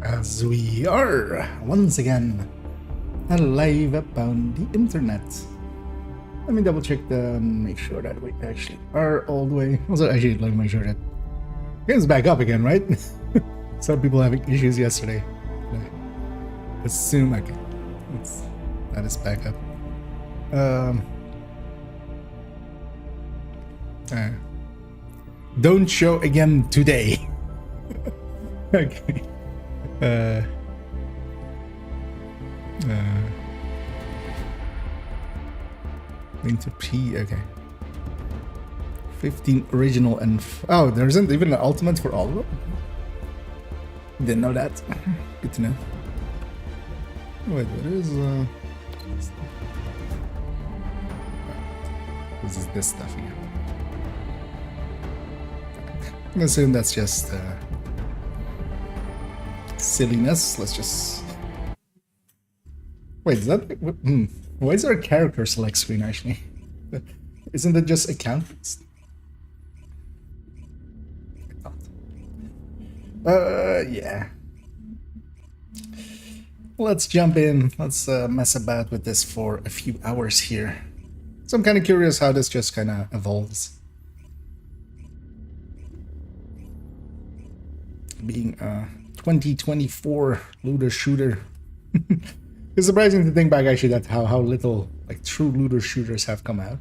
As we are once again live up on the internet. Let me double check make sure that we actually are all the way. Also, actually, let me make sure that it's back up again, right? Some people having issues yesterday. I assume okay, that is back up. Don't show again today. Okay. Link to P, okay. 15 original and oh, there isn't even an ultimate for all of them? Didn't know that. Good to know. Wait, what is this is this stuff here. I'm gonna assume that's just silliness. Let's just wait, is that why is there a character select screen actually? Isn't it just accounts? Yeah. Let's jump in. Let's mess about with this for a few hours here. So I'm kind of curious how this just kind of evolves. Being a 2024 looter shooter. It's surprising to think back actually that how little like true looter shooters have come out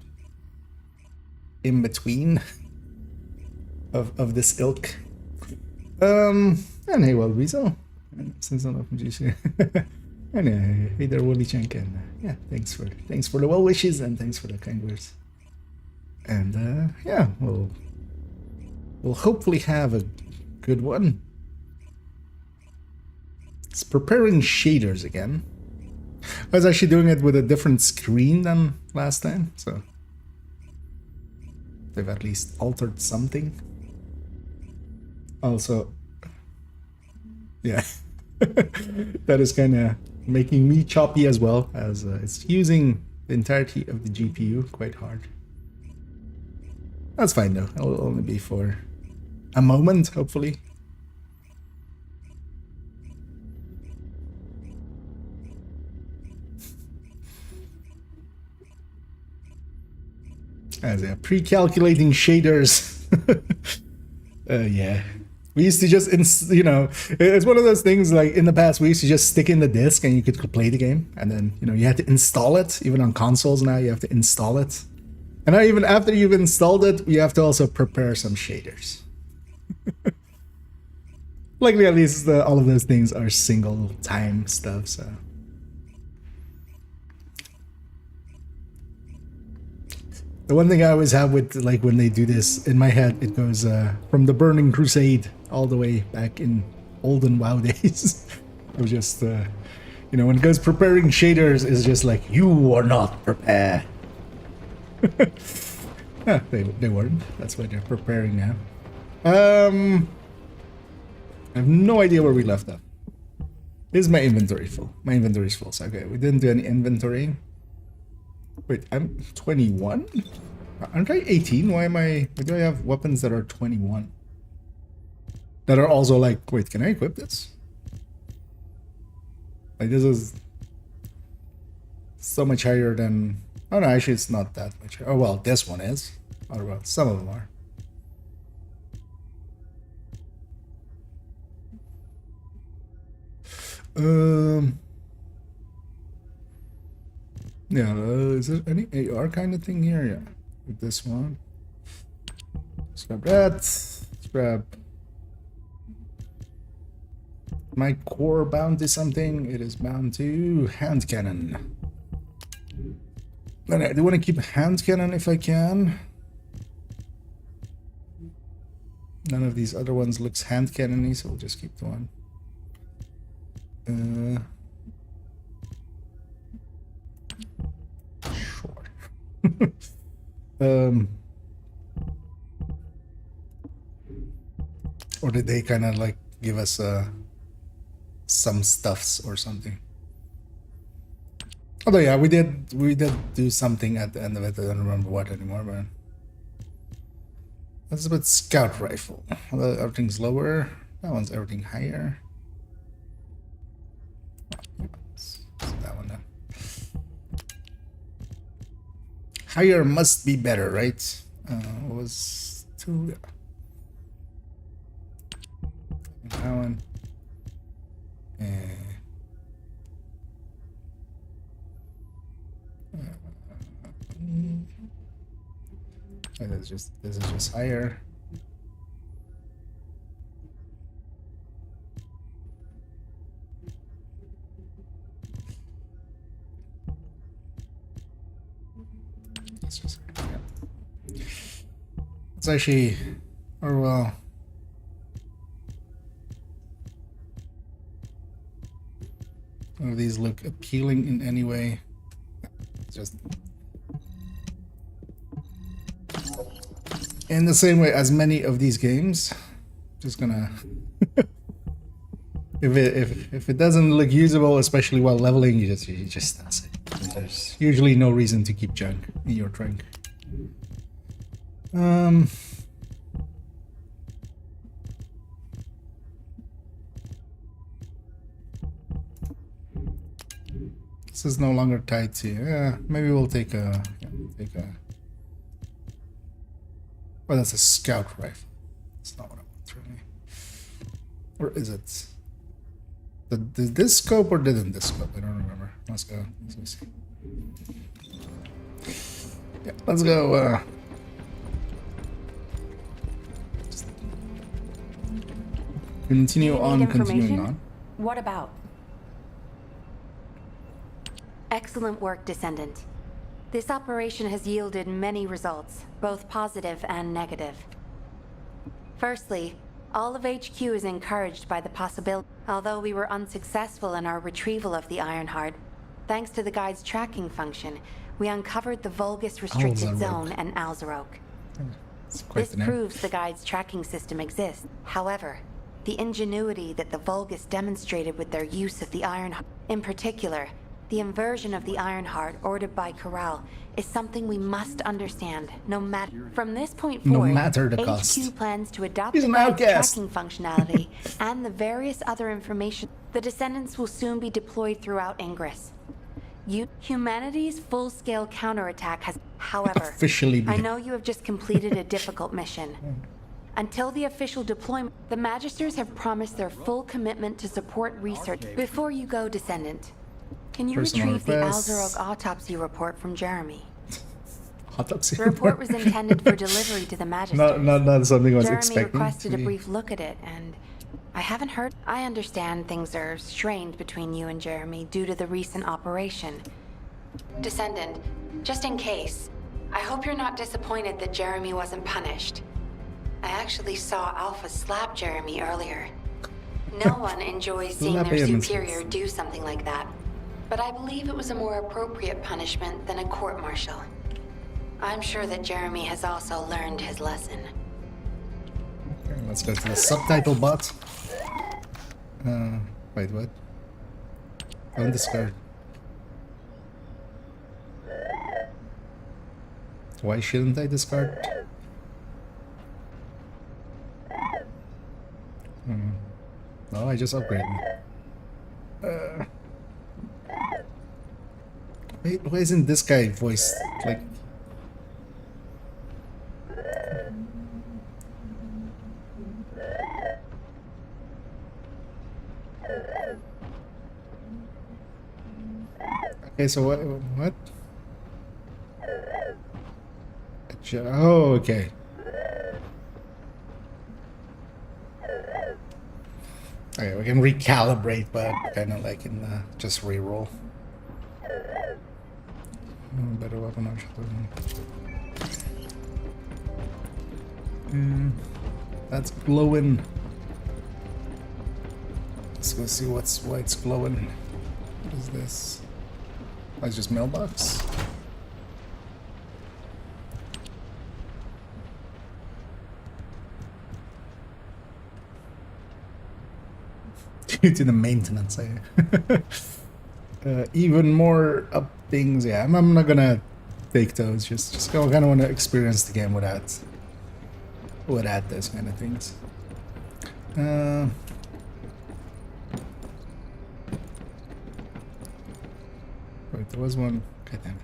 in between of this ilk. And hey, well, Weasel. Since I'm from GC. And hey there, Wooly Chunk, and yeah, thanks for the well wishes and thanks for the kind words. And yeah, we'll hopefully have a good one. It's preparing shaders again. I was actually doing it with a different screen than last time, so they've at least altered something. Also, yeah, that is kind of making me choppy as well, as it's using the entirety of the GPU quite hard. That's fine though, it'll only be for a moment, hopefully. As pre-calculating shaders. Yeah. We used to just, you know, it's one of those things like in the past we used to just stick in the disc and you could play the game. And then, you know, you had to install it. Even on consoles now, you have to install it. And now even after you've installed it, you have to also prepare some shaders. Likely at least all of those things are single time stuff, so. The one thing I always have with like when they do this in my head, it goes from the Burning Crusade all the way back in olden WoW days. It was just, you know, when it goes preparing shaders, it's just like, you are not prepared. Yeah, they weren't. That's why they're preparing now. I have no idea where we left off. Is my inventory full? My inventory is full. So okay, we didn't do any inventory. Wait, I'm 21? Aren't I 18? Why do I have weapons that are 21? That are also like, wait, can I equip this? Like this is so much higher than, oh no, actually it's not that much. Oh well, this one is. Oh well, some of them are. Yeah, is there any AR kind of thing here? Yeah, with this one. Let's grab that. Let's grab my core bound to something. It is bound to hand cannon. But I do want to keep hand cannon if I can. None of these other ones looks hand cannon-y, so we'll just keep the one. Or did they kind of like give us some stuffs or something? Although yeah, we did do something at the end of it. I don't remember what anymore, but that's about scout rifle. Although everything's lower. That one's everything higher. higher must be better, right? What was 2? That one. This is just higher. It's actually, or well, none of these look appealing in any way. Just in the same way as many of these games, just gonna if it doesn't look usable, especially while leveling, you just toss it. There's usually no reason to keep junk in your trunk. This is no longer tied to. Yeah, maybe we'll take a. Oh, that's a scout rifle. That's not what I want, really. Or is it? Did this scope or didn't this scope? I don't remember. Let's go. Let's see. Yeah, let's go. Continue on. Continuing on. What about? Excellent work, Descendant. This operation has yielded many results, both positive and negative. Firstly, all of HQ is encouraged by the possibility. Although we were unsuccessful in our retrieval of the Ironheart, thanks to the guide's tracking function, we uncovered the Vulgus restricted zone and Alzarok. This proves the guide's tracking system exists. However, the ingenuity that the Vulgus demonstrated with their use of the Ironheart, in particular, the inversion of the Ironheart ordered by Corral, is something we must understand, no matter. From this point forward, no matter the cost. HQ plans to adopt the guide's tracking functionality and the various other information. The Descendants will soon be deployed throughout Ingress. Humanity's full-scale counterattack has, however, officially I know you have just completed a difficult mission. Until the official deployment, the Magisters have promised their full commitment to support research. Before you go, Descendant, can you retrieve the Alzarok autopsy report from Jeremy? Autopsy The report was intended for delivery to the Magisters. Not something I was Jeremy expecting. Requested a brief look at it, and I haven't heard. I understand things are strained between you and Jeremy due to the recent operation. Descendant, just in case, I hope you're not disappointed that Jeremy wasn't punished. I actually saw Alpha slap Jeremy earlier. No one enjoys seeing their superior do something like that, but I believe it was a more appropriate punishment than a court-martial. I'm sure that Jeremy has also learned his lesson. Okay, let's go to the subtitle bot. Wait, what? Don't discard. Why shouldn't I discard? No, I just upgraded. Wait, why isn't this guy voiced like? Okay, so what? Oh, okay. Okay, we can recalibrate, but kind of like in the just reroll. Better weapon option. That's glowing. Let's go see why it's glowing. What is this? Oh, it's just mailbox. Due to the maintenance, even more up things. Yeah, I'm not gonna take those. Just kind of want to experience the game without those kind of things. Wait, there was one. Okay, damn it.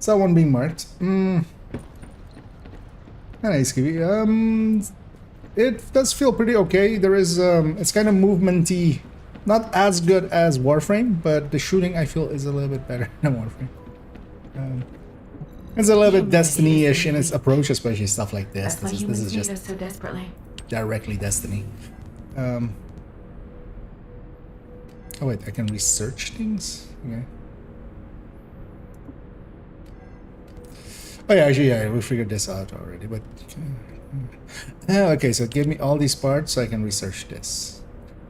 Saw one being marked. Nice, Kiwi. It does feel pretty okay. There is, it's kind of movementy. Not as good as Warframe, but the shooting I feel is a little bit better than Warframe. It's a little bit Destiny-ish in its approach, especially stuff like this. This is just so desperately. directly Destiny. Oh wait, I can research things? Okay. Oh yeah, actually, yeah, we figured this out already, but... okay, so it gave me all these parts so I can research this.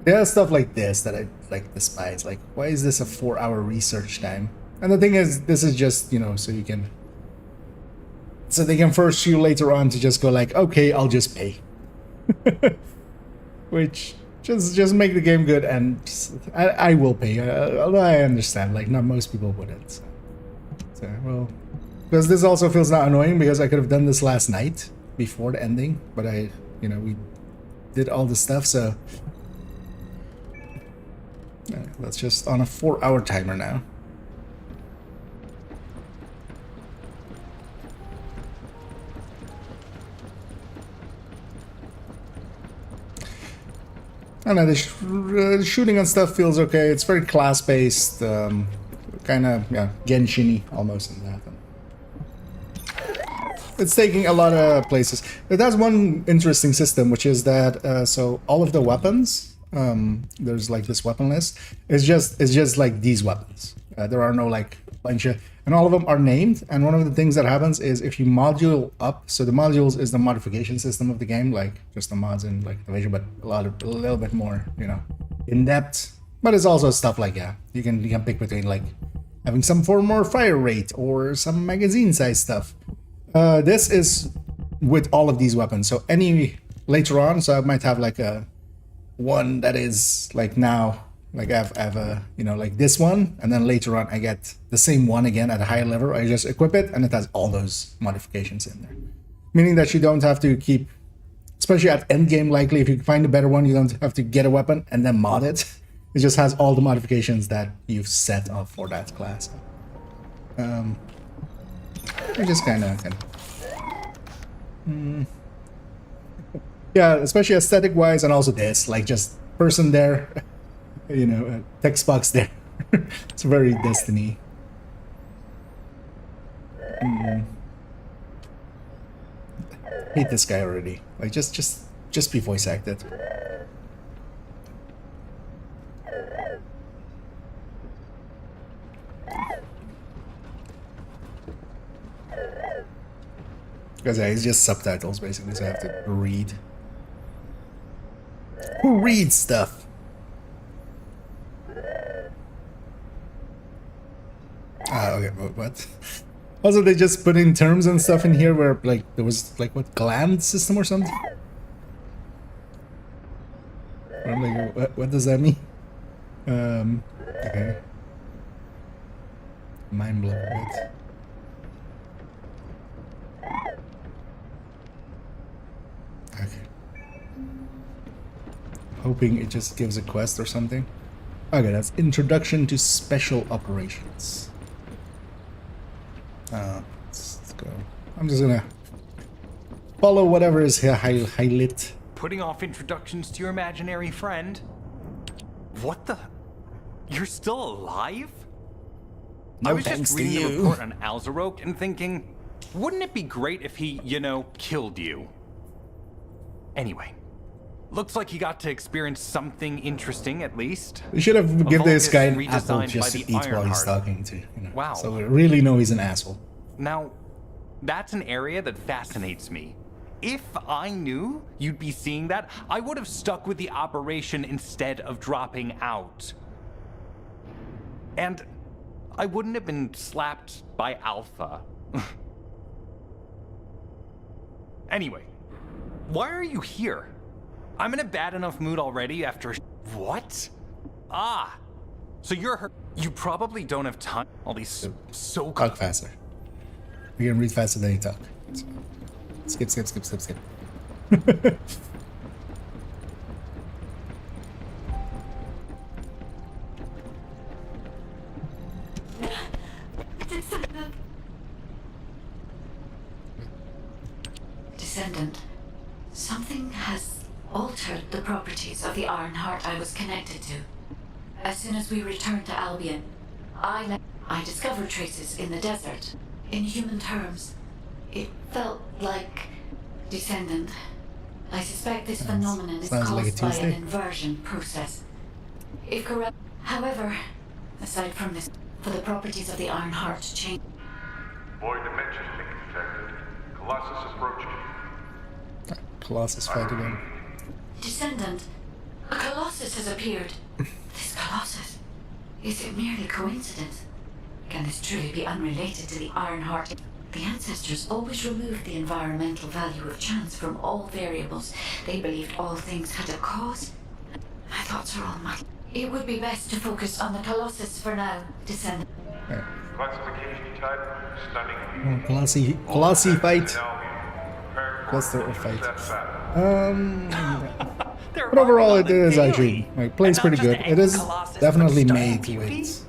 There are stuff like this that I like despise. Like, why is this a 4-hour research time? And the thing is, this is just, you know, so you can... So they can force you later on to just go like, okay, I'll just pay. Which, just make the game good, and I will pay. Although I understand, like, not most people wouldn't. So, well... Because this also feels not annoying, because I could have done this last night before the ending, but you know, we did all the stuff, so... That's just on a 4-hour timer now. I don't know, the shooting and stuff feels okay. It's very class-based, kind of, yeah, Genshin-y almost in that. It's taking a lot of places. It has one interesting system, which is that so all of the weapons, there's like this weapon list. It's just like these weapons. There are no like bunch of, and all of them are named. And one of the things that happens is if you module up. So the modules is the modification system of the game, like just the mods and like the vision, but a little bit more, you know, in depth. But it's also stuff like you can pick between like having some for more fire rate or some magazine size stuff. This is with all of these weapons. So any later on, so I might have like a one that is like now, like I have a, you know, like this one, and then later on I get the same one again at a higher level. I just equip it and it has all those modifications in there. Meaning that you don't have to keep, especially at end game likely, if you find a better one, you don't have to get a weapon and then mod it. It just has all the modifications that you've set up for that class. I just kind of yeah, especially aesthetic wise, and also this, like just person there, you know, text box there. It's very Destiny. Hate this guy already. Like just be voice acted. Because yeah, it's just subtitles basically, so I have to read. Who reads stuff? Ah, okay, what? Also, they just put in terms and stuff in here where, like, there was, like, what, gland system or something? I'm like, what does that mean? Okay. Mind blown, right? Okay. Hoping it just gives a quest or something. Okay, that's Introduction to Special Operations. Let's go. I'm just gonna follow whatever is here highlight. Putting off introductions to your imaginary friend? What the? You're still alive? No I was thanks just to reading the you. report on Alzarok and thinking, wouldn't it be great if he, you know, killed you? Anyway, looks like he got to experience something interesting at least. We should have given this guy an redesigned apple by just to the eat while he's Ironheart. talking to. You know, Wow. so we really know he's an asshole. Now, that's an area that fascinates me. If I knew you'd be seeing that, I would have stuck with the operation instead of dropping out. And I wouldn't have been slapped by Alpha. Anyway, why are you here? I'm in a bad enough mood already after... What? Ah, so you're her... You probably don't have time. All these so... Talk faster. We can read faster than you talk. Skip. Descendant, something has altered the properties of the Iron Heart I was connected to. As soon as we returned to Albion, I discovered traces in the desert. In human terms, it felt like Descendant. I suspect this phenomenon is Sounds like a caused by an Tuesday. inversion process. If correct, however, aside from this, for the properties of the Iron Heart to change. Void dimension link detected. Colossus approaching. Colossus fight again. Descendant, a Colossus has appeared. This Colossus, is it merely coincidence? Can this truly be unrelated to the Iron Heart? The ancestors always removed the environmental value of chance from all variables. They believed all things had a cause. My thoughts are all muddled. It would be best to focus on the Colossus for now, Descendant. Classification type, stunning. Colossi fight. Prepare for Cluster or fight. intercept battle. They're But overall, arriving it on the is actually daily. like plays And pretty not good. just It is any Colossus, definitely but made stunning beauty. with.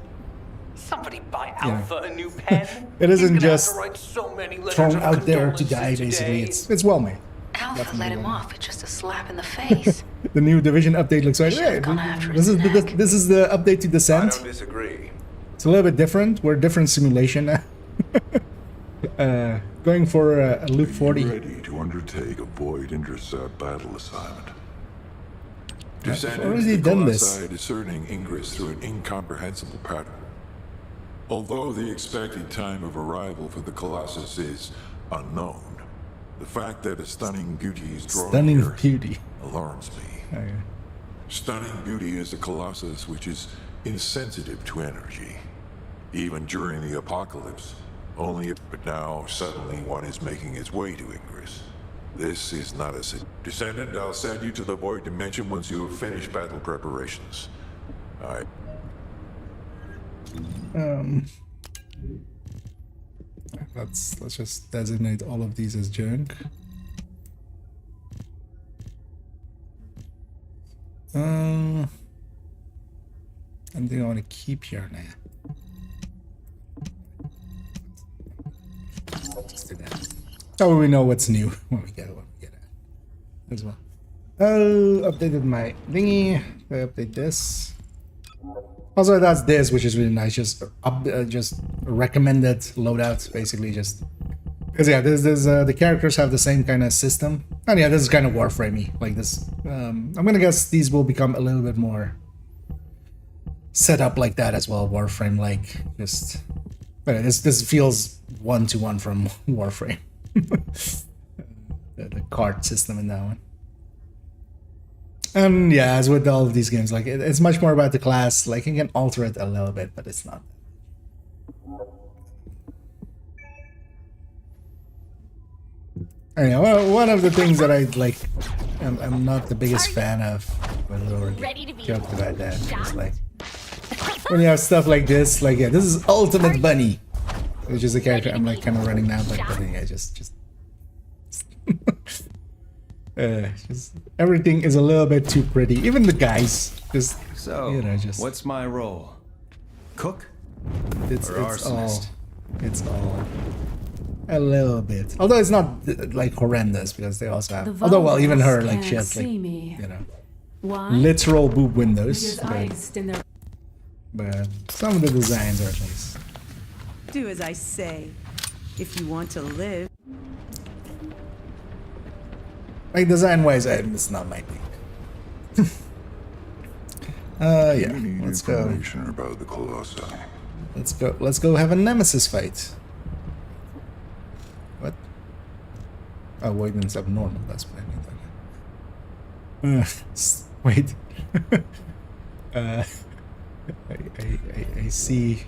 Somebody buy Yeah. Alpha a new pen. It isn't He's gonna have just to write so many letters Thrown of out there to condolences die, basically. today. It's well made. Alpha Definitely let him well off with just a slap in the face. The new Division update looks like, Should've hey, gone after this his is neck. this is the update to I Descent. don't disagree. It's a little bit different. We're a different simulation now. Going for a loop 40. Ready to undertake a void intercept battle assignment. I've already done this. Discerning ingress through an incomprehensible pattern. Although the expected time of arrival for the Colossus is unknown, the fact that a stunning beauty is drawn Stunning here beauty. alarms me. Okay. Stunning beauty is a Colossus which is insensitive to energy, even during the apocalypse. But now suddenly one is making its way to Ingress. This is not a Descendant, I'll send you to the Void Dimension once you have finished battle preparations. Let's just designate all of these as junk. Anything I want to keep here now? Let's do that. That way we know what's new when we get it as well. Updated my thingy. I update this. Also, that's this, which is really nice. Just recommended loadouts, basically. Just because yeah, this the characters have the same kind of system, and yeah, this is kind of Warframey like this. I'm gonna guess these will become a little bit more set up like that as well, Warframe like. Just this feels 1-to-1 from Warframe. the card system in that one. And yeah, as with all of these games, like it's much more about the class. Like you can alter it a little bit, but it's not. Anyway, well, one of the things that I like, I'm not the biggest fan of. When we already joked about that. It's like when you have stuff like this, like yeah, this is Ultimate Bunny, which is a character I'm like kind of running now, but yeah, just everything is a little bit too pretty. Even the guys, just So, you know, just what's my role? Cook? it's or all arsonist? a little bit. Although it's not like horrendous because they also have. Although well, even her like she has like you know Why? literal boob windows, Because I stand there. but some of the designs are nice. Do as I say. If you want to live. Like design wise, it's not my thing. Yeah, You need let's go. information about the Colossi. Let's go have a nemesis fight. What? Avoidance abnormal, that's what I mean. Wait. I see.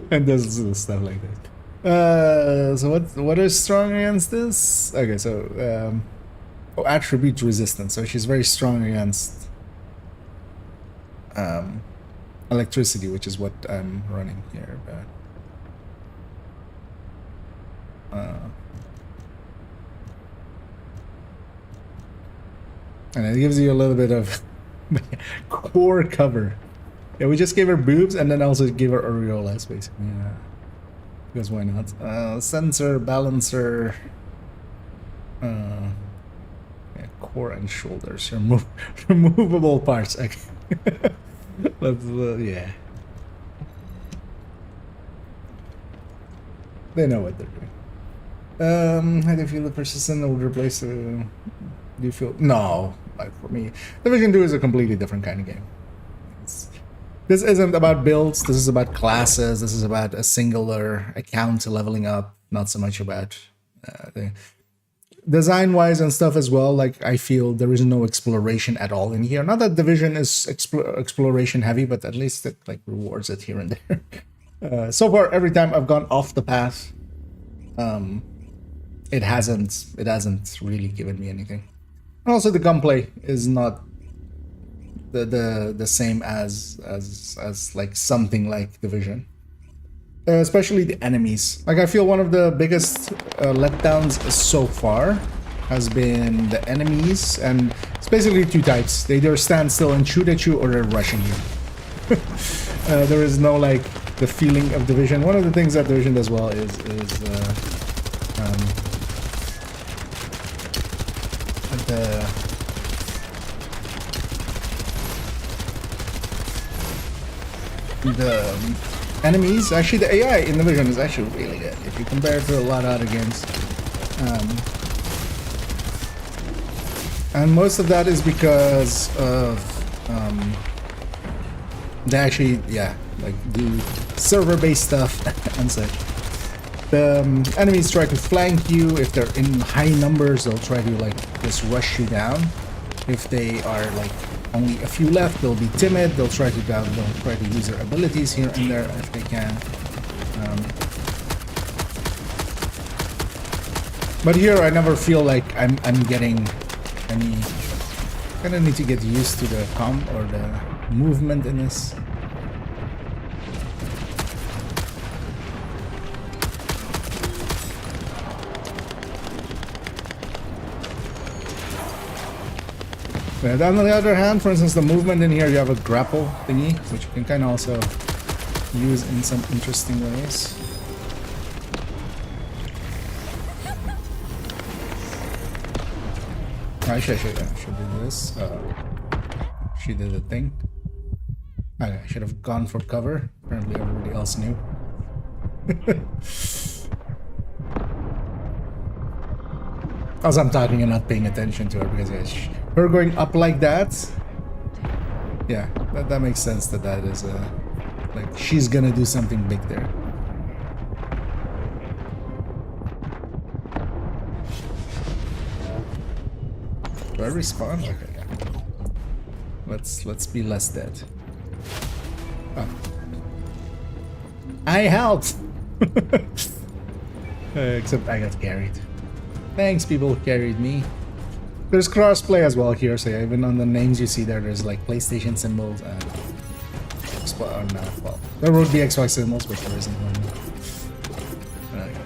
And does stuff like that. So what is strong against this? Okay, so attribute resistance. So she's very strong against electricity, which is what I'm running here. And it gives you a little bit of core cover. Yeah, we just gave her boobs and then also gave her aureolas, basically. Yeah. Because why not? Sensor, balancer, yeah, core and shoulders. Removable parts. Okay. Let's, yeah. They know what they're doing. How do you feel the persistent would replace do you feel? No, like for me, Division 2 is a completely different kind of game. This isn't about builds, this is about classes, this is about a singular account leveling up, not so much about the design-wise and stuff as well. Like, I feel there is no exploration at all in here. Not that Division is exploration heavy, but at least it like rewards it here and there. So far, every time I've gone off the path, it hasn't really given me anything. And also the gunplay is not the same as like something like Division. Especially the enemies. Like, I feel one of the biggest letdowns so far has been the enemies, and it's basically two types. They either stand still and shoot at you, or they're rushing you. There is no like the feeling of Division. One of the things that Division does well is the enemies. Actually, the AI in Division is actually really good if you compare it to a lot of other games. And most of that is because of they actually, yeah, like do server-based stuff and such. The enemies try to flank you. If they're in high numbers, they'll try to like just rush you down. If they are like only a few left, they'll be timid. They'll try to use their abilities here and there if they can. But here, I never feel like I'm getting any. Kind of need to get used to the comp or the movement in this. But on the other hand, for instance, the movement in here, you have a grapple thingy, which you can kind of also use in some interesting ways. I should do this. She did the thing. Okay, I should have gone for cover. Apparently everybody else knew. As I'm talking and not paying attention to her, because yeah, her going up like that, yeah, that makes sense. That is like she's gonna do something big there. Do I respawn? Okay, yeah. Let's be less dead. Oh. I helped. Except I got carried. Thanks, people who carried me. There's crossplay as well here, so yeah, even on the names you see there's like PlayStation symbols and well, there would be Xbox symbols, but there isn't one.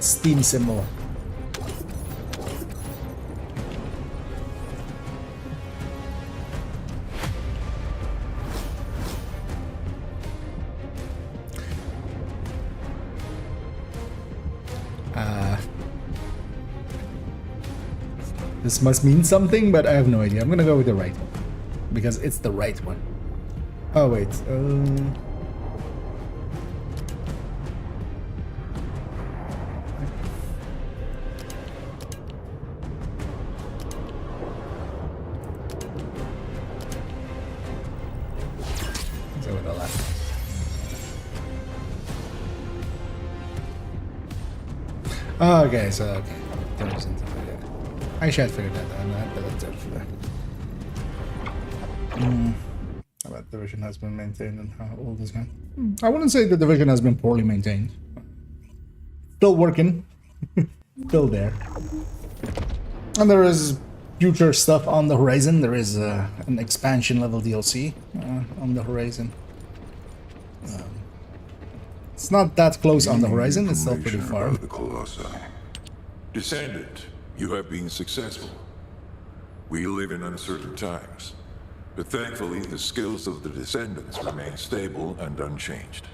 Steam symbol. This must mean something, but I have no idea. I'm gonna go with the right one because it's the right one. Oh wait. Let's go with the left. Oh, okay, so okay. There isn't. I should figure that out, but that's it for that. How about Division has been maintained and how old is it? I wouldn't say the Division has been poorly maintained. Still working. Still there. And there is future stuff on the horizon. There is an expansion level DLC on the horizon. It's not that close on the horizon, it's still pretty far. The Colossi. Descendant, you have been successful. We live in uncertain times, but thankfully the skills of the Descendants remain stable and unchanged.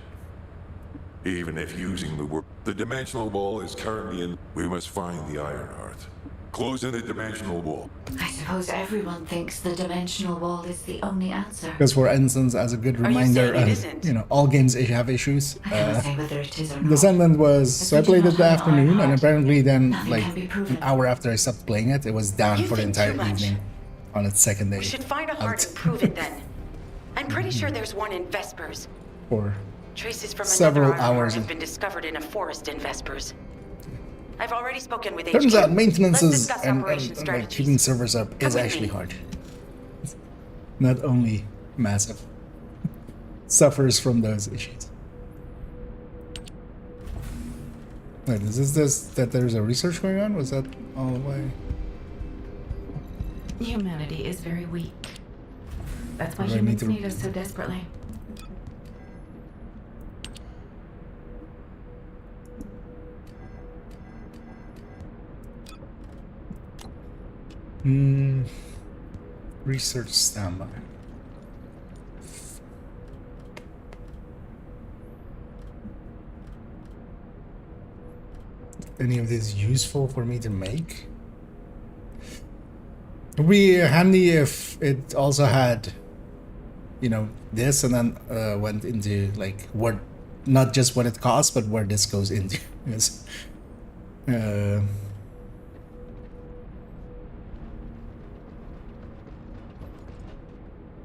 Even if using the The dimensional wall is currently in... We must find the Ironheart. Close in the dimensional wall. I suppose everyone thinks the dimensional wall is the only answer. Because, for instance, as a good Are you reminder, saying it isn't? you know, all games have issues. I cannot say whether it is or not. Descendant was... So I played it the afternoon, and apparently then, Nothing like, can be proven. an hour after I stopped playing it, it was down You for the think entire too much. evening on its second day. We should find a heart and prove it then. I'm pretty sure there's one in Vespers. For Traces from several another Ironheart hours. have been discovered in a forest in Vespers. I've already spoken with Turns HQ. out maintenance Let's is discuss and operation like, strategies. keeping servers up is with actually me. hard. Not only massive. Suffers from those issues. Wait, is this that there's a research going on? Was that all the way? Humanity is very weak. That's why Do I need humans to- need us so desperately. Research standby. Any of this useful for me to make? It would be handy if it also had, you know, this and then went into like what, not just what it costs, but where this goes into. Yes.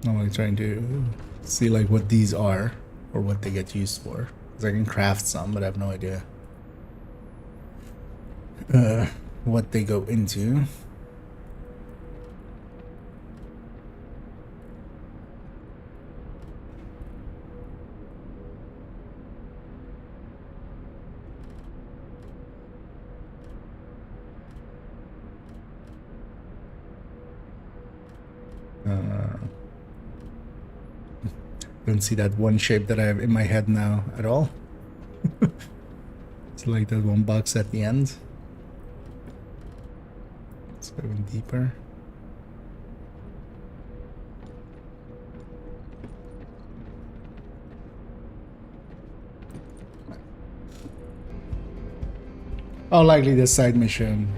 I'm like trying to see like what these are or what they get used for. 'Cause I can craft some, but I have no idea what they go into. Don't see that one shape that I have in my head now at all. It's like that one box at the end. Let's go in deeper. Oh, likely this side mission.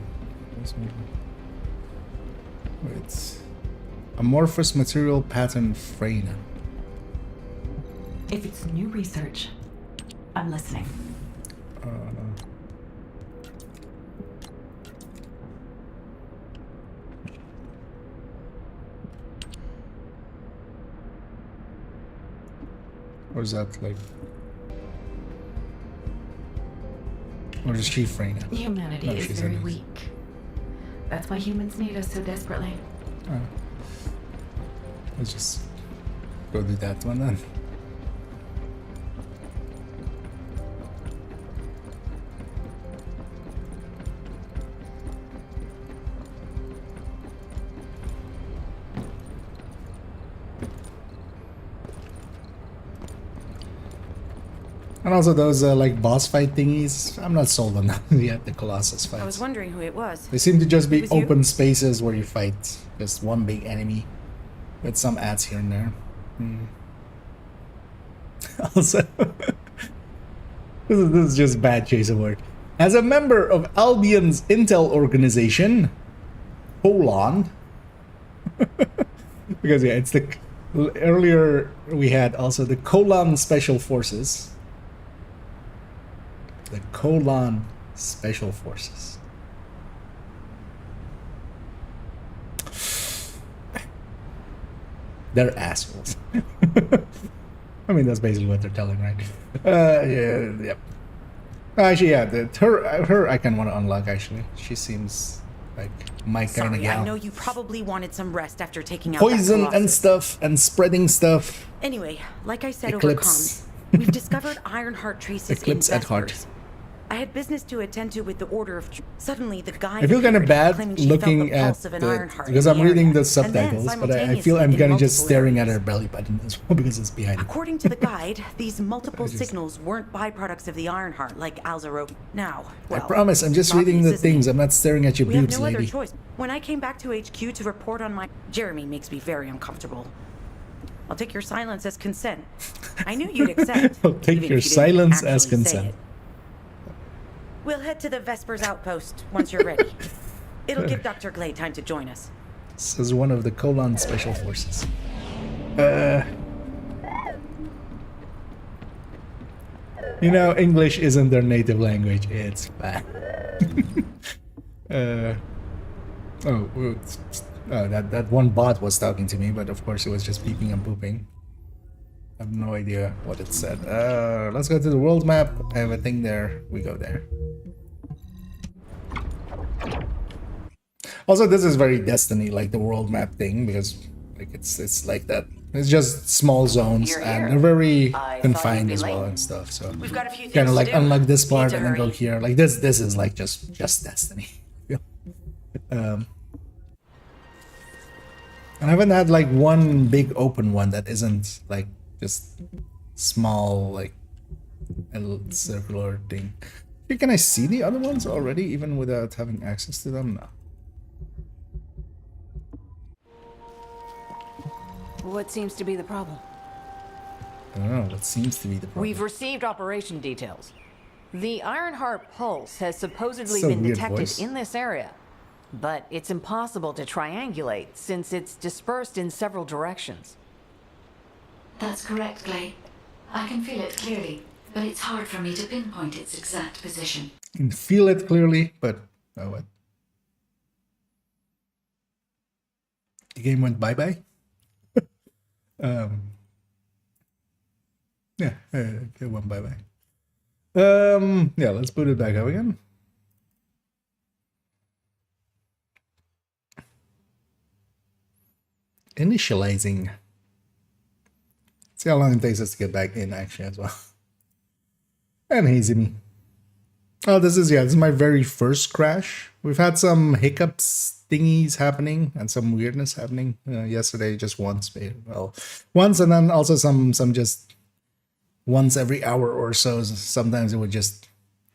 Wait. Amorphous material pattern frame. If it's new research, I'm listening. Or is that like... Or is she Freyna? Humanity No, is she's very in it. weak. That's why humans need us so desperately. Let's just go do that one then. And also those like boss fight thingies, I'm not sold on them yet, the Colossus fights. I was wondering who it was. They seem to just be It was you? open spaces where you fight just one big enemy with some ads here and there. Also, this is just bad choice of word. As a member of Albion's intel organization, colon, because yeah, it's the earlier we had also the colon special forces. The colon special forces. They're assholes. I mean, that's basically what they're telling, right? Yeah, yep. Actually, yeah, her I kind of want to unlock, actually. She seems like my kind of Sorry, gal. I know you probably wanted some rest after taking out that Poison and Colossus. stuff, and spreading stuff. Anyway, like I said Eclipse. over comms, we've discovered Ironheart traces Eclipse in at heart. Vespers. I had business to attend to with the Order of... Suddenly, the guy... I feel kind of appeared, bad claiming she felt looking the at pulse of an Ironheart because in I'm the reading area. the And subtitles, then but I feel simultaneously I'm in kind of just multiple staring at areas. her belly button as well because it's behind me. According to the guide, these multiple I just- signals weren't byproducts of the Ironheart, like Alzaro. Now, well, I promise, I'm just it's reading the obvious, isn't things. it? I'm not staring at your We have boobs, no other lady. choice. When I came back to HQ to report on my... Jeremy makes me very uncomfortable. I'll take your silence as consent. I knew you'd accept. I'll take even your if you didn't silence as actually say consent. it. We'll head to the Vespers outpost once you're ready. It'll give Dr. Glade time to join us. This is one of the Colon Special Forces. You know, English isn't their native language. It's bad. That one bot was talking to me, but of course it was just peeping and pooping. I have no idea what it said. Let's go to the world map. I have a thing there. We go there. Also, this is very Destiny, like the world map thing, because like it's like that. It's just small zones and they're very confined as well and stuff. So We've got a few kind of things like to do. unlock this Need part to and then go hurry. here. Like this is like just Destiny. And I haven't had like one big open one that isn't like just small, like a little circular thing. Can I see the other ones already, even without having access to them? No. What seems to be the problem? I don't know. What seems to be the problem? We've received operation details. The Ironheart pulse has supposedly So been weird detected voice. in this area, but it's impossible to triangulate since it's dispersed in several directions. That's correct, Glade. I can feel it clearly, but it's hard for me to pinpoint its exact position. You can feel it clearly, but oh what? The game went bye-bye? Yeah, it went bye-bye. Yeah, let's boot it back up again. Initializing. See how long it takes us to get back in actually as well. And hazy me. Oh, this is my very first crash. We've had some hiccups thingies happening and some weirdness happening. Yesterday just once, well, once, and then also some just once every hour or so. Sometimes it would just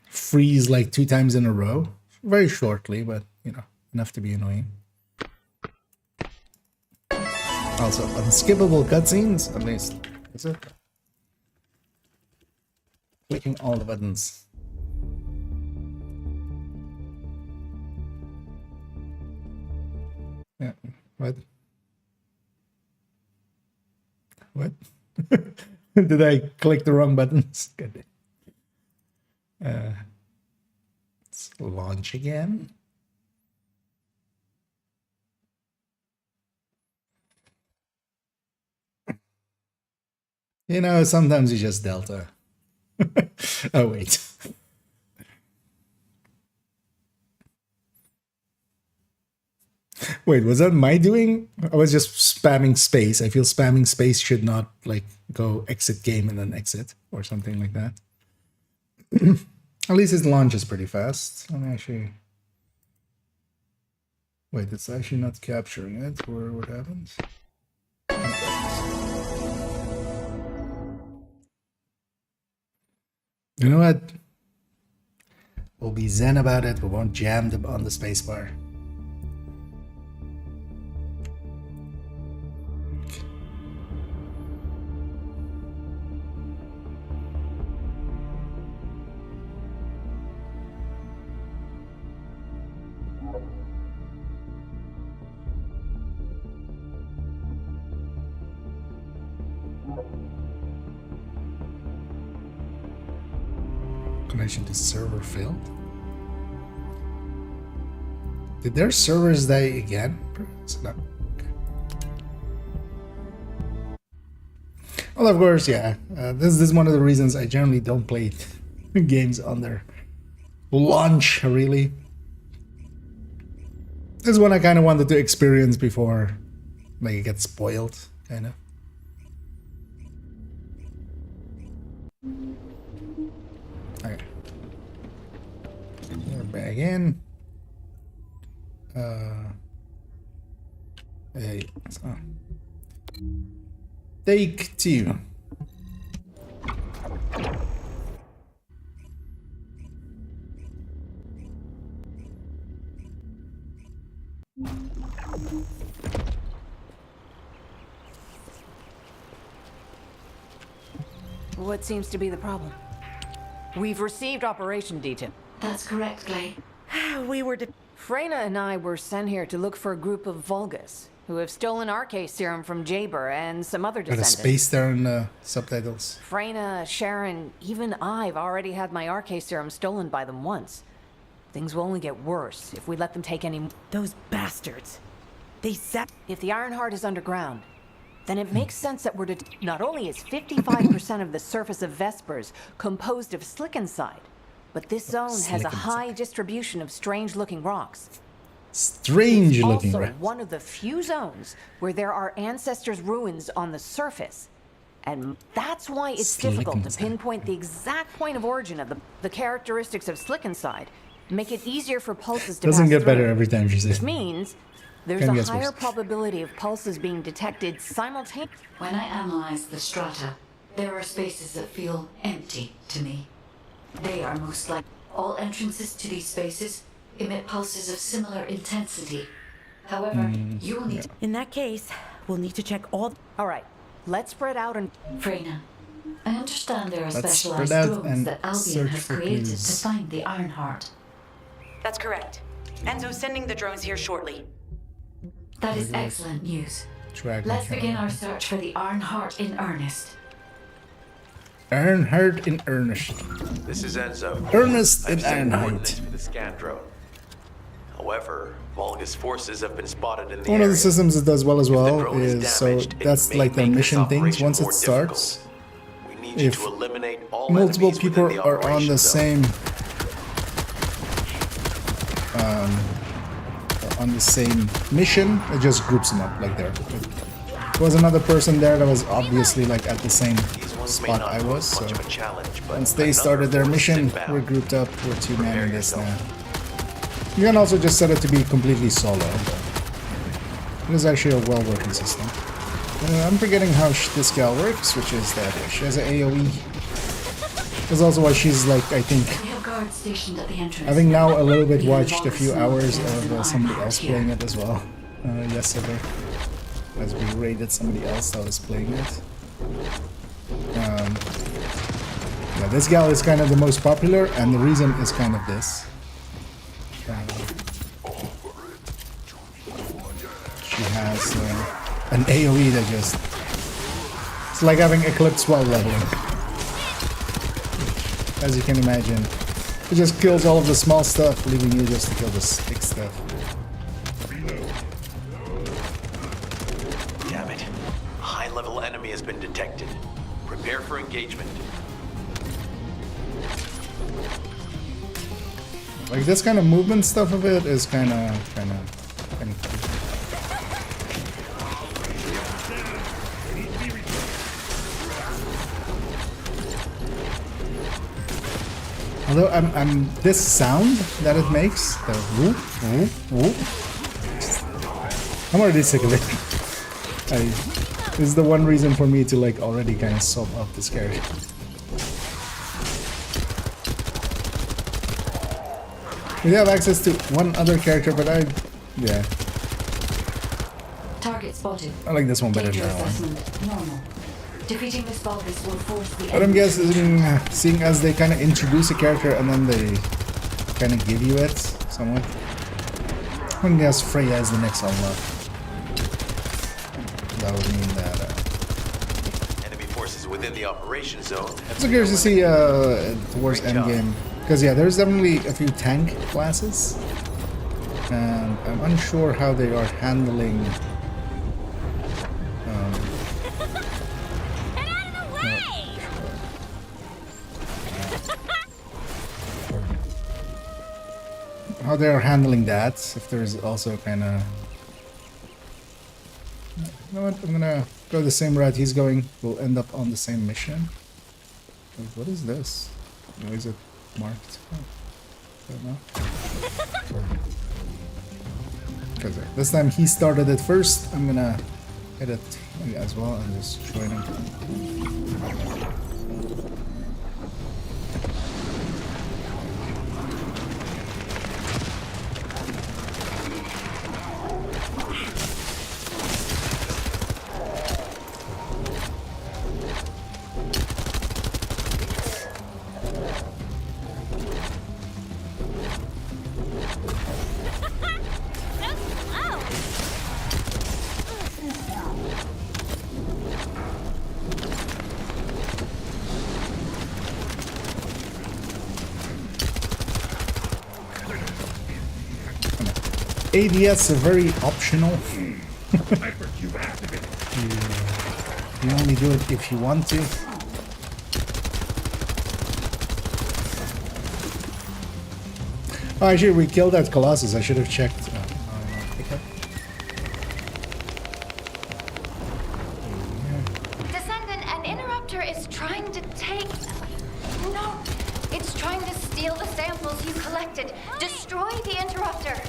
freeze like 2 times in a row. Very shortly, but you know, enough to be annoying. Also, unskippable cutscenes, at least. Is it? Clicking all the buttons. Yeah, what? What? Did I click the wrong buttons? Good. Let's launch again. You know, sometimes you just Delta. Oh, wait. Wait, was that my doing? I was just spamming space. I feel spamming space should not, like, go exit game and then exit or something like that. At least his launch is pretty fast. Let me actually... Wait, it's actually not capturing it, or what happens? You know what? We'll be zen about it. We won't jam on the spacebar. Connection to server failed. Did their servers die again? No. Okay. Well, of course, yeah. This is one of the reasons I generally don't play games on their launch, really. This is one I kind of wanted to experience before like, it gets spoiled, kind of. Okay. We're back in. Hey, so. Take 2. What seems to be the problem? We've received operation detail. That's correct, Glay. We were Freyna and I were sent here to look for a group of Vulgus, who have stolen RK serum from Jaber and some other Got a descendants. space there in the subtitles. Freyna, Sharon, even I've already had my RK serum stolen by them once. Things will only get worse if we let them take any... Those bastards. They sat... If the Ironheart is underground, then it makes sense that we're to... Not only is 55% of the surface of Vespers composed of Slickenside, but this zone has a high distribution of strange-looking rocks. Strange It's looking also rocks. one of the few zones where there are ancestors' ruins on the surface. And that's why it's difficult to Slickenside. pinpoint the exact point of origin of the characteristics of Slickenside. Make it easier for pulses to Doesn't pass get better through, every time she says which it. means there's Kinda a gets higher worse. probability of pulses being detected simultaneously. When I analyze the strata, there are spaces that feel empty to me. They are most like all entrances to these spaces emit pulses of similar intensity. However, you will need In that case, we'll need to check all... All right, let's spread out and... Freyna, I understand there are Let's specialized spread out drones and that Albion search has for created clues. to find the Ironheart. That's correct. Enzo's sending the drones here shortly. That is excellent news. Drag Let's my begin camera. our search for the Ironheart in earnest. Ironheart in earnest. This is Enzo. Ernest I've in sent Ironheart. coordinates for the scan drone. However, Vulgus forces have been spotted in the One of area. the systems it does well as If the well drone is is so damaged, it that's may like their make this mission things. operation Once it more starts, difficult. We need you if to eliminate all multiple enemies people within the are on operation the zone. same mission, it just groups them up like there. There was another person there that was obviously like at the same These ones may spot not I pose was, so much of a challenge, but once they another started their force mission, inbound. we're grouped up, we're two man Prepare in this yourself. now. You can also just set it to be completely solo. It is actually a well-working system. I'm forgetting how this gal works, which is that she has an AoE. That's also why she's like, I think, We have guards stationed at the entrance. having now a little bit Even watched a Vulgus few knows hours there is of an somebody Ironheart else here. playing it as well yesterday, as we raided somebody else that was playing it. Yeah, this gal is kind of the most popular, and the reason is kind of this. She has an AoE that just... It's like having Eclipse while leveling. As you can imagine. It just kills all of the small stuff, leaving you just to kill the big stuff. Damn it. A high-level enemy has been detected. Prepare for engagement. Like this kind of movement stuff of it is kind of cool. Although this sound that it makes, the whoop, whoop, whoop, I'm already sick of it. This is the one reason for me to like already kind of sob up this character. We have access to one other character, but yeah, Target spotted. I like this one better than Danger that one. assessment normal. Defeating this Vulgus will force the But I'm enemy guessing, seeing as they kind of introduce a character and then they kind of give you it somewhat, I'm gonna guess Freya is the next unlock. That would mean that. Enemy forces within the operation zone. have So curious to see towards Great job. endgame, because yeah, there's definitely a few tank classes, and I'm unsure how they are handling. How they are handling that, if there's also kind of... You know what, I'm gonna go the same route he's going. We'll end up on the same mission. Wait, what is this? Why is it marked? Oh, I don't know. Because this time he started it first, I'm gonna hit it as well and just join him. ADS are very optional. You only do it if you want to. Oh, actually, we killed that Colossus. I should have checked. Okay. Descendant, an interrupter is trying to take... No, it's trying to steal the samples you collected. Destroy the interrupter.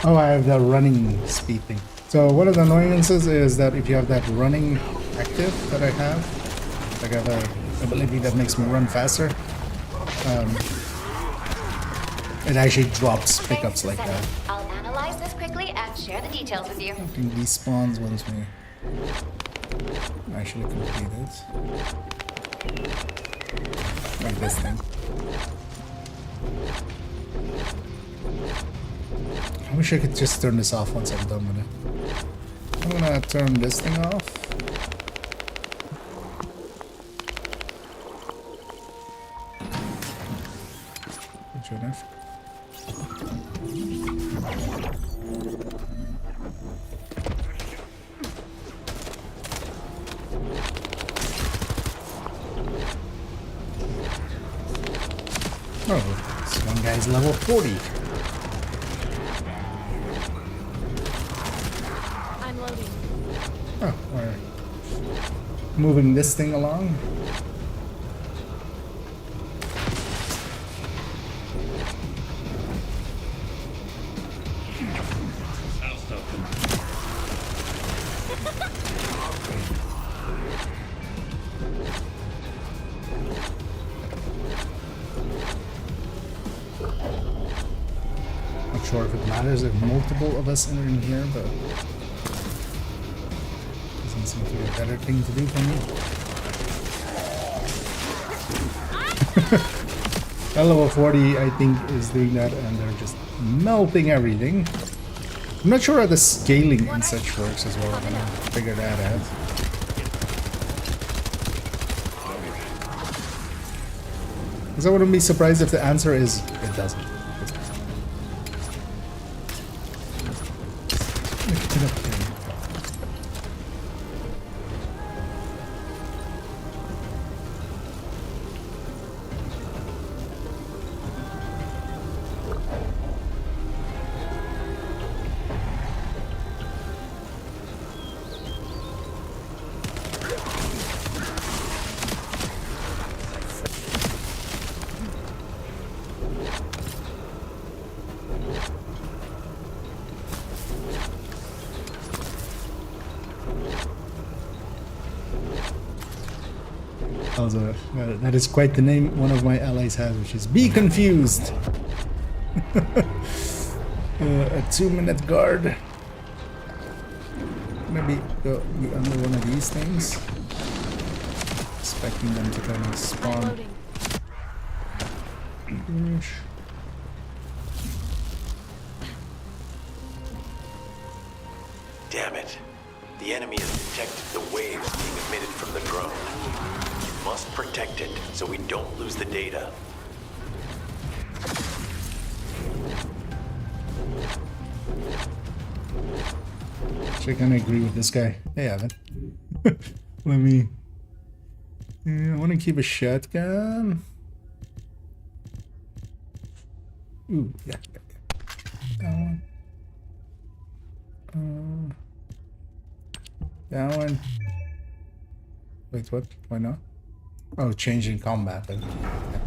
Oh, I have the running speed thing. So one of the annoyances is that if you have that running active that I have, like I have an ability that makes me run faster, it actually drops pickups like that. I'll analyze this quickly and share the details with you. I think despawns once we actually complete it. Like this thing. I wish I could just turn this off once I'm done with it. I'm gonna turn this thing off. Good enough. Oh, this one guy's level 40. Oh, we're moving this thing along. Not sure if it matters if multiple of us enter in here, but seems to be a better thing to do for me. At level 40, I think, is doing that, and they're just melting everything. I'm not sure how the scaling and such works as well. I'm gonna figure that out. Because I wouldn't be surprised if the answer is it doesn't. Also, that is quite the name one of my allies has, which is Be Confused. A 2-minute guard. Maybe go be under one of these things. Expecting them to kind of spawn. Damn it. The enemy has detected the waves being emitted from the drone. You must protect it so we don't lose the data. Actually, I kind of agree with this guy. Hey, Evan. Let me... Yeah, I want to keep a shotgun. Ooh, yeah. That one. That one. Wait, what? Why not? Oh, changing combat. Then. Yeah.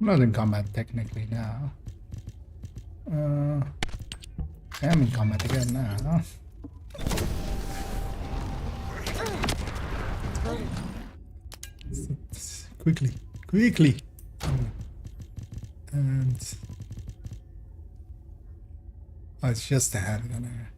I'm not in combat technically now. I am in combat again now. Quickly. And oh, it's just a handgun.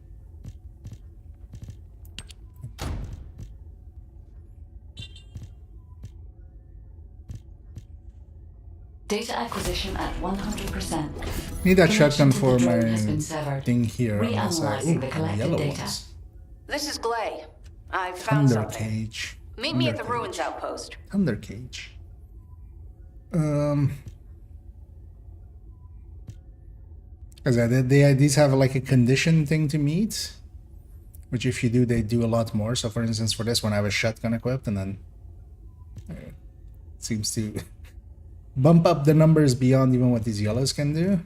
Data acquisition at 100%. Need that shotgun Connection to for the drone my has been severed. thing here. Reanalyzing the collected yellow data. ones. This is Glay. I've found Thunder something. cage. Meet me at the ruins outpost. Thunder cage. Because these have like a condition thing to meet, which if you do, they do a lot more. So for instance, for this one, I have a shotgun equipped, and then it seems to bump up the numbers beyond even what these yellows can do.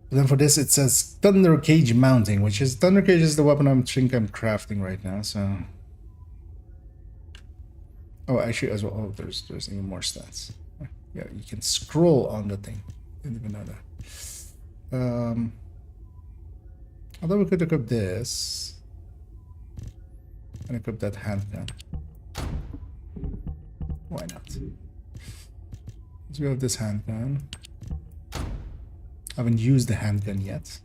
But then for this, it says Thunder Cage mounting, which is Thunder Cage is the weapon I'm crafting right now. So, oh, actually, as well. Oh, there's even more stats. Yeah, you can scroll on the thing. Didn't even know that. Although we could equip this and equip that handgun. Why not? Let's go with this handgun. I haven't used the handgun yet.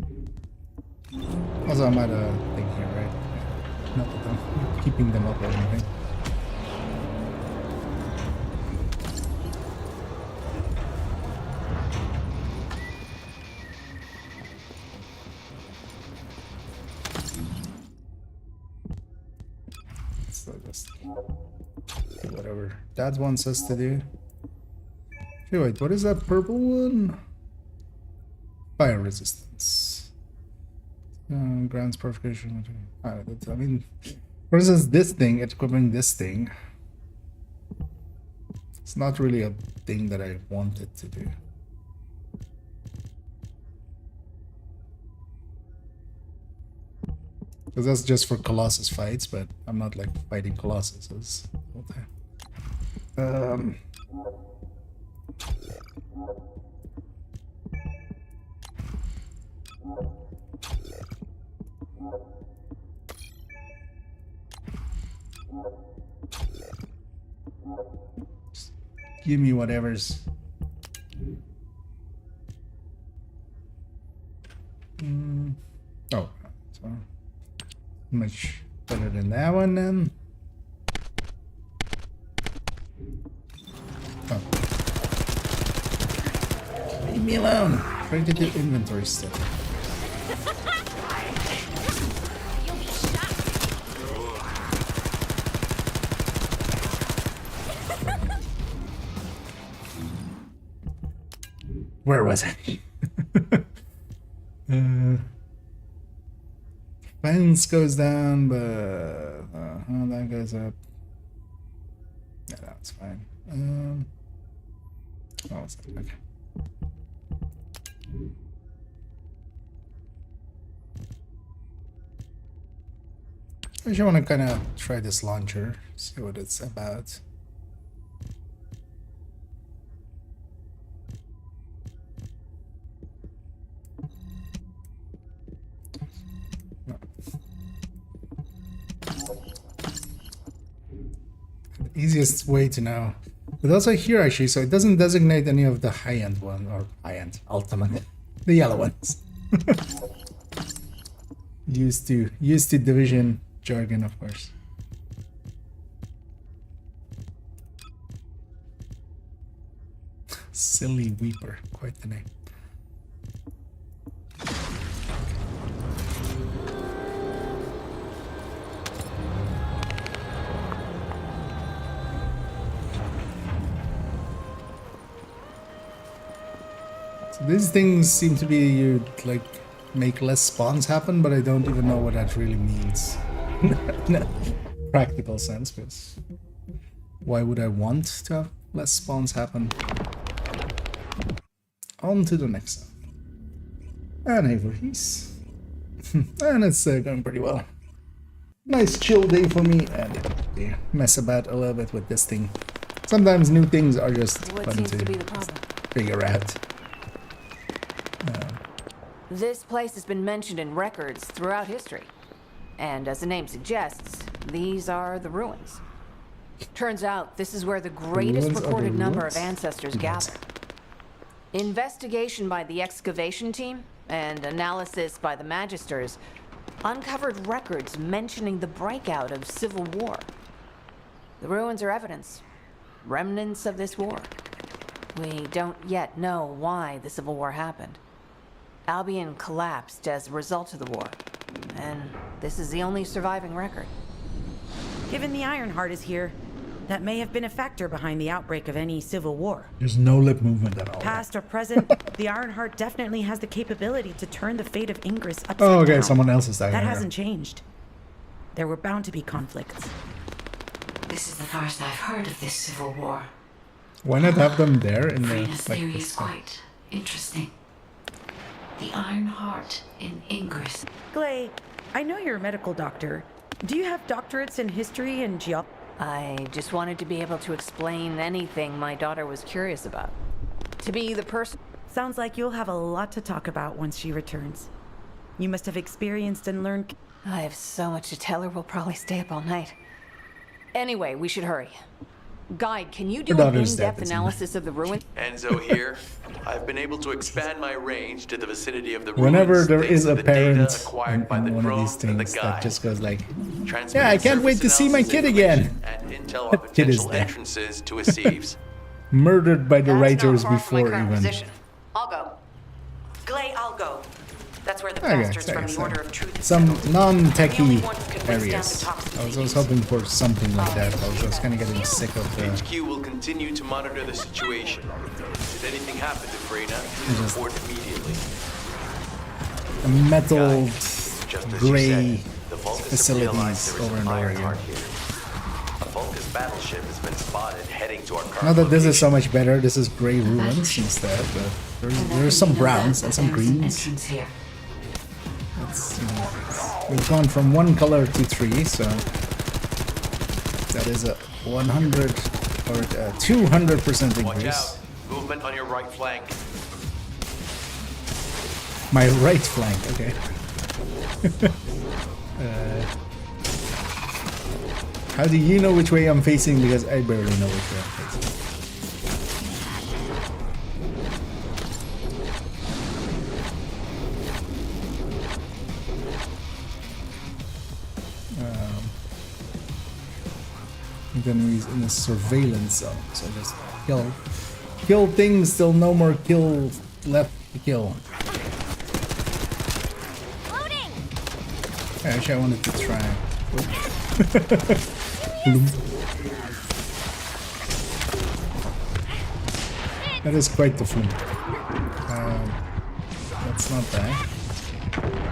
Also, I'm at a thing here, right? Not that I'm keeping them up or anything. So just do whatever Dad wants us to do. Okay, wait, what is that purple one? Fire resistance. Grants purification. I mean, for instance, this thing, equipping this thing, it's not really a thing that I wanted to do. Because that's just for Colossus fights, but I'm not like fighting Colossuses all the time. Just give me whatever's. Oh, so much better than that one then. Oh. Leave me alone. Trying to do inventory stuff. Where was I? Fence goes down, but that goes up. Yeah, that's fine. Oh, it's okay. I just want to kind of try this launcher, see what it's about. Easiest way to know. But also here actually, so it doesn't designate any of the high-end one or high-end ultimate, the yellow ones. used to division jargon, of course. Silly Weeper, quite the name. These things seem to be you like make less spawns happen, but I don't even know what that really means. No, practical sense, because why would I want to have less spawns happen? On to the next one. And hey, peace. And it's going pretty well. Nice chill day for me, and yeah, mess about a little bit with this thing. It's Sometimes new things are just What fun seems to to be the problem? figure out. This place has been mentioned in records throughout history. And as the name suggests, these are the ruins. Turns out this is where the greatest ruins are the recorded number of ruins? ancestors Yes. gather. Investigation by the excavation team and analysis by the magisters uncovered records mentioning the breakout of civil war. The ruins are evidence, remnants of this war. We don't yet know why the civil war happened. Albion collapsed as a result of the war, and this is the only surviving record. Given the Ironheart is here, that may have been a factor behind the outbreak of any civil war. There's no lip movement at all. Past or present, the Ironheart definitely has the capability to turn the fate of Ingress upside Oh, okay, down. someone else is dying. That here. hasn't changed. There were bound to be conflicts. This is the first I've heard of this civil war. Why not have them there in the Frena's theory like? is quite interesting. The Ironheart in Ingress. Glay, I know you're a medical doctor. Do you have doctorates in history and geology? I just wanted to be able to explain anything my daughter was curious about. To be the person... Sounds like you'll have a lot to talk about once she returns. You must have experienced and learned... I have so much to tell her, we'll probably stay up all night. Anyway, we should hurry. Guide, can you do Her an daughter's dead, in-depth isn't it? analysis of the ruin? Enzo here. I've been able to expand my range to the vicinity of the Whenever ruins there thanks is to a the data parent acquired by the in one of drone these and the things that guide. just goes like, Transmitting yeah, I can't wait to surface see my analysis kid again. information And intel That on kid is potential dead. entrances to a sieves. murdered by the That's writers not far from my before current even. position. I'll go. Glay, I'll go. That's where the Okay, bastards from the so Order of Truth is some settled. non-techie The only one who can withstand areas. the toxins I was they use. hoping for something like that. I was just kind of getting sick of the HQ will continue to monitor the situation. Should anything happen to Frena, Just- report immediately. metal Just as you gray said, the Vulcans have realized facilities there is over an and over Ironheart again. here. A Vulcan battleship has been spotted heading to our current Now that this is so location. much better, this is gray ruins instead, but there's some browns and some greens. Here. It's, we've gone from one color to three, so that is a 100 or 200% Watch increase. out. Movement on your right flank. My right flank, okay. How do you know which way I'm facing? Because I barely know which way I'm facing. Then he's in a surveillance zone, so just kill things till no more kill left to kill. Loading! Actually, I wanted to try. That is quite the flume. That's not bad.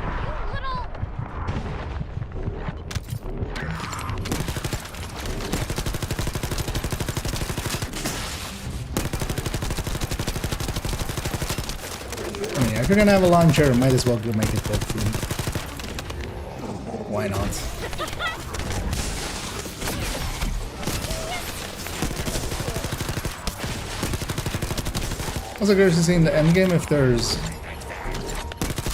I mean, if you're gonna have a launcher, might as well go make it called flume. Why not? Also curious to see in the endgame if there's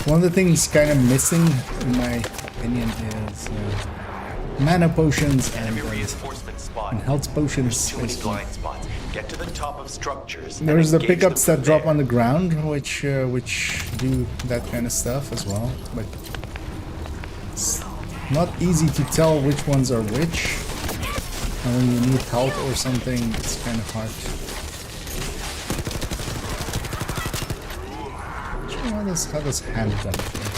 one of the things kind of missing, in my opinion, is mana potions Enemy and reinforcement spot. health potions. Too many basically. blind spots. Get to the top of structures. and There's the engage pickups them that from drop there. on the ground, which do that kind of stuff as well, but it's not easy to tell which ones are which. And when you need health or something, it's kind of hard. How does handgun feel?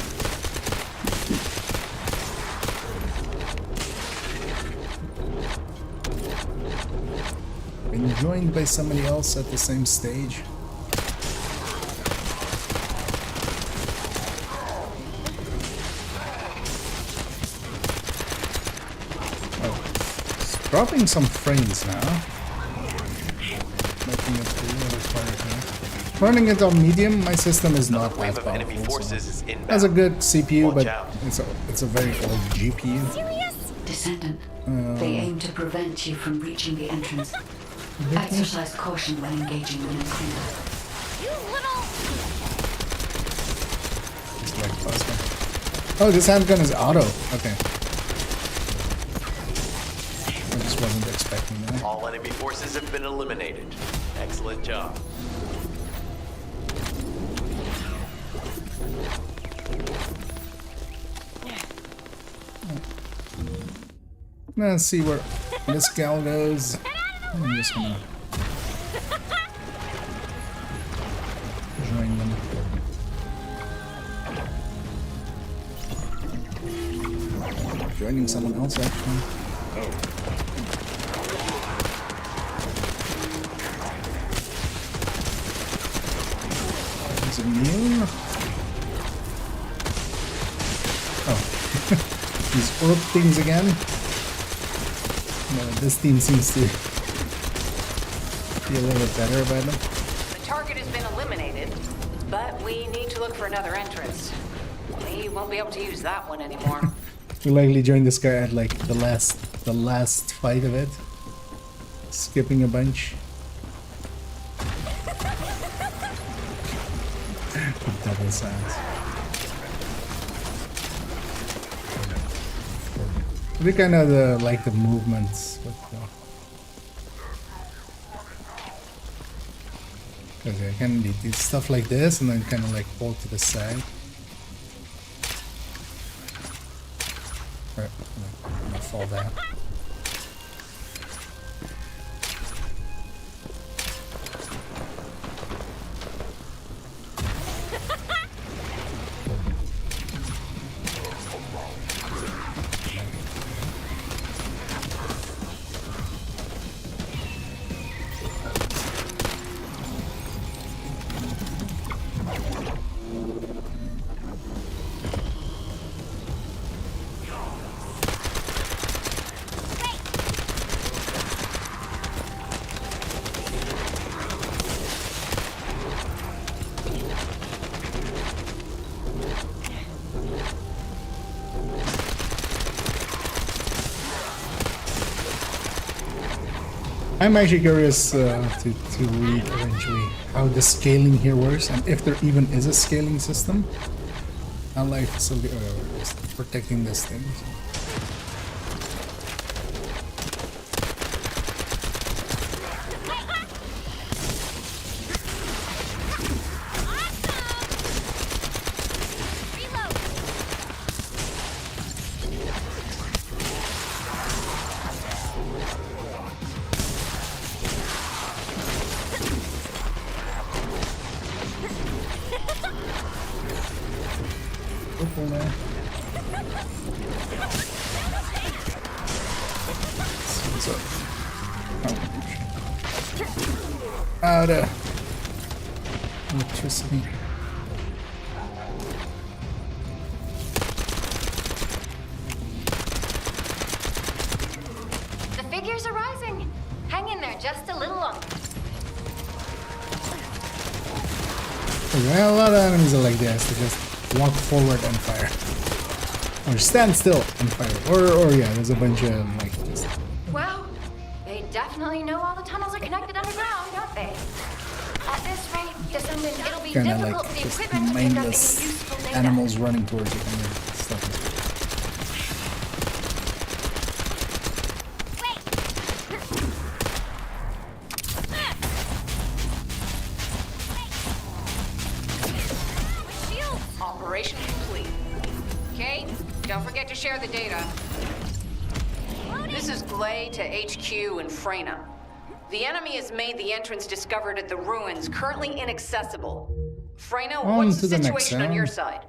Been joined by somebody else at the same stage. Oh, it's dropping some frames now. Making it really required here. Running it on medium, my system is not Wave as of enemy powerful. forces So is inbound. it has a good CPU, Watch but out. it's a very old GPU. Descendant, they aim to prevent you from reaching the entrance. Exercise caution when engaging with a cleaner. You little... Just like plasma. Oh, this handgun is auto. Okay. I just wasn't expecting that. All enemy forces have been eliminated. Excellent job. Let's see where this gal goes. I'm just gonna join them. Joining someone else actually. Oh. Is it immune? Oh. These orb things again. No, this team seems to be a little bit better about them. The target has been eliminated, but we need to look for another entrance. We won't be able to use that one anymore. We likely joined this guy at like the last fight of it. Skipping a bunch. Double sounds. We kind of like the movements with because I can do stuff like this and then kind of like pull to the side. Right, I'm gonna fall down. I'm actually curious to read eventually how the scaling here works and if there even is a scaling system. Allied facility, just protecting this thing. Out of electricity. The figures are rising. Hang in there just a little longer. Well, a lot of enemies are like this. They just walk forward and fire. Or stand still and fire. Or yeah, there's a bunch of like just... Well, they definitely know all the tunnels are connected underground, don't they? At this rate, Descendant, it'll be Kinda difficult like for the just equipment to pick up any mindless useful data. animals running towards it and stuff. Operation complete. Kate, don't forget to share the data. This is Glay to HQ in Freyna. The enemy has made the entrance discovered at the ruins currently inaccessible. Freyna, what's the situation on your side?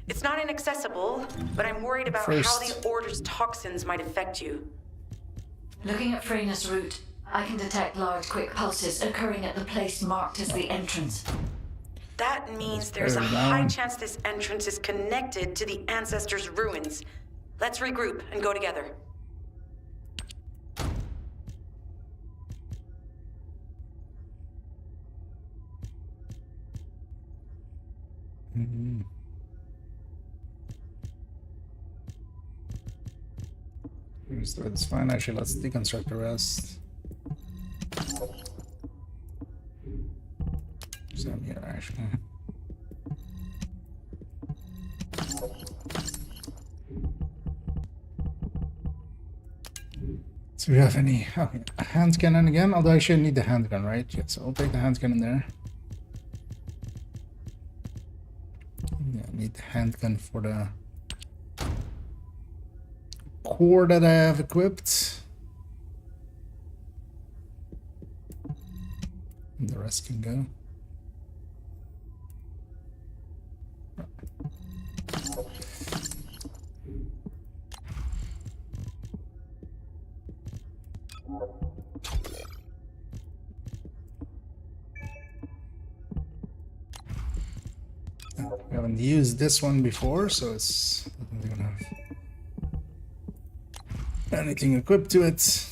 It's not inaccessible, but I'm worried about how the Order's toxins might affect you. Looking at Freyna's route, I can detect large quick pulses occurring at the place marked as the entrance. That means there's a high chance this entrance is connected to the Ancestors' ruins. Let's regroup and go together. It's fine. Actually, let's deconstruct the rest. down here actually. So we have any hand cannon again? Although I should need the handgun, right? Yeah, so I'll take the hand cannon there. Yeah, I need the handgun for the core that I have equipped. And the rest can go. We haven't used this one before, so it's I don't think I have anything equipped to it.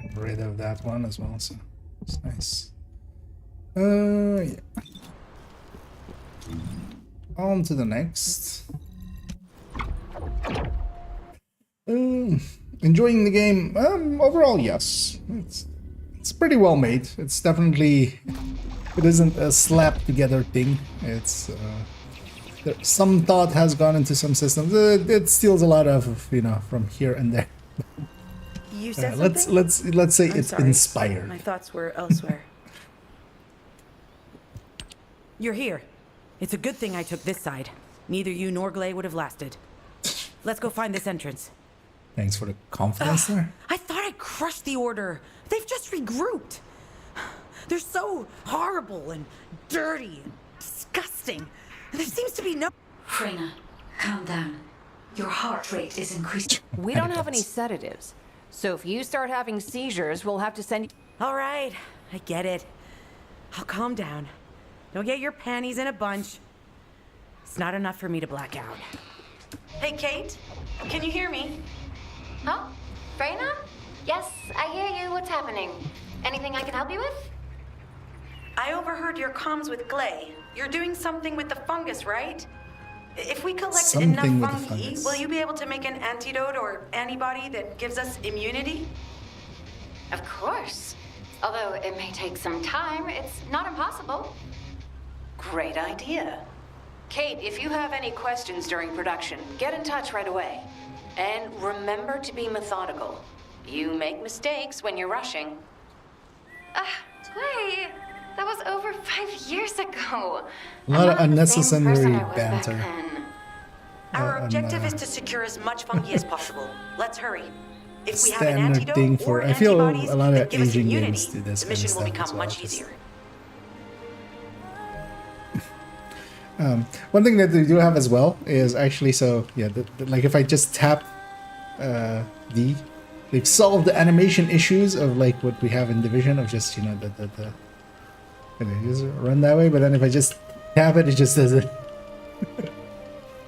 Get rid of that one as well, so it's nice. Yeah. On to the next. Enjoying the game? Overall, yes. It's pretty well made. It's definitely, it isn't a slap together thing. It's some thought has gone into some systems. It steals a lot of, you know, from here and there. You said something? Let's say I'm it's sorry. inspired. My thoughts were elsewhere. You're here. It's a good thing I took this side. Neither you nor Glay would have lasted. Let's go find this entrance. Thanks for the confidence there. I thought I crushed the Order. They've just regrouped. They're so horrible and dirty and disgusting. And there seems to be no... Freyna, calm down. Your heart rate is increasing. We don't have any sedatives. So if you start having seizures, we'll have to send you... All right, I get it. I'll calm down. Don't get your panties in a bunch. It's not enough for me to black out. Hey, Kate, can you hear me? Huh? Freyna? Yes, I hear you. What's happening? Anything I can help you with? I overheard your comms with Glay. You're doing something with the fungus, right? If we collect enough fungi, will you be able to make an antidote or antibody that gives us immunity? Of course. Although it may take some time, it's not impossible. Great idea. Kate, if you have any questions during production, get in touch right away. And remember to be methodical. You make mistakes when you're rushing. Glay, that was over 5 years ago. A lot of unnecessary banter. Our objective is to secure as much fungi as possible. Let's hurry. If we have an Standard antidote thing for, or I feel antibodies a lot that of give us Asian immunity, games do this the kind of mission will stuff become as well. much easier. One thing that they do have as well is actually, so yeah, like if I just tap D, they've solved the animation issues of like what we have in Division of just, you know, okay, just run that way, but then if I just tap it, it just does it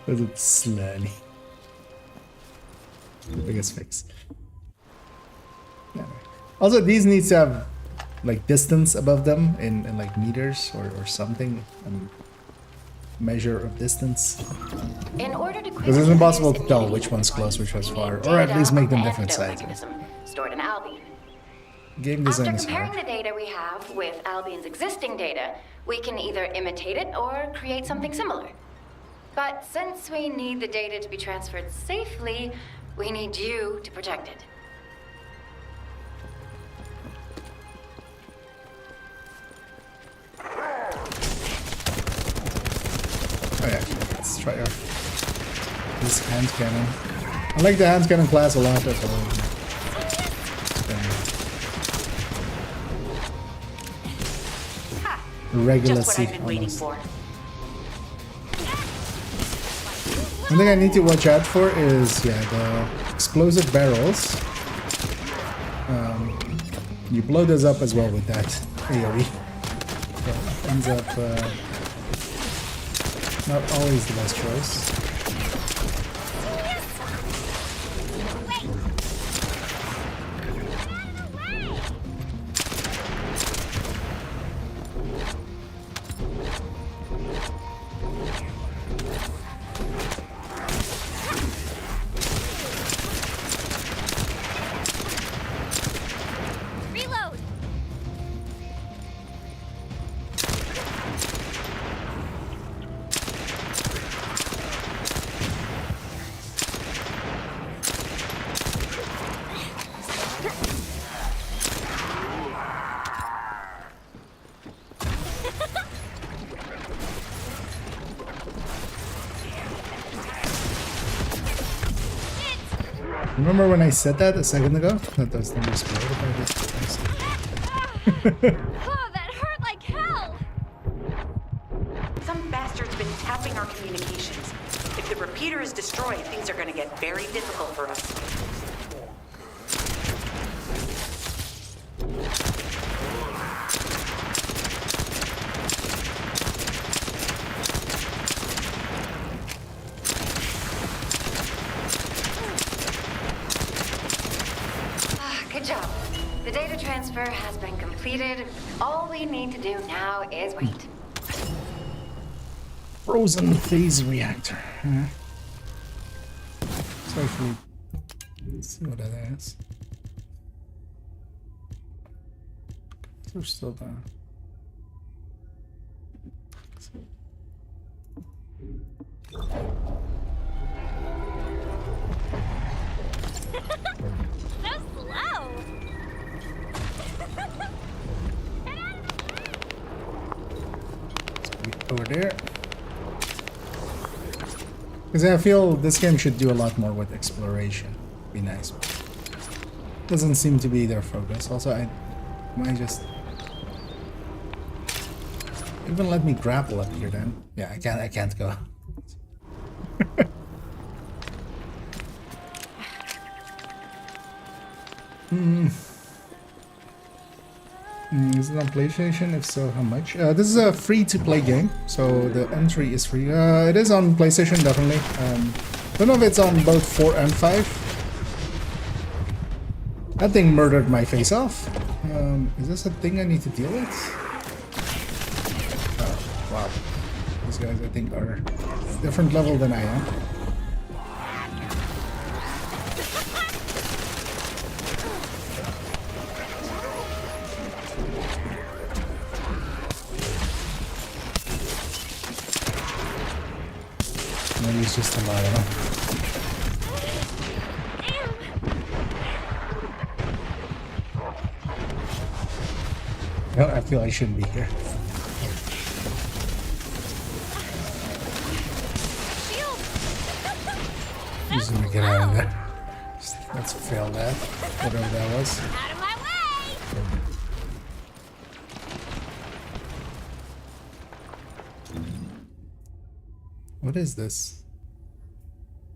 does it slowly. Biggest fix. Yeah. Also, these needs to have like distance above them in like meters or something. Measure of distance. In order to because it's impossible to tell which one's close, which one's far, or at least make them different sizes. Stored in Albion. Game design After is comparing hard. the data we have with Albion's existing data, we can either imitate it or create something similar. But since we need the data to be transferred safely, we need you to protect it. Oh yeah, let's try this hand cannon. I like the hand cannon class a lot as well. Regular Just what I've been waiting for. One thing I need to watch out for is, yeah, the explosive barrels. You blow those up as well with that AoE. So it ends up not always the best choice. Remember when I said that a second ago? That those things exploded by this. Oh, that hurt like hell! Some bastard's been tapping our communications. If the repeater is destroyed, things are gonna get very difficult for us. Good job. The data transfer has been completed. All we need to do now is wait. Frozen phase reactor. Huh? So actually, let's see what that is. They're still there. So slow! Over there. Because I feel this game should do a lot more with exploration. Be nice. Doesn't seem to be their focus. Also, I might just even let me grapple up here then. Yeah, I can't go. Is it on PlayStation? If so, how much? This is a free-to-play game, so the entry is free. It is on PlayStation, definitely. Don't know if it's on both 4 and 5. That thing murdered my face off. Is this a thing I need to deal with? Oh, wow. These guys, I think, are different level than I am. Maybe it's just a lot of them. Well, I feel I shouldn't be here. Just gonna get out of there. Let's fail that. Whatever that was. Out of my way! What is this?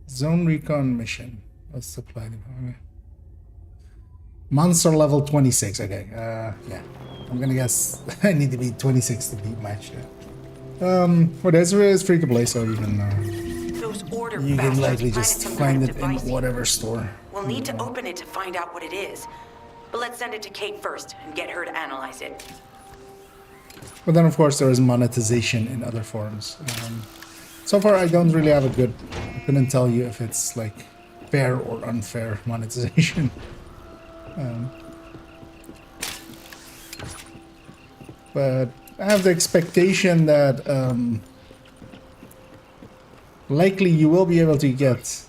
Zone recon mission. Let's supply the monster level 26. Okay. Yeah. I'm gonna guess I need to be 26 to beat match. Well, Ezra is free to play, so you can you can likely just find it in whatever store. We'll need to open it to find out what it is. But let's send it to Kate first and get her to analyze it. But then, of course, there is monetization in other forms. So far, I don't really have a good. I couldn't tell you if it's like fair or unfair monetization. But I have the expectation that likely you will be able to get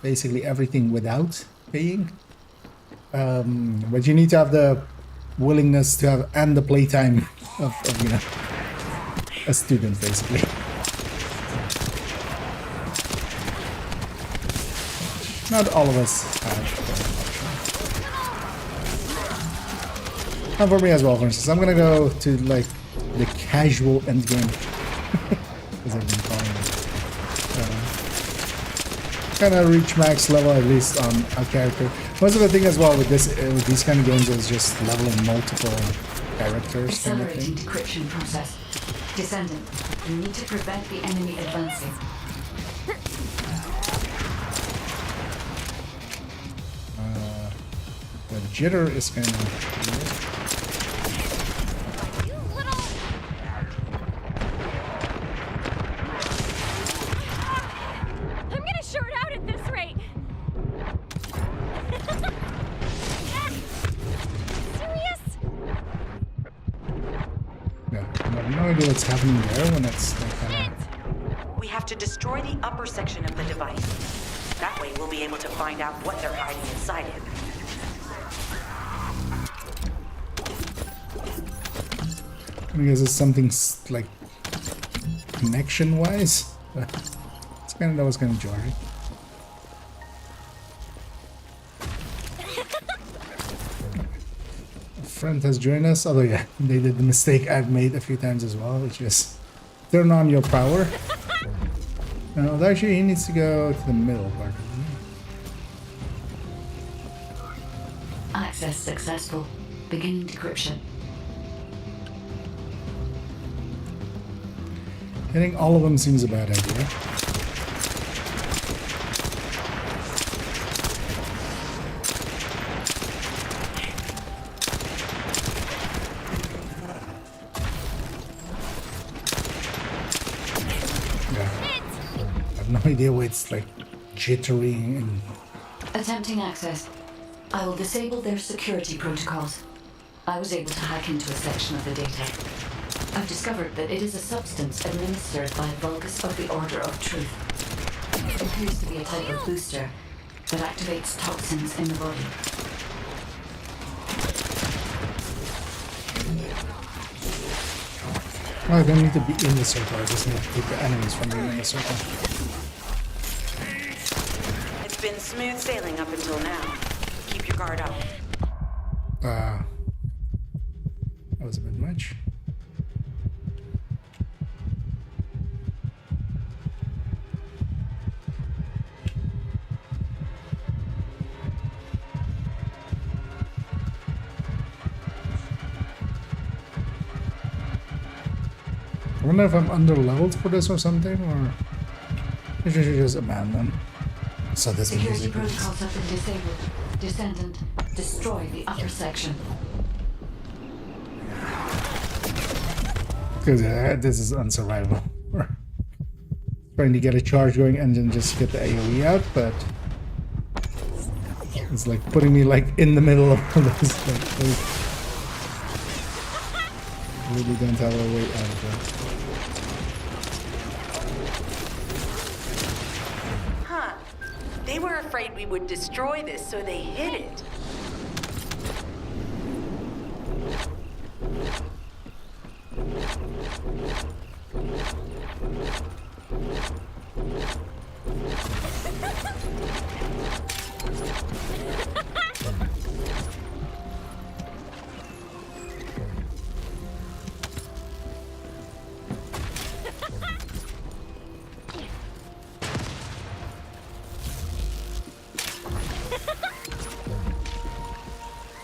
basically everything without paying. But you need to have the willingness to have and the playtime of you know, a student basically. Not all of us have. And for me as well, for instance, I'm gonna go to like the casual endgame, as I've been calling it. Kind of reach max level at least on a character. Most of the thing as well with this, with these kind of games, is just leveling multiple characters. Accelerating decryption process. Descendant, you need to prevent the enemy advancing. The jitter is kind of. I'm gonna short out at this rate. Serious? Yeah, I have no idea what's happening there when it's like kind of. We have to destroy the upper section of the device. That way we'll be able to find out what they're hiding inside it. I guess it's something like connection-wise. It's kind of that was kind of jarring. friend has joined us. Although yeah, they did the mistake I've made a few times as well, which is turn on your power. No, actually he needs to go to the middle part. Access successful. Beginning decryption. Hitting all of them seems a bad idea. No idea why it's like jittery and... Attempting access. I will disable their security protocols. I was able to hack into a section of the data. I've discovered that it is a substance administered by Vulgus of the Order of Truth. It appears to be a type of booster that activates toxins in the body. Oh, I don't need to be in the circle, I just need to keep the enemies from being in the circle. It's been smooth sailing up until now. Keep your guard up. That was a bit much. I wonder if I'm under leveled for this or something, or I should just abandon. So this Security protocols have been disabled. Descendant, destroy the upper section. Because this is unsurvivable. Trying to get a charge going and then just get the AoE out, but it's like putting me like in the middle of this. I really don't have a way out of that. They were afraid we would destroy this, so they hid it.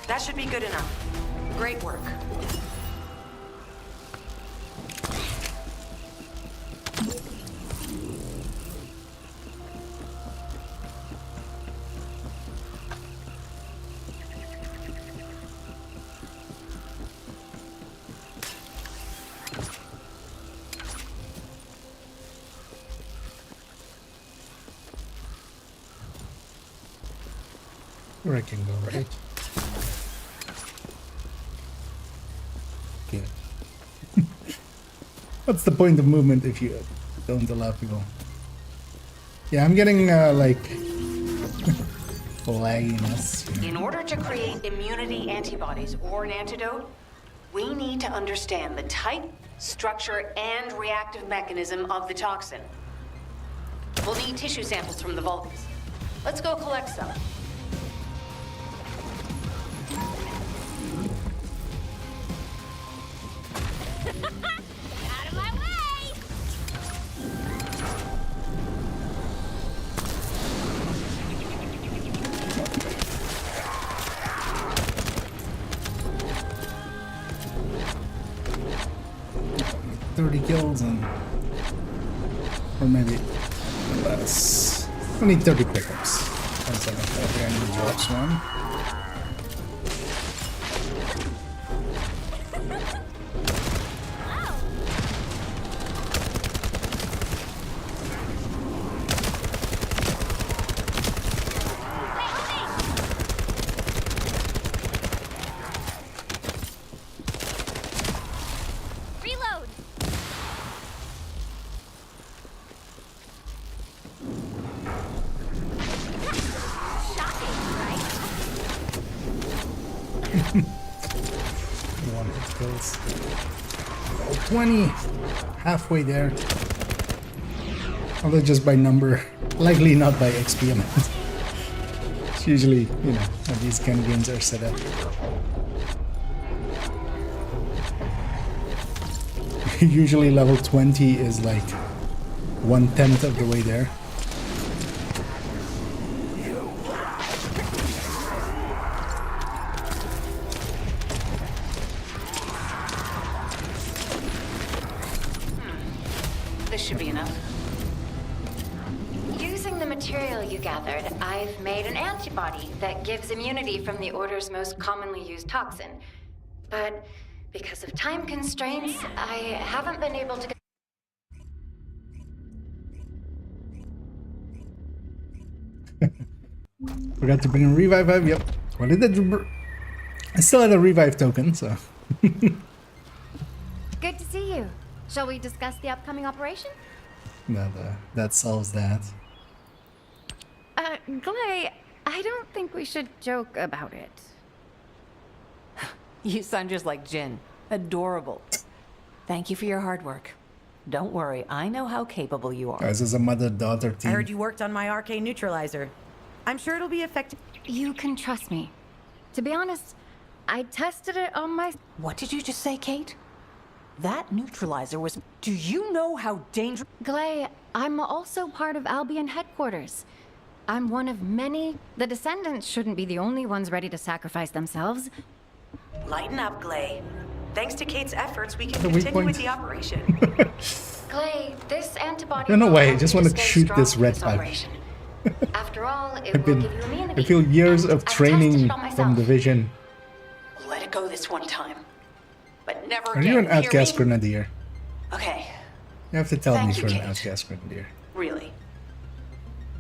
That should be good enough. Great work. Where I can go, right? Okay. What's the point of movement if you don't allow people? Yeah, I'm getting like lagginess. In order to create immunity antibodies or an antidote, we need to understand the type, structure, and reactive mechanism of the toxin. We'll need tissue samples from the Vulgus. Let's go collect some. Out of my way! $30 kills and... or maybe less. I need 30 pickups. 1 second, I think I need to drop one. One hit kills. 20! Halfway there. Although just by number. Likely not by XP amount. It's usually, you know, how these kind of games are set up. Usually level 20 is like 1/10 of the way there. This should be enough. Using the material you gathered, I've made an antibody that gives immunity from the Order's most commonly used toxin. But because of time constraints, I haven't been able to... Forgot to bring a revive vibe. Yep. What did that? I still had a revive token, so. Good to see you. Shall we discuss the upcoming operation? No, that solves that. Glay, I don't think we should joke about it. You sound just like Jin. Adorable. Thank you for your hard work. Don't worry, I know how capable you are. Guys, as a mother-daughter team. I heard you worked on my arcane neutralizer. I'm sure it'll be effective. You can trust me. To be honest, I tested it on my... What did you just say, Kate? That neutralizer was... Do you know how dangerous... Glay, I'm also part of Albion headquarters. I'm one of many. The Descendants shouldn't be the only ones ready to sacrifice themselves. Lighten up, Glay. Thanks to Kate's efforts, we can continue with the operation. Glay, this antibody... No way, I just want to shoot this red pipe. After all, it will give you immunity. I feel years of I've training tested it on from myself. Division. Let it go this one time. But never Are again. you an hear outcast me? grenadier? Okay, You have to tell Thank me you, if you're an Kate. outcast grenadier. really.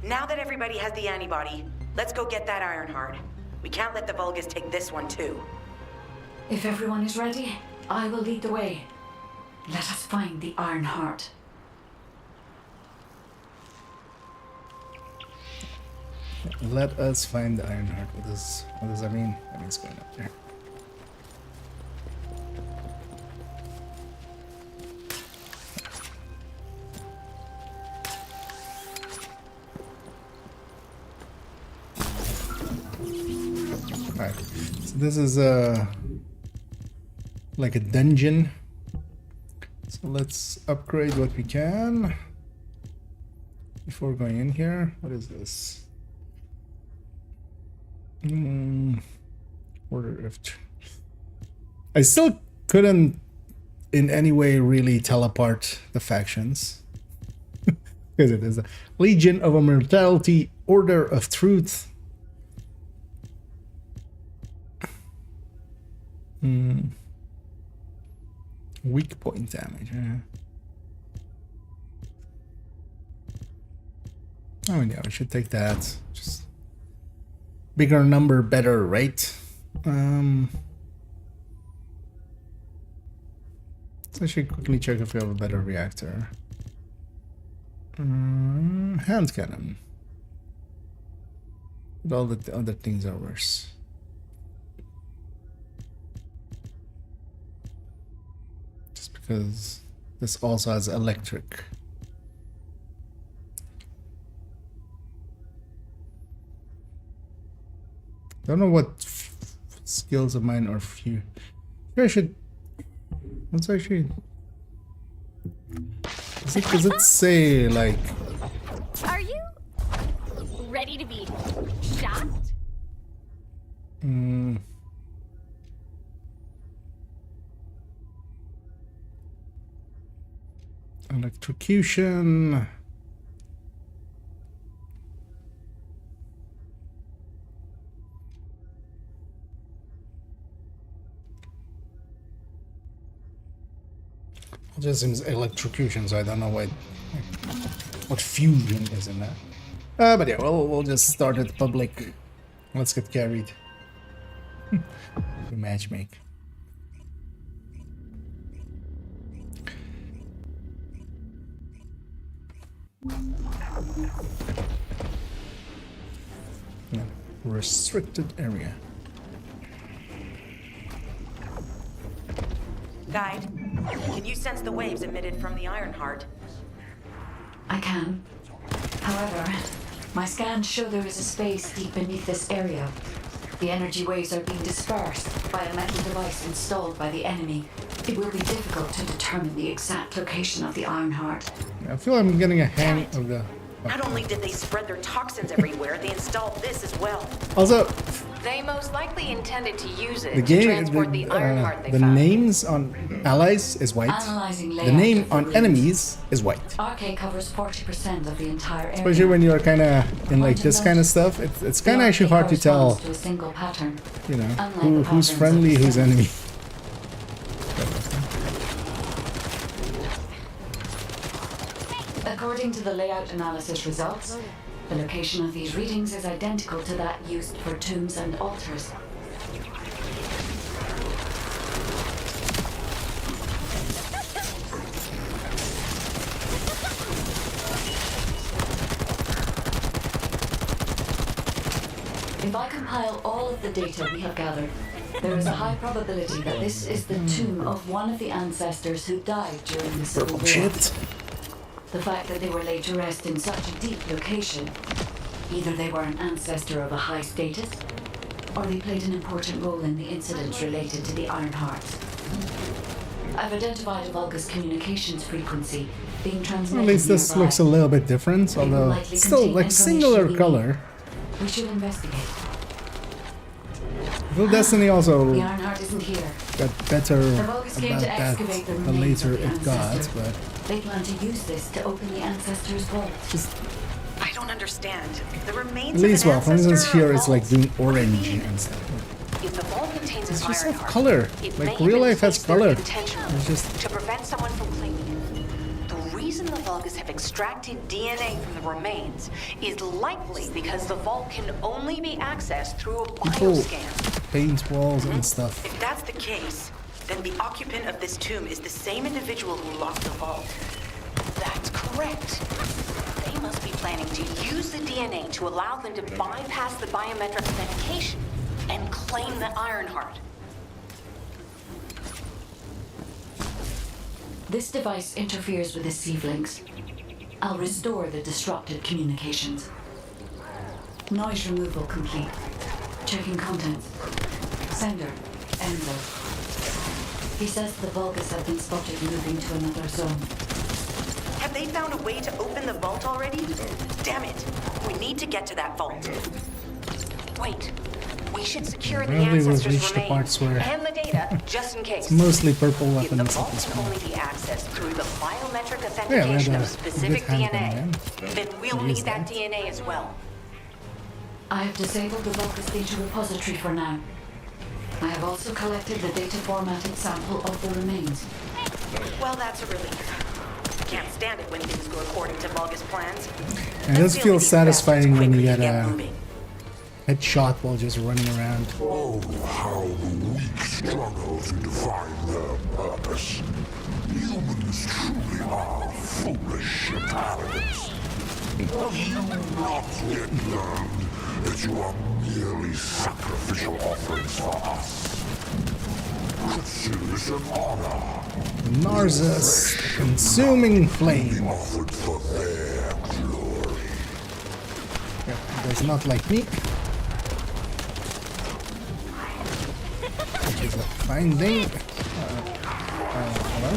Now that everybody has the antibody, let's go get that Ironheart. We can't let the Vulgus take this one too. If everyone is ready, I will lead the way. Let us find the Ironheart. Let us find the Ironheart. What does that mean? That means going up there. Alright, so this is like a dungeon. So let's upgrade what we can before going in here. What is this? Order of... I still couldn't in any way really tell apart the factions. Because it is a Legion of Immortality, Order of Truth. Weak point damage. Oh yeah, we should take that. Just bigger number, better, right? Let's actually quickly check if we have a better reactor. Hand cannon. But all the other things are worse. Just because this also has electric. Don't know what skills of mine are few. I should. Let's actually. Does it say like? Are you ready to be shocked? Electrocution. It just seems electrocution, so I don't know what fusion is in that. But yeah, we'll just start at public. Let's get carried. Matchmake. Yeah, restricted area. Guide, can you sense the waves emitted from the Ironheart? I can. However, my scans show there is a space deep beneath this area. The energy waves are being dispersed by a metal device installed by the enemy. It will be difficult to determine the exact location of the Ironheart. I feel I'm getting a hang of the... Not only did they spread their toxins everywhere, they installed this as well. Also, They most likely intended to use it the to game, transport the Ironheart they the found. names on allies is white. Analyzing The layout name of the on rings. enemies is white. RK covers 40% of the entire area. Especially when you're kind of in like this kind of stuff, it's kind of actually hard to tell, To a single pattern. you know, Unlike who's the friendly, patterns who's of the enemy. According to the layout analysis results, the location of these readings is identical to that used for tombs and altars. If I compile all of the data we have gathered, there is a high probability that this is the tomb of one of the ancestors who died during the Civil War. Shit. The fact that they were laid to rest in such a deep location, either they were an ancestor of a high status, or they played an important role in the incidents related to the Ironheart. I've identified a Vulgus communications frequency being transmitted. At least this nearby. looks a little bit different, although likely still contain like information singular we need. color. We should investigate. Well, Destiny also The Ironheart isn't here. got better The Vulgus came about to that excavate the the remains later of the it got, ancestor. but They plan to use this to open the ancestor's vault. I don't understand. The remains at least, of an well, for instance, ancestor here are it's like vault. doing orange and stuff. If the vault contains It's an just have Ironheart, color. it Like may real have been life has placed there color. intentionally It's just to prevent someone from claiming it. The reason the Vulgus have extracted DNA from the remains is likely because the vault can only be accessed through a people bioscan. paint walls and stuff. If that's the case, then the occupant of this tomb is the same individual who locked the vault. That's correct. They must be planning to use the DNA to allow them to bypass the biometric authentication and claim the Ironheart. This device interferes with the sieve links. I'll restore the disrupted communications. Noise removal complete. Checking contents. Sender, Enzo. He says the Vulgus have been spotted moving to another zone. Have they found a way to open the vault already? Damn it. We need to get to that vault. Wait. We should secure the Apparently we've ancestors' reached the remains parts where and the data just in case. it's mostly purple If the weapons at vault this can only point. be accessed through the biometric Yeah, authentication we had of specific good handgun DNA, then. then we'll Use need that that. DNA as well. I have disabled the Vulgus data repository for now. I have also collected the data formatted sample of the remains. Well, that's a relief. Can't stand it when things go according to Vulgus plans. And this feels satisfying when you get get a moving. headshot while just running around. Oh, how the weak struggle to define their purpose. Humans truly are foolish inhabitants. Have you not yet learned that you are merely sacrificial offerings for us? Consider this an honor. Narza's consuming flame. Offered for their glory. Yep, does not like me. Which is a fine thing. Hello?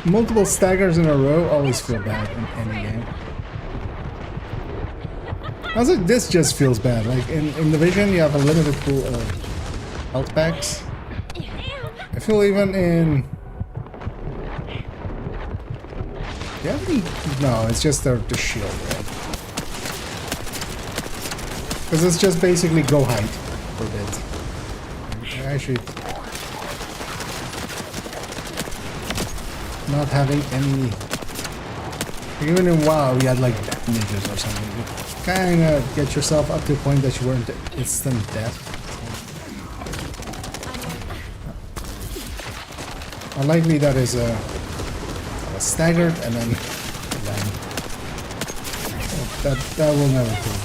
Multiple staggers in a row always feel bad in any game. Also, this just feels bad. Like in Division, you have a limited pool of health packs. I feel even in... Do you have any... No, it's just the shield, right? Because it's just basically go hide for a bit. Actually... Not having any... Even in WoW, you had like bandages or something. You kind of get yourself up to a point that you weren't instant death. Unlikely that is a staggered and then land. Oh, that will never kill me.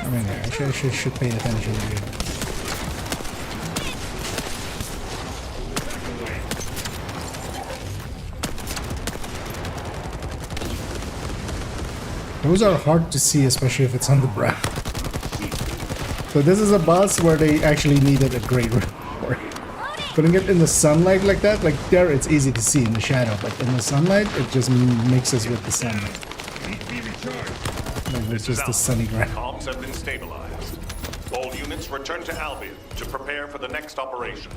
I mean, I should pay attention here. Those are hard to see, especially if it's on the ground. So this is a boss where they actually needed a great report. Putting it in the sunlight like that, like there it's easy to see in the shadow, but in the sunlight it just mixes with the sun. Like it's just the sunny ground. Comms have been stabilized. All units return to Albion to prepare for the next operation.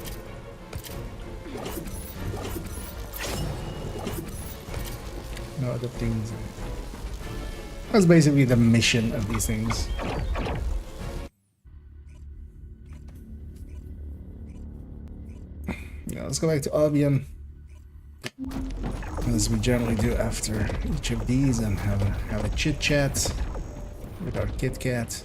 No other things. That's basically the mission of these things. Now let's go back to Albion, as we generally do after each of these, and have a chit chat with our Kit Kat.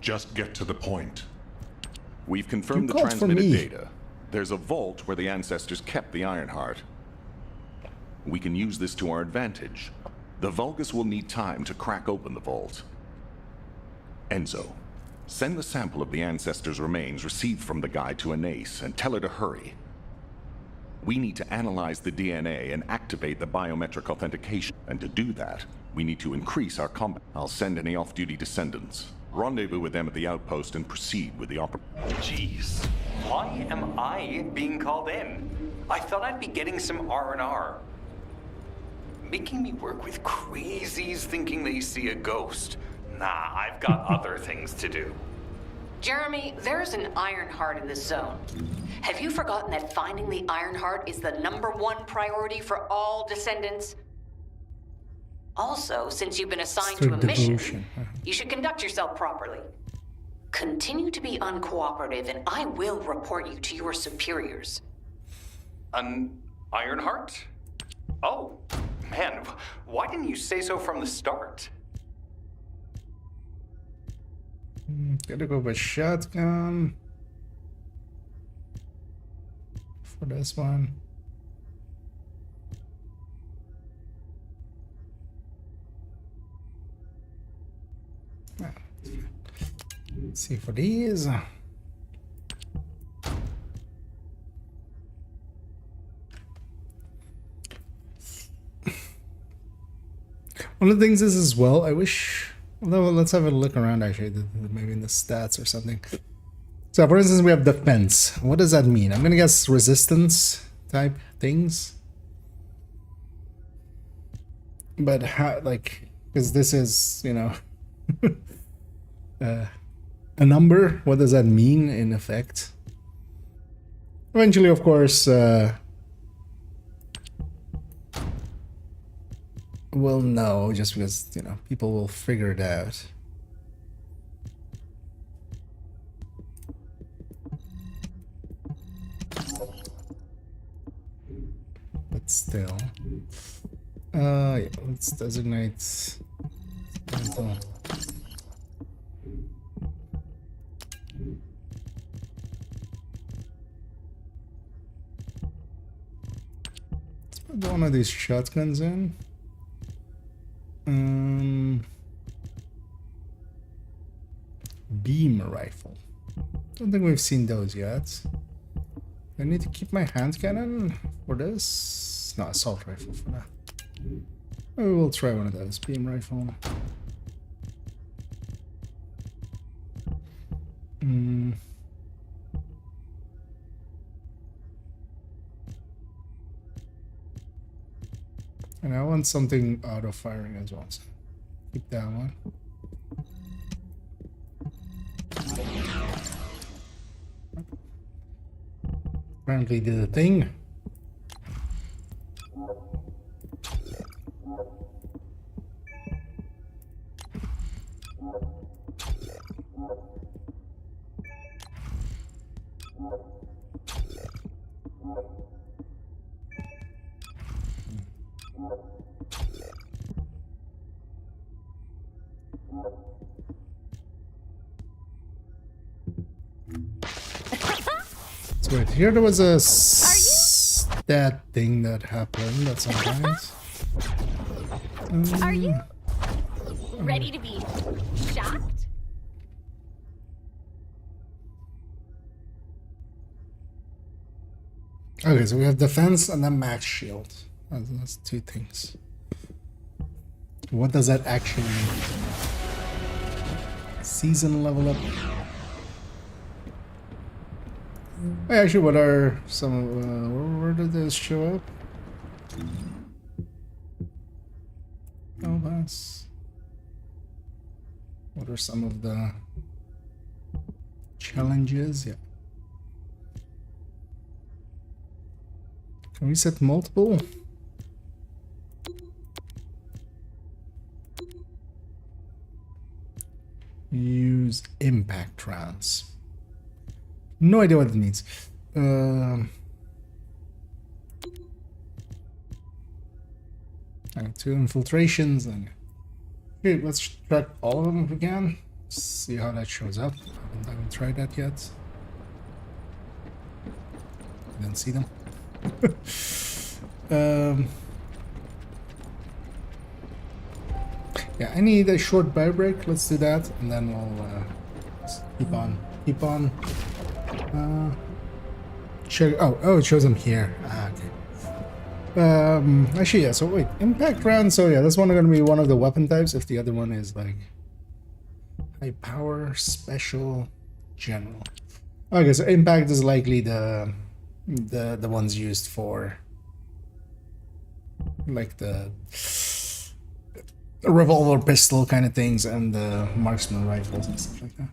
Just get to the point. We've confirmed the transmitted data. There's a vault where the ancestors kept the Ironheart. We can use this to our advantage. The Vulgus will need time to crack open the vault. Enzo, send the sample of the ancestors' remains received from the guide to Anais and tell her to hurry. We need to analyze the DNA and activate the biometric authentication. And to do that, we need to increase our combat. I'll send any off-duty descendants. Rendezvous with them at the outpost and proceed with the operation. Jeez, why am I being called in? I thought I'd be getting some R&R. Making me work with crazies thinking they see a ghost. Nah, I've got other things to do. Jeremy, there's an Ironheart in this zone. Have you forgotten that finding the Ironheart is the #1 priority for all descendants? Also, since you've been assigned to a mission, you should conduct yourself properly. Continue to be uncooperative, and I will report you to your superiors. An Ironheart? Oh, man, why didn't you say so from the start? Gotta go with shotgun for this one. Let's see for these. One of the things is as well, I wish, well, let's have a look around actually, maybe in the stats or something. So for instance, we have defense. What does that mean? I'm gonna guess resistance type things. But how, like, because this is, you know, a number, what does that mean in effect? Eventually, of course, we'll know, just because, you know, people will figure it out. But still, yeah, let's designate mental. Let's put one of these shotguns in. Beam rifle. Don't think we've seen those yet. I need to keep my hand cannon for this. No, assault rifle for that. Maybe we'll try one of those. Beam rifle. And I want something auto firing as well. So keep that one. Apparently did a thing. So wait, here there was a stat thing that happened at some point. Are you ready to be shocked? Okay, so we have defense and then max shield. That's two things. What does that actually mean? Season level up. Hey, actually, what are some? Where did this show up? Oh, that's. What are some of the challenges? Yeah. Can we set multiple? Use impact rounds. No idea what it means. 2 infiltrations and okay, let's track all of them if we can. See how that shows up. I haven't tried that yet. Didn't see them. Yeah, I need a short bio break. Let's do that, and then we'll keep on. Oh, it shows them here. Okay. Actually, yeah. So wait, impact round. So yeah, this one is gonna be one of the weapon types. If the other one is like high power, special, general. Okay, so impact is likely the ones used for like the revolver pistol kind of things and the marksman rifles and stuff like that.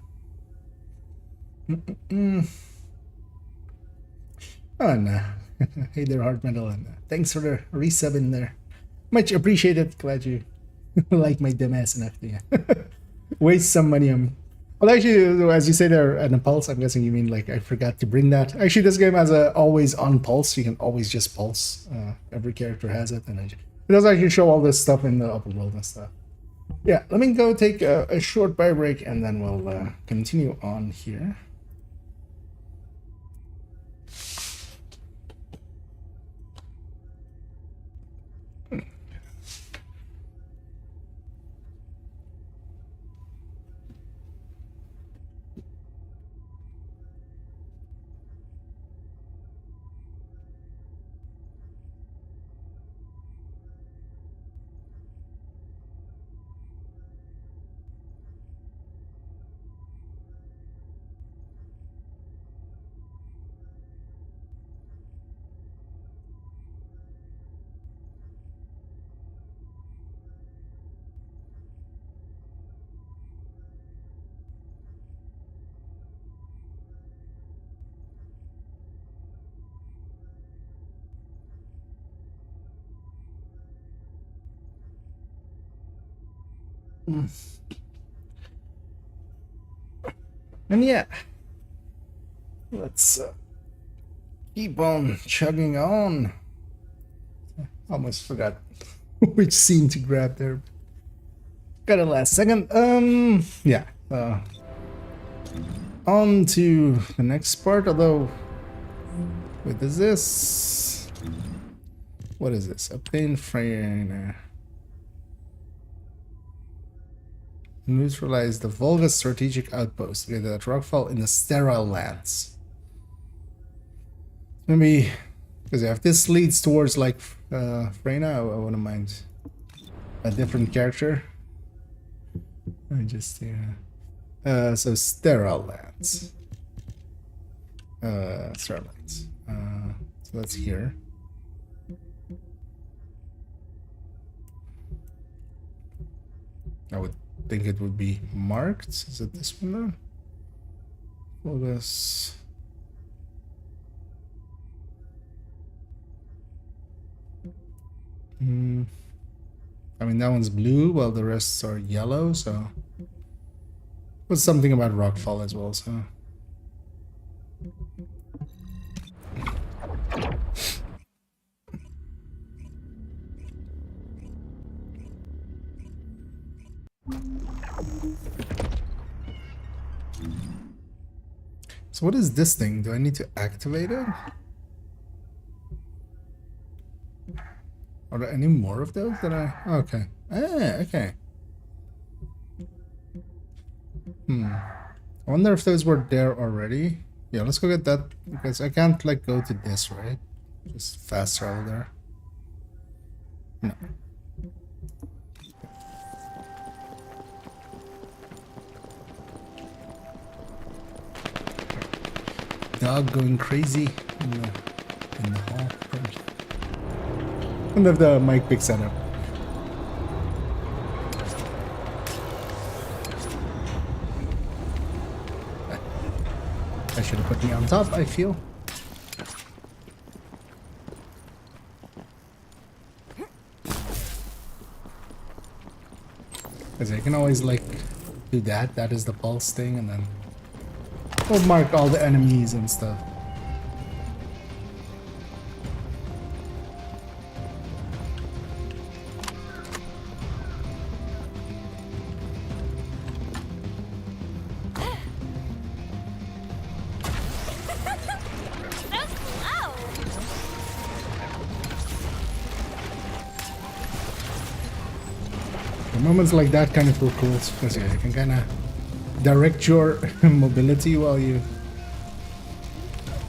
Oh no. Hey there, hard metal, and thanks for the resub in there. Much appreciated. Glad you like my dumbass enough to waste some money on. Well, actually, as you say there, an pulse, I'm guessing you mean like I forgot to bring that. Actually, this game has a always on pulse. You can always just pulse. Every character has it, and it does actually show all this stuff in the upper world and stuff. Yeah, let me go take a short bio break, and then we'll continue on here. And yeah, let's keep on chugging on. Almost forgot which scene to grab there. Got it last second. Yeah. On to the next part. Although, what is this? What is this? Obtain frame. Neutralize the Volga strategic outpost located at Rockfall in the Sterile Lands. Maybe because if this leads towards like Freyna, I wouldn't mind a different character. Let me just so Sterile Lands. Sterile Lands. So that's here. I would think it would be marked. Is it this one now? Focus. I mean, that one's blue while the rest are yellow, so was something about Rockfall as well, so So what is this thing? Do I need to activate it? Are there any more of those that I... Okay. Ah, okay. I wonder if those were there already. Yeah, let's go get that, because I can't like go to this, right? Just fast travel there. No. Dog going crazy in the hall. I wonder if the mic picks that up. I should have put me on top, I feel. Because I can always like do that. That is the pulse thing, and then we'll mark all the enemies and stuff. Moments like that kind of feel cool, because yeah, you can kind of direct your mobility while you...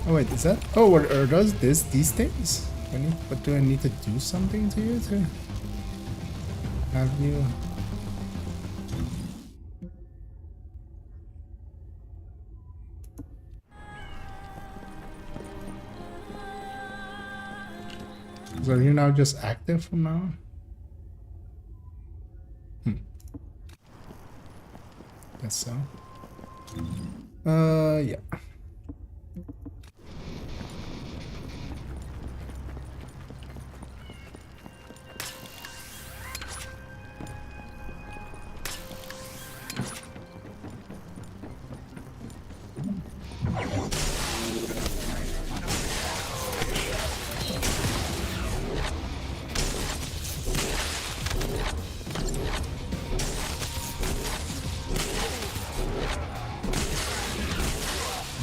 Oh wait, is that... Oh, what are those? These things? But do I need to do something to you to have you... So you're now just active from now on? Guess so. Yeah.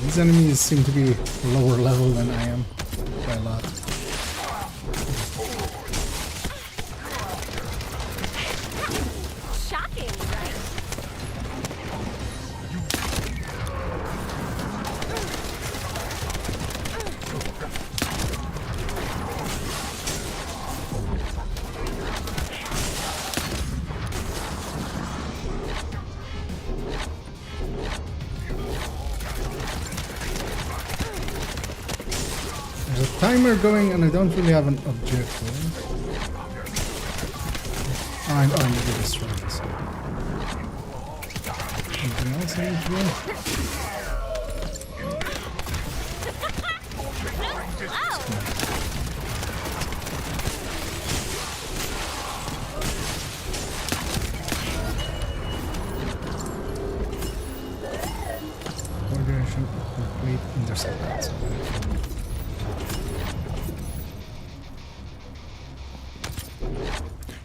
These enemies seem to be lower level than I am by a lot. Shocking, right? There's a timer going and I don't really have an objective. I need to destroy this. Anything else I need to do? Coordination complete, intercept that.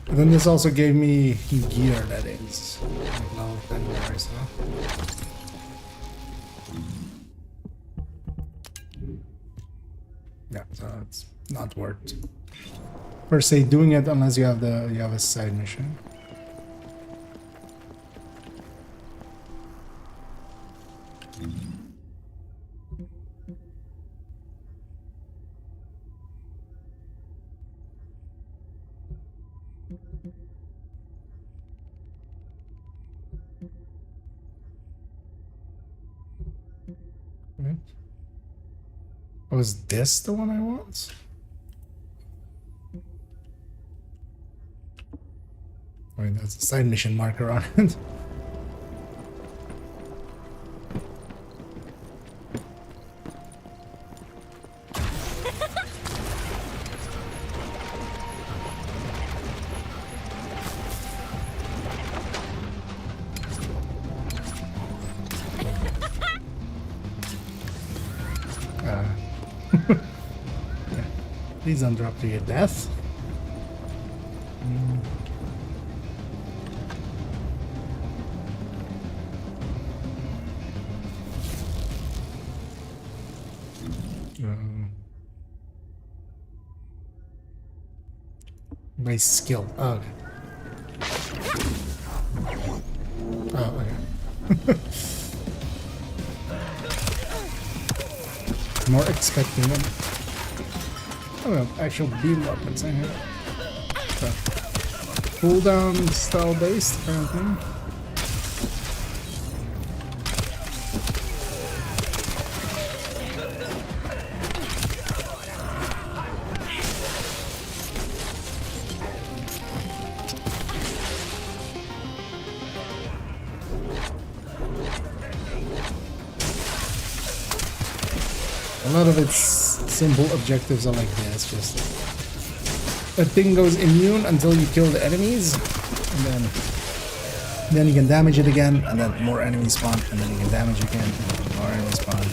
And then this also gave me gear that is like level 10 or so. Yeah, so it's not worth per se doing it unless you have a side mission. Was this the one I want? Wait, that's a side mission marker on it. Please don't drop to your death. My skill. Oh, okay. Oh, okay. More expecting them. Oh, well, actual beam weapons in here. So, cooldown style based, apparently. A lot of its simple objectives are like this, just a thing goes immune until you kill the enemies, and then you can damage it again, and then more enemies spawn, and then you can damage again, and then more enemies spawn. And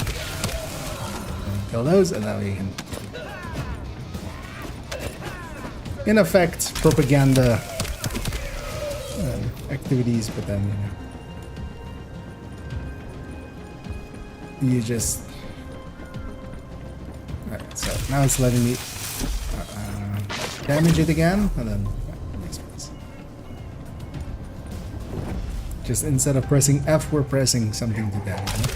you kill those, and then you can, in effect, propaganda activities, but then you just. Alright, so now it's letting me damage it again, and then next place. Just instead of pressing F, we're pressing something to damage it.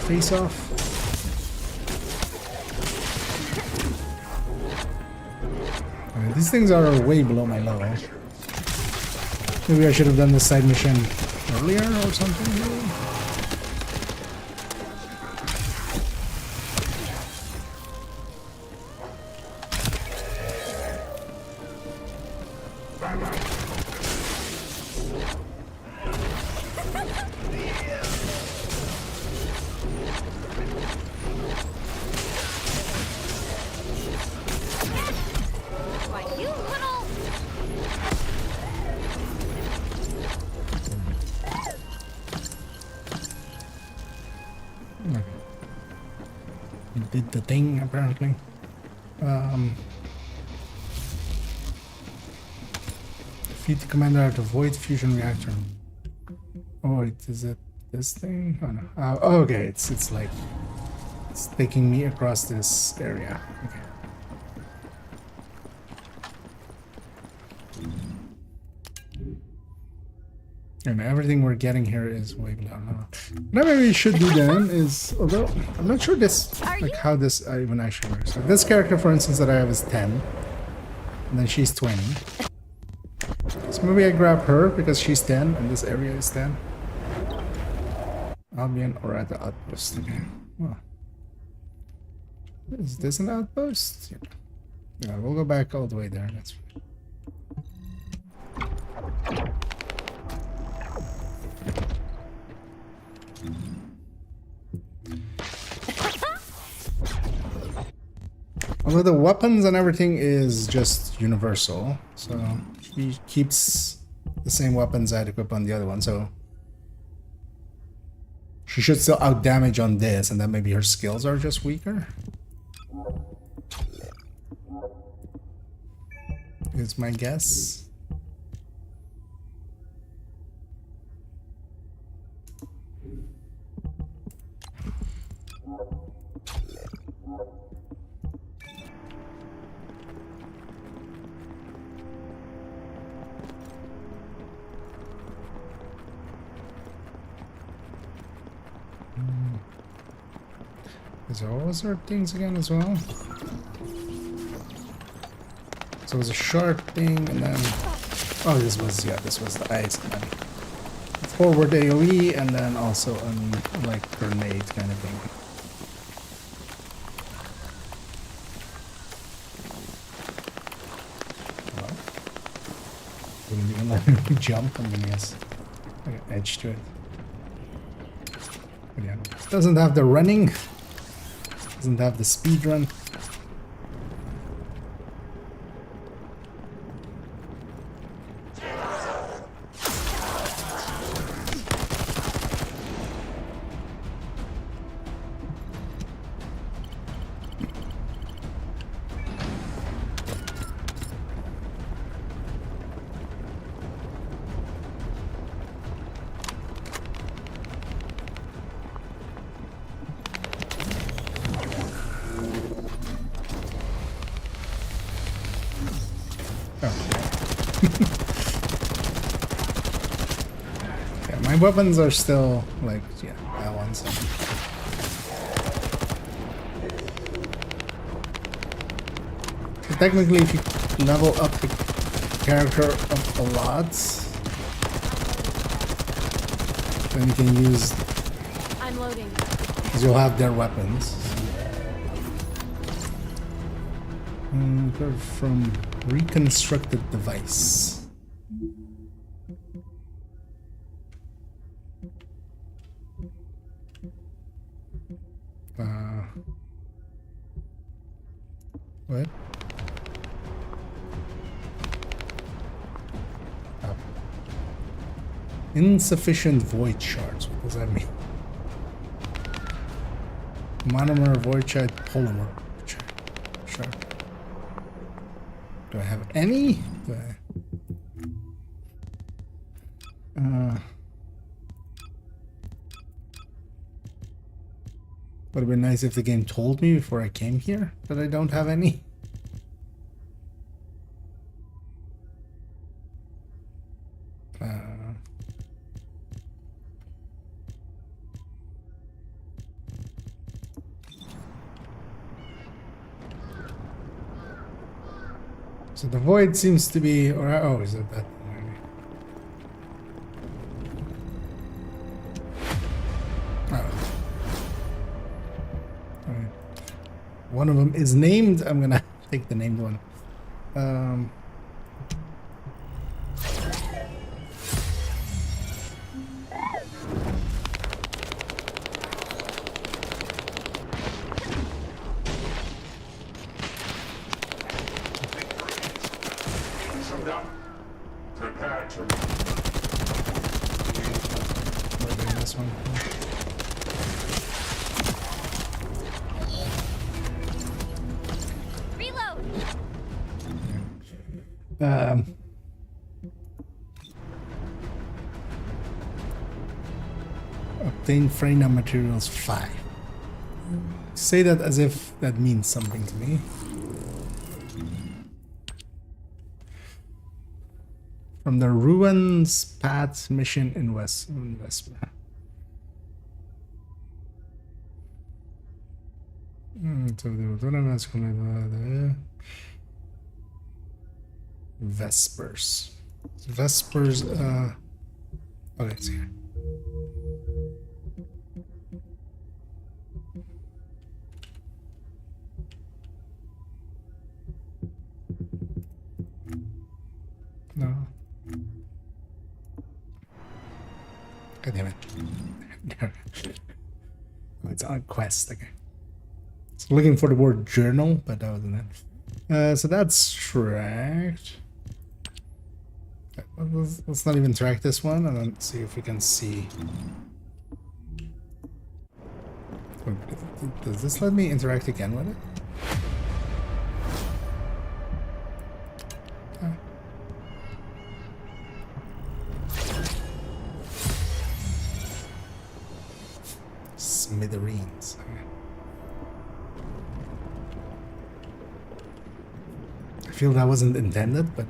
Face off. I mean, these things are way below my level. Maybe I should have done this side mission earlier or something. Did the thing apparently. Defeat the commander at the void fusion reactor. Oh wait, is it this thing? Oh no. Oh, okay, it's like it's taking me across this area. Okay. And everything we're getting here is way below. What I maybe should do then is, although I'm not sure this, like how this even actually works. So this character, for instance, that I have is 10, and then she's 20. So maybe I grab her because she's 10 and this area is 10. Albion or at the outpost again. Well, is this an outpost? Yeah, we'll go back all the way there. That's fine. Although the weapons and everything is just universal, so she keeps the same weapons I'd equip on the other one, so she should still outdamage on this, and then maybe her skills are just weaker. Is my guess. So what was our things again as well? So it was a sharp thing, and then oh, this was the ice, and then forward AoE, and then also like grenade kind of thing. Well, wouldn't even let me jump. I mean, yes, I got edge to it. But yeah, it doesn't have the running. Doesn't have the speed run. Yeah, my weapons are still like, yeah, that one's. So technically, if you level up the character up a lot, then you can use. I'm loading. Because you'll have their weapons. From reconstructed device. What? Oh. Insufficient void shards. What does that mean? Monomer void shard, polymer shard. Do I have any? Do I... Would have been nice if the game told me before I came here that I don't have any. So the void seems to be, or oh, is it that? Oh. Right. One of them is named. I'm gonna take the named one. Obtain Freyna materials 5. Say that as if that means something to me. From the Ruins Path mission in Vesper. Vespers. Vespers, oh, it's here. No. God damn it. Oh, it's on a quest, okay. It's looking for the word journal, but that wasn't it. So that's tracked. Let's not even track this one and then see if we can see. Does this let me interact again with it? Smithereens. I feel that wasn't intended, but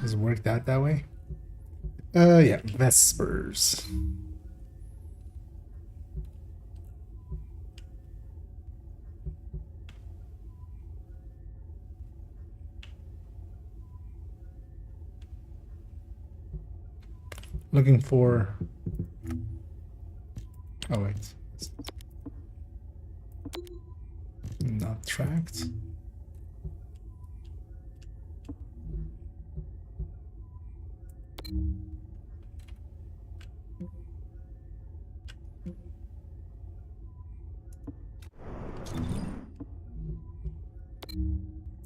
it's worked out that way. Yeah, Vespers. Looking for. Oh wait, not tracked.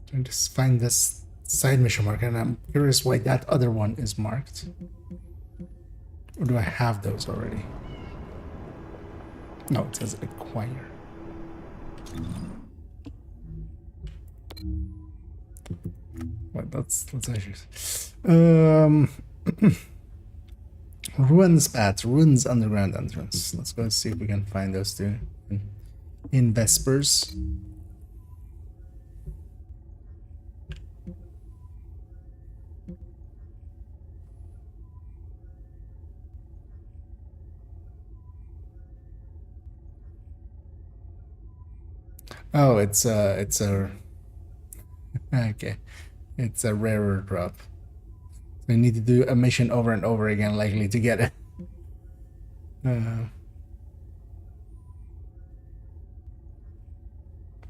Trying to find this side mission marker, and I'm curious why that other one is marked. Or do I have those already? No, it says acquire. What? That's actually. Ruins path, ruins underground entrance. Let's go see if we can find those two in Vespers. Oh, it's a okay. It's a rarer drop. So you need to do a mission over and over again, likely to get it.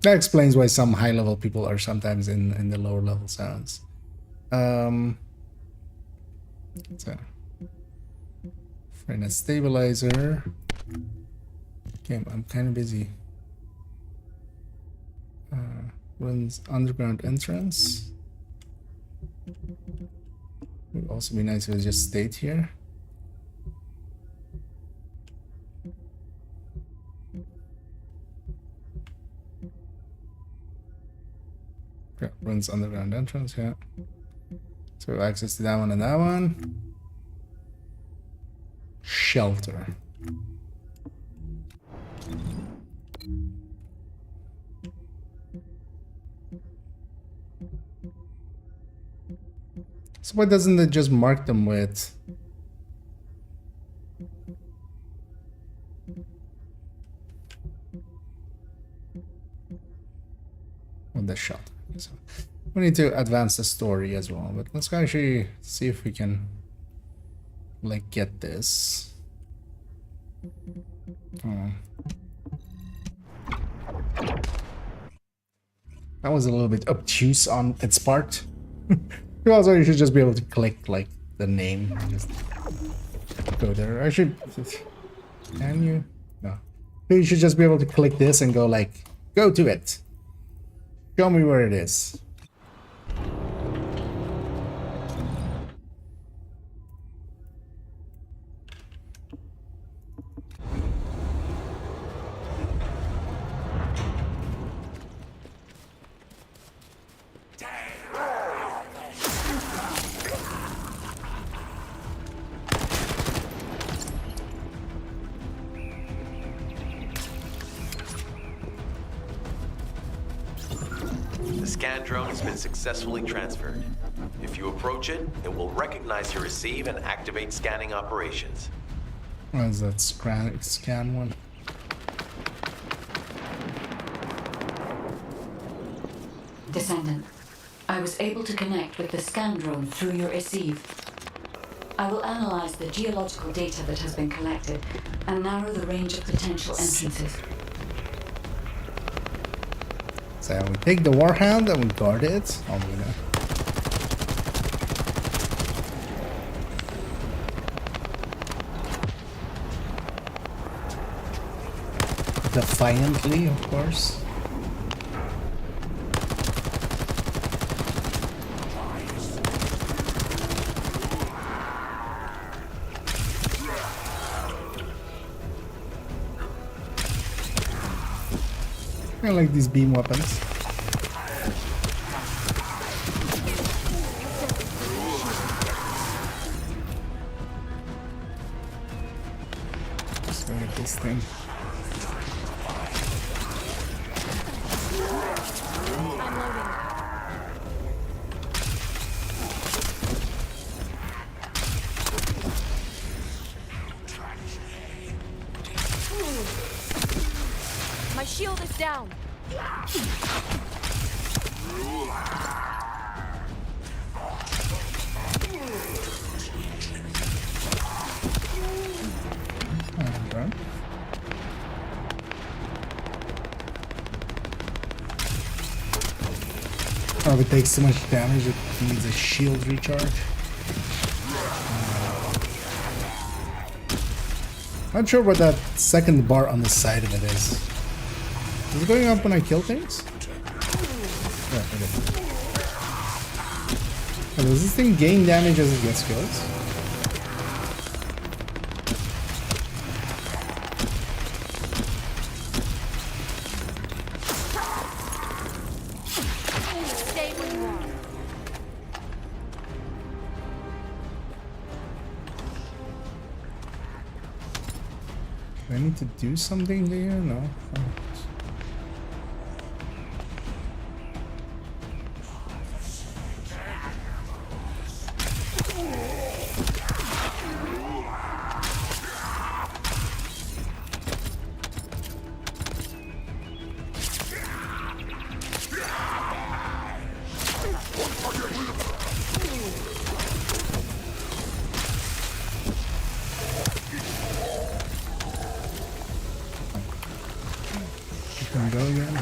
That explains why some high-level people are sometimes in the lower level zones. So, find a stabilizer. Okay, I'm kind of busy. Runs underground entrance. Would also be nice if it just stayed here. Yeah, runs underground entrance, yeah. So access to that one and that one. Shelter. So why doesn't it just mark them with the shelter? So we need to advance the story as well, but let's actually see if we can like get this. That was a little bit obtuse on its part. Also, you should just be able to click like the name and just go there. Actually, can you? No. You should just be able to click this and go like, go to it. Show me where it is. Scan drone has been successfully transferred. If you approach it, it will recognize your receive and activate scanning operations. What is that scan one? Descendant, I was able to connect with the scan drone through your receive. I will analyze the geological data that has been collected and narrow the range of potential entrances. So we take the Warhound and we guard it. Oh, we know. Defiantly, of course. I like these beam weapons. Let's look at this thing. My shield is down. Probably takes so much damage it needs a shield recharge. Not sure what that second bar on the side of it is. Is it going up when I kill things? Yeah, okay. Oh, does this thing gain damage as it gets kills? Stay where you are. Do I need to do something there? No. Oh. Can we go again?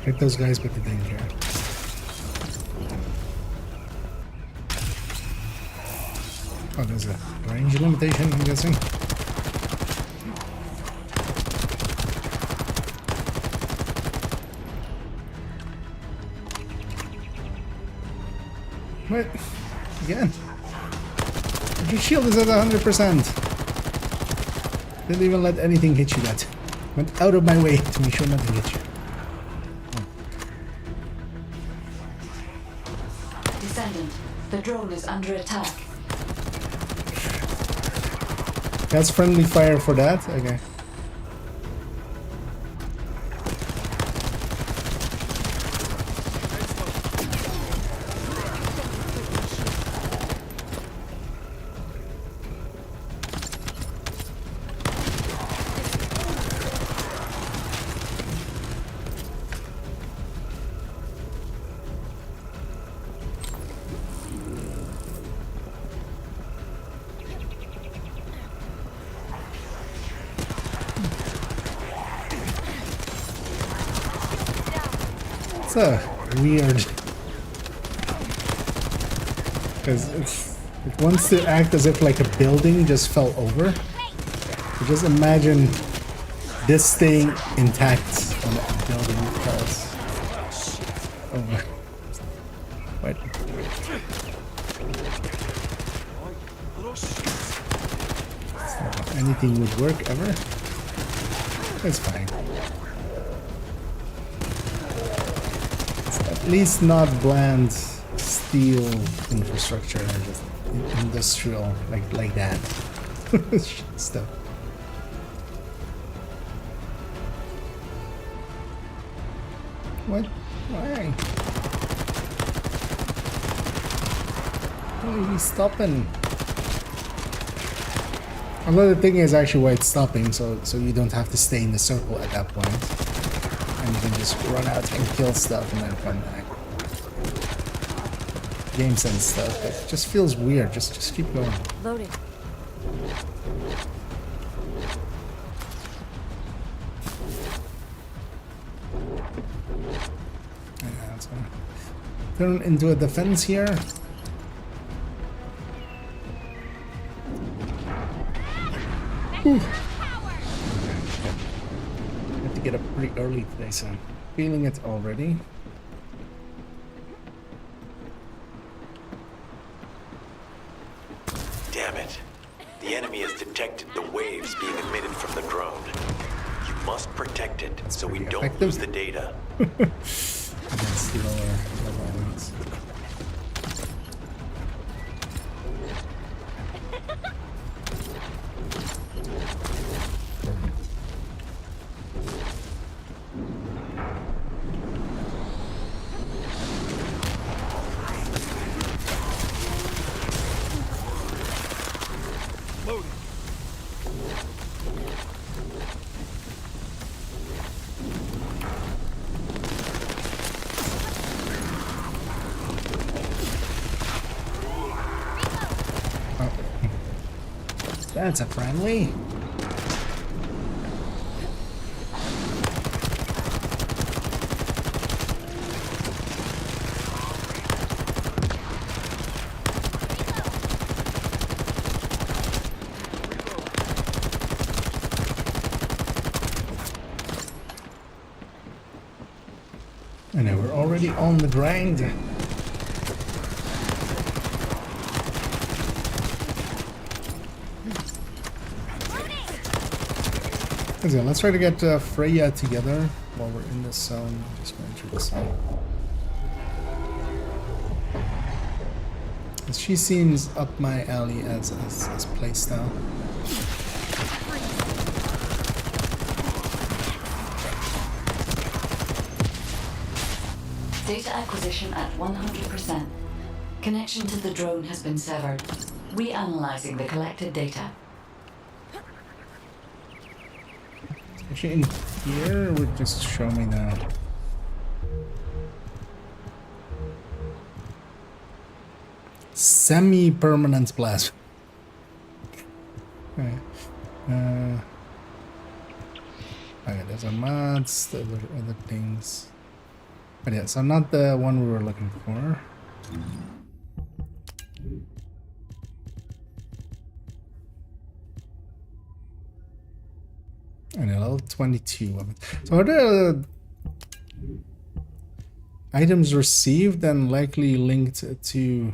Hit those guys, but they didn't care. Oh, there's a range limitation, I'm guessing. What? Again? Your shield is at 100%. Didn't even let anything hit you that. Went out of my way to make sure nothing hit you. Descendant, the drone is under attack. That's friendly fire for that? Okay. Weird, because it wants to act as if like a building just fell over. So just imagine this staying intact when a building falls over. What? Anything would work ever? That's fine. At least not bland steel infrastructure, just industrial like that stuff. What? Why? Why are you stopping? Another thing is actually why it's stopping, so you don't have to stay in the circle at that point. And you can just run out and kill stuff and then come back. Game sense stuff, but it just feels weird. Just keep going. Loading. Yeah, so turn into a defense here. Whew. Have to get up pretty early today, so I'm feeling it already. Damn it. The enemy has detected the waves being emitted from the drone. You must protect it so we don't lose the data. Against the lower elements. That's a friendly. And now we're already on the grind. So let's try to get Freya together while we're in this zone. Just going through the zone. She seems up my alley as playstyle. Data acquisition at 100%. Connection to the drone has been severed. Reanalyzing the collected data. Actually, in here, would just show me the semi-permanent plasma. Okay. Okay, there's a mods, there's other things. But yeah, so not the one we were looking for. And a level 22 of it. So are the items received and likely linked to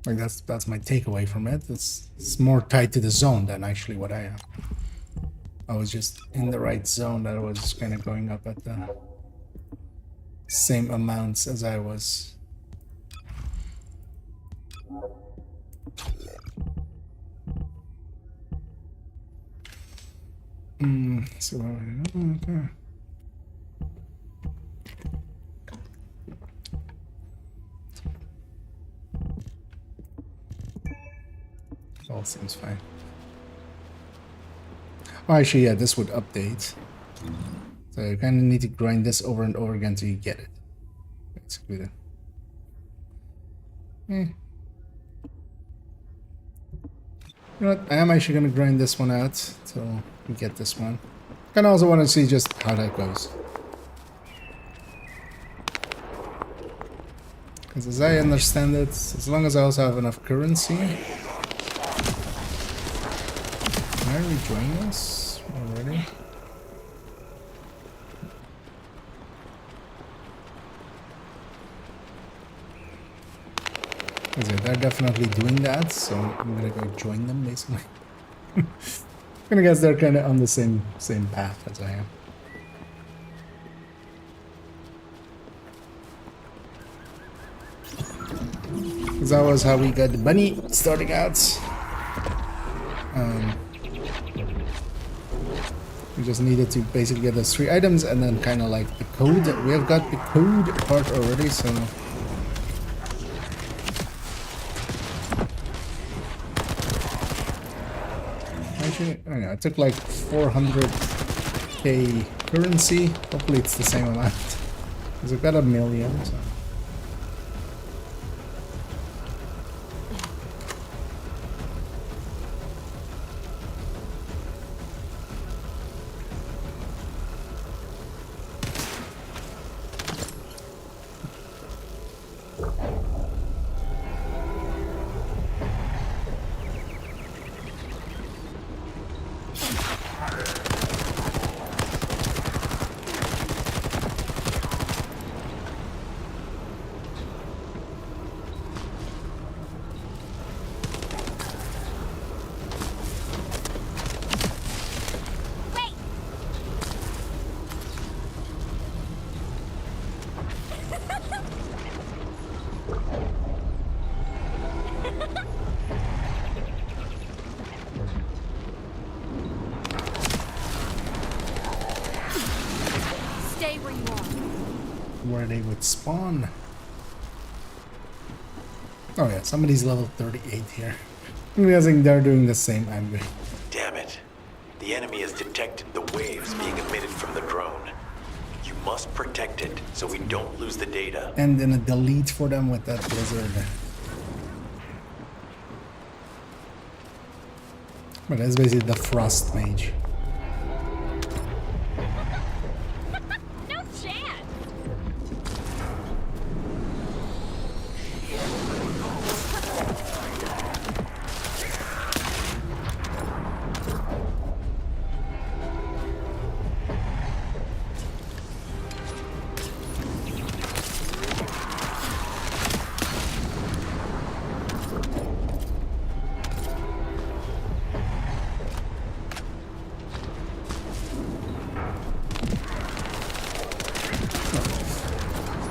like that's my takeaway from it. It's more tied to the zone than actually what I am. I was just in the right zone that I was kind of going up at the same amounts as I was. So okay. All seems fine. Oh, actually, yeah, this would update. So you kind of need to grind this over and over again till you get it. Basically, then. You know what? I am actually going to grind this one out till we get this one. Kind of also want to see just how that goes. Because as I understand it, as long as I also have enough currency. Can I rejoin this already? They're definitely doing that, so I'm gonna go join them basically. I'm gonna guess they're kind of on the same path as I am. Because that was how we got the bunny starting out. We just needed to basically get those 3 items and then kind of like the code. We have got the code part already, so. Actually, I don't know, it took like 400k currency. Hopefully it's the same amount. Because we've got 1 million, so. Where they would spawn. Oh yeah, somebody's level 38 here. I'm guessing they're doing the same I'm doing. Damn it. The enemy has detected the waves being emitted from the drone. You must protect it so we don't lose the data. And then a delete for them with that blizzard. But that's basically the frost mage.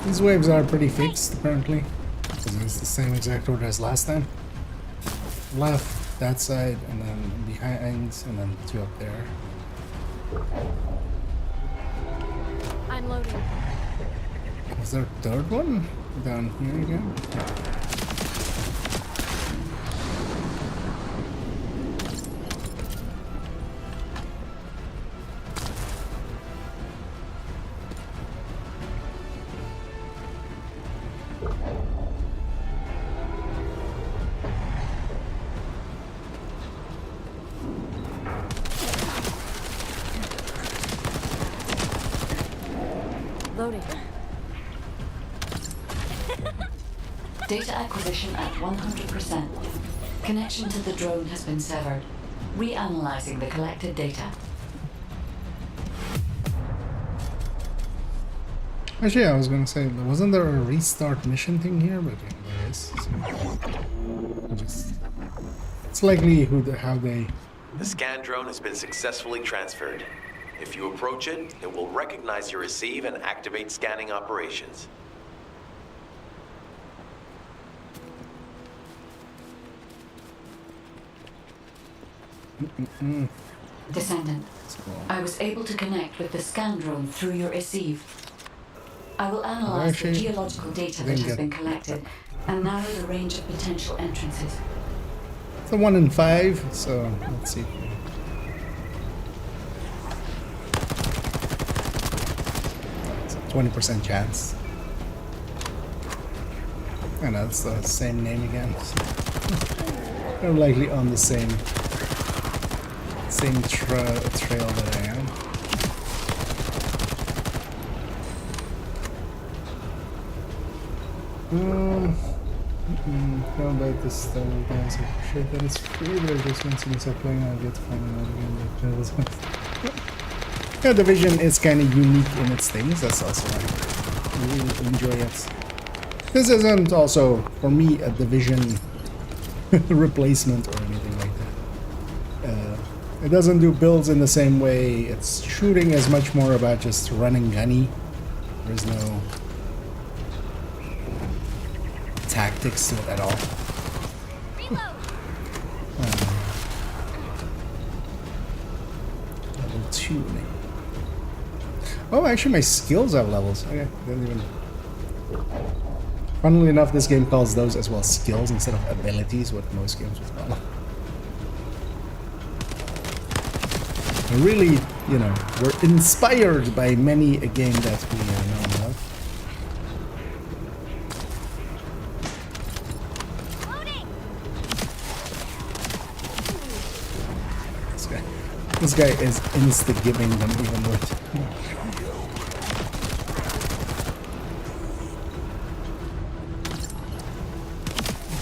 These waves are pretty fixed, apparently. Because it's the same exact order as last time. Left, that side, and then behind, and then 2 up there. I'm loading. Was there a third one down here again? Loading. Data acquisition at 100%. Connection to the drone has been severed. Reanalyzing the collected data. Actually, I was gonna say, wasn't there a restart mission thing here? But yeah, there is. So it's likely how they. The scan drone has been successfully transferred. If you approach it, it will recognize your receive and activate scanning operations. Descendant, I was able to connect with the scan drone through your receive. I will analyze the geological data that has been collected and narrow the range of potential entrances. It's a 1 in 5, so let's see. It's a 20% chance. And that's the same name again. They're likely on the same trail that I am. How about this stuff, guys? I appreciate that it's free, but I just want to start playing. I'll get to find out again. Yeah, Division is kind of unique in its things. That's also why I really enjoy it. This isn't also, for me, a Division replacement or anything like that. It doesn't do builds in the same way. Its shooting is much more about just running gunny. There's no tactics to it at all. Level 2 maybe. Oh, actually my skills have levels. Okay, didn't even. Funnily enough, this game calls those as well skills instead of abilities, what most games would call them. Really, you know, we're inspired by many a game that we know of. This guy is insta-giving them even with.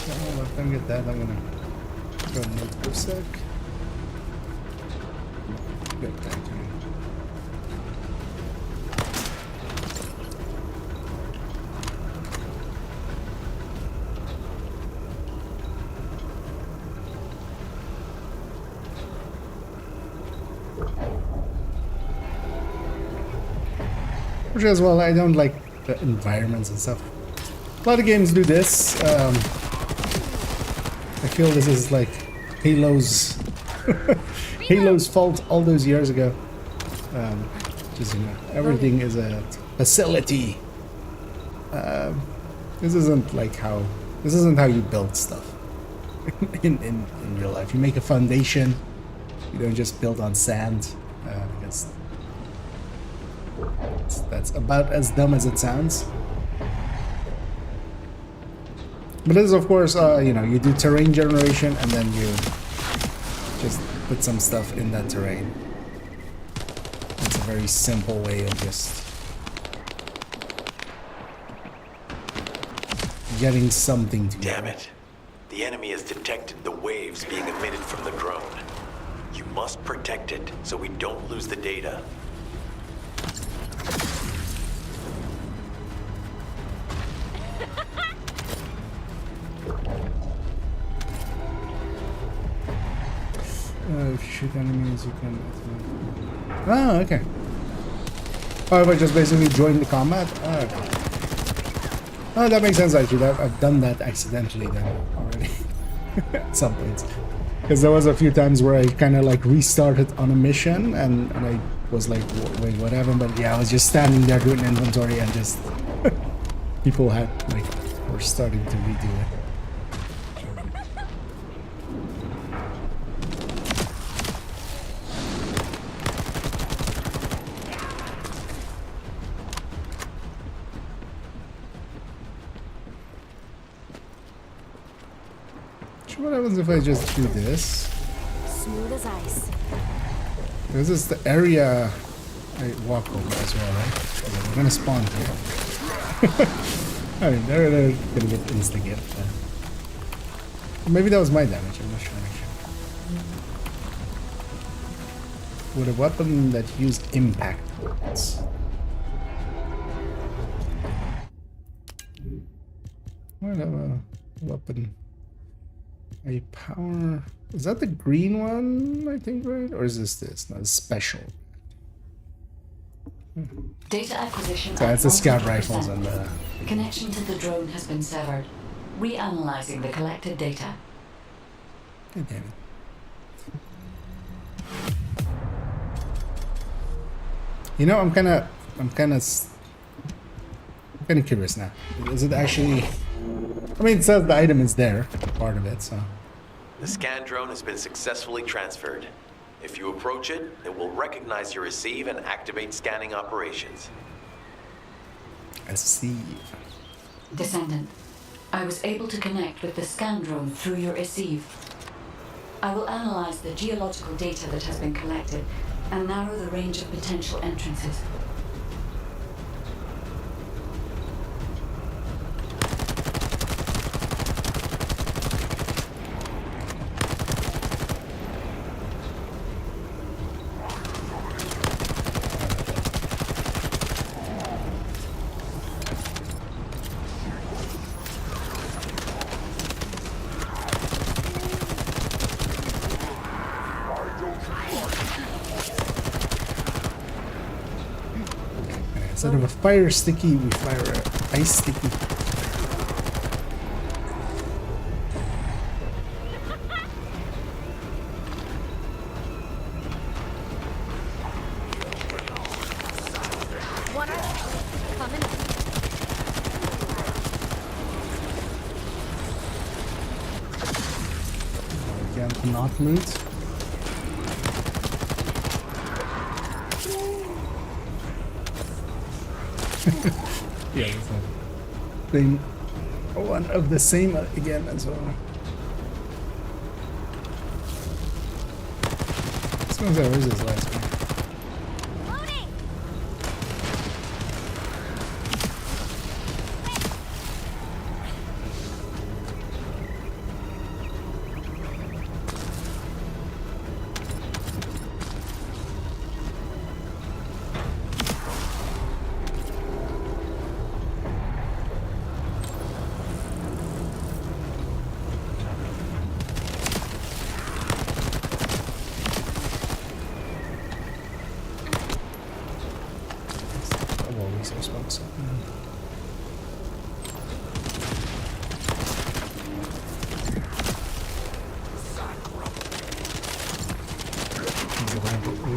Well, if I can get that, I'm gonna go mid for a sec. Good, thank you. Which as well, I don't like the environments and stuff. A lot of games do this. I feel this is like Halo's Halo's fault all those years ago. Just, you know, everything is a facility. This isn't how you build stuff in real life. You make a foundation. You don't just build on sand. Because that's about as dumb as it sounds. But this is, of course, you know, you do terrain generation and then you just put some stuff in that terrain. It's a very simple way of just getting something together. Damn it. The enemy has detected the waves being emitted from the drone. You must protect it so we don't lose the data. If you shoot enemies, you can. Oh, okay. Oh, if I just basically join the combat? Oh, okay. Oh, that makes sense actually. I've done that accidentally then already. At some points. Because there was a few times where I kind of like restarted on a mission and I was like, wait, what happened? But yeah, I was just standing there doing inventory and just people had like were starting to redo it. So what happens if I just do this? Smooth as ice. This is the area I walk over as well, right? Okay, we're gonna spawn here. I mean, they're gonna get insta-get. Maybe that was my damage, I'm not sure. With a weapon that used impact bullets. What a weapon. A power... Is that the green one, I think, right? Or is this? No, it's special. Data acquisition. So it's the scout rifles and the... Connection to the drone has been severed. Reanalyzing the collected data. God damn it. You know, I'm kind of curious now. Is it actually... I mean, it says the item is there, part of it, so... The scan drone has been successfully transferred. If you approach it, it will recognize your receive and activate scanning operations. I see. Descendant, I was able to connect with the scan drone through your receive. I will analyze the geological data that has been collected and narrow the range of potential entrances. Instead of a fire sticky, we fire an ice sticky. Can't not loot. Yeah, it's a thing. One of the same again as well. Where's this last one?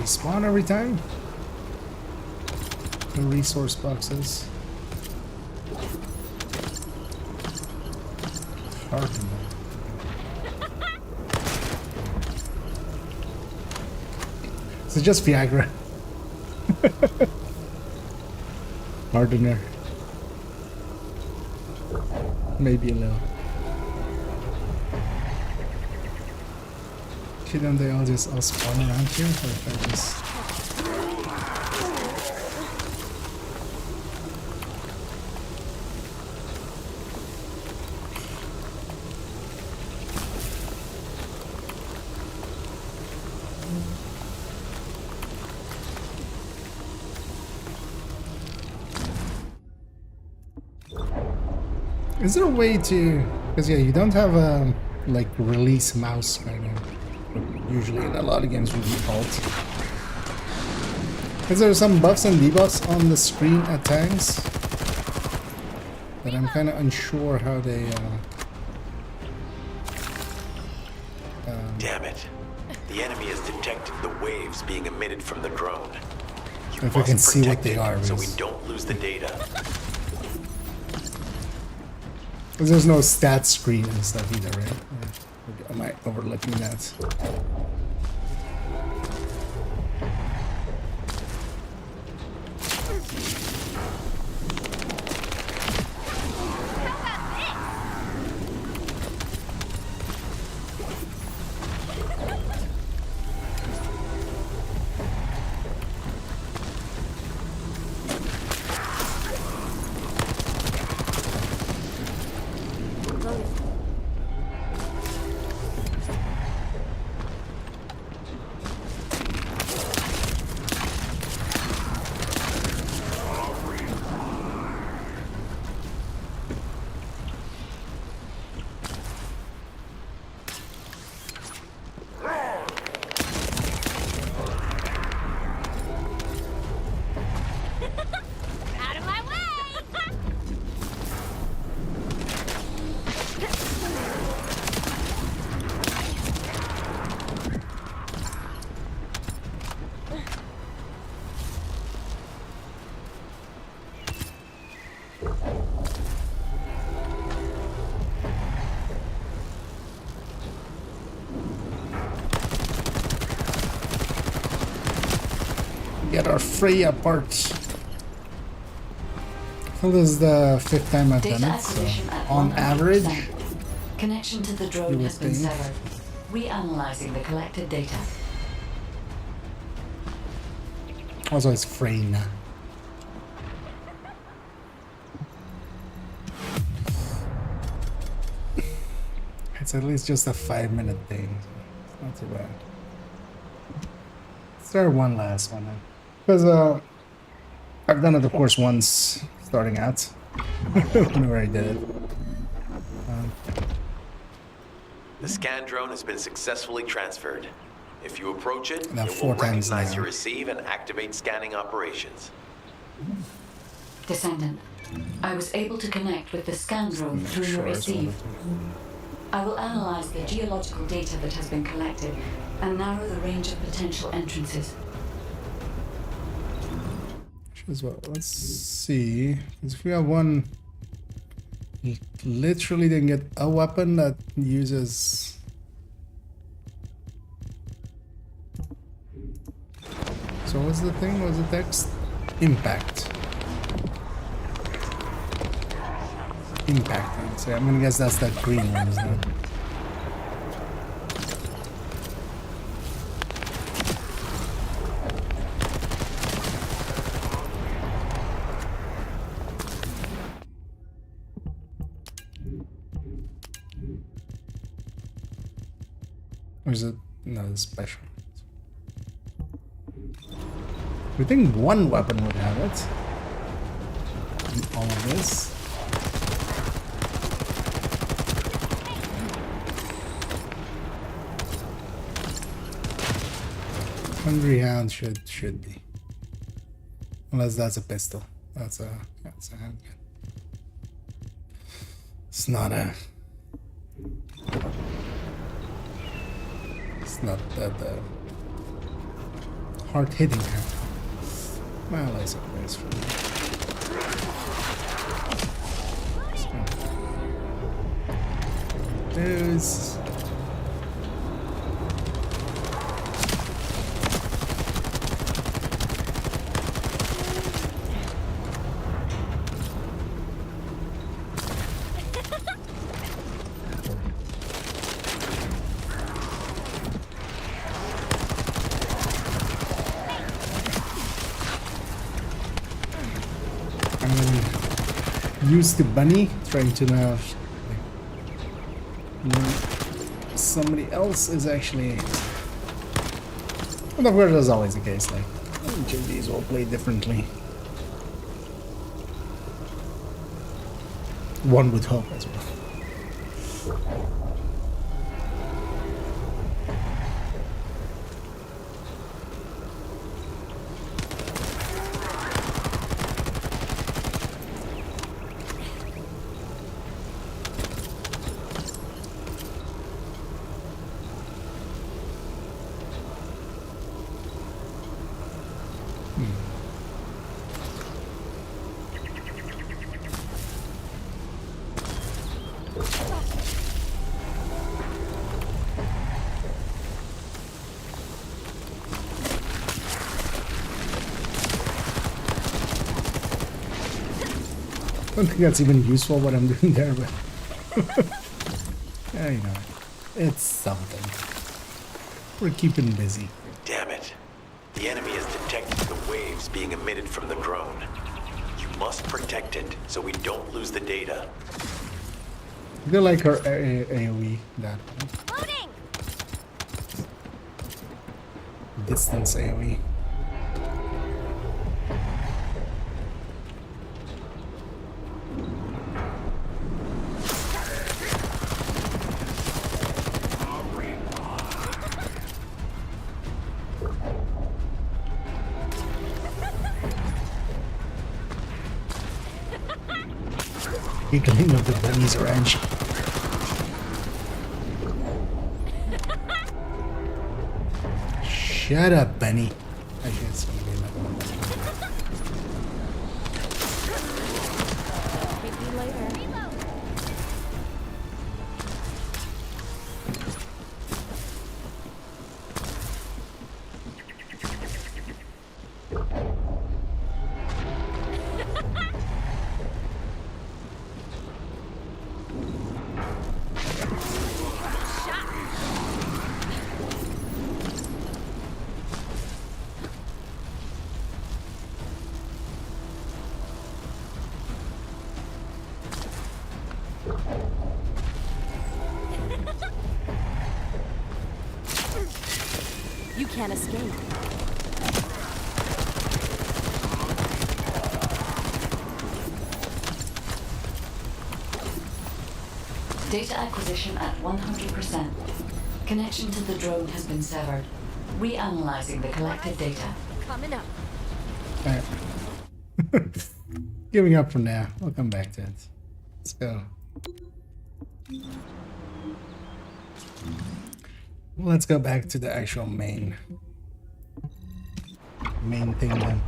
Respawn every time? The resource boxes. Hard to know. Is it just Viagra? Hardener. Maybe a little. Don't they all just spawn around here? Or if I just... Is there a way to... Because yeah, you don't have a like release mouse right now. Usually in a lot of games with default. Is there some buffs and debuffs on the screen at times? But I'm kind of unsure how they... Damn it. The enemy has detected the waves being emitted from the drone. If I can see what they are, so we don't lose the data. Because there's no stat screen and stuff either, right? Or am I overlooking that? Get our Freya parts. Well, this is the 5th time I've done it, so on average, connection to the drone has been severed. Reanalyzing the collected data. Also, it's Freyna. It's at least just a 5-minute thing. It's not too bad. Let's start one last one. Because I've done it, of course, once starting out. Whenever I did it. The scan drone has been successfully transferred. If you approach it, Now it 4 will times recognize now. your receive and activate scanning operations. Descendant, I was able to connect with the scan drone through your receive. I will analyze the geological data that has been collected and narrow the range of potential entrances. As well. Let's see. If we have one, literally then get a weapon that uses. So what's the thing? What's the text? Impact. Impact. So I'm gonna guess that's that green one, isn't it? Or is it? No, it's special. We think one weapon would have it. And all of this. Hungry Hound should be. Unless that's a pistol. That's a handgun. It's not a. It's not that hard hitting hand. Well, I suppose. There's. Use the bunny, trying to now somebody else is actually, and of course that's always the case, like each of these will play differently. One would hope as well. I don't think that's even useful what I'm doing there, but yeah, you know, it's something. We're keeping busy. Damn it. The enemy has detected the waves being emitted from the drone. You must protect it so we don't lose the data. I feel like her AoE, that one. Loading. Distance AoE. Giggling of the bunny's ranch. Shut up, Bunny. I guess I'm gonna be Maybe later. You can't escape. Data acquisition at 100%. Connection to the drone has been severed. Reanalyzing the collected data. Coming up. Alright. Giving up for now. We'll come back to it. Let's go. Let's go back to the actual main thing then.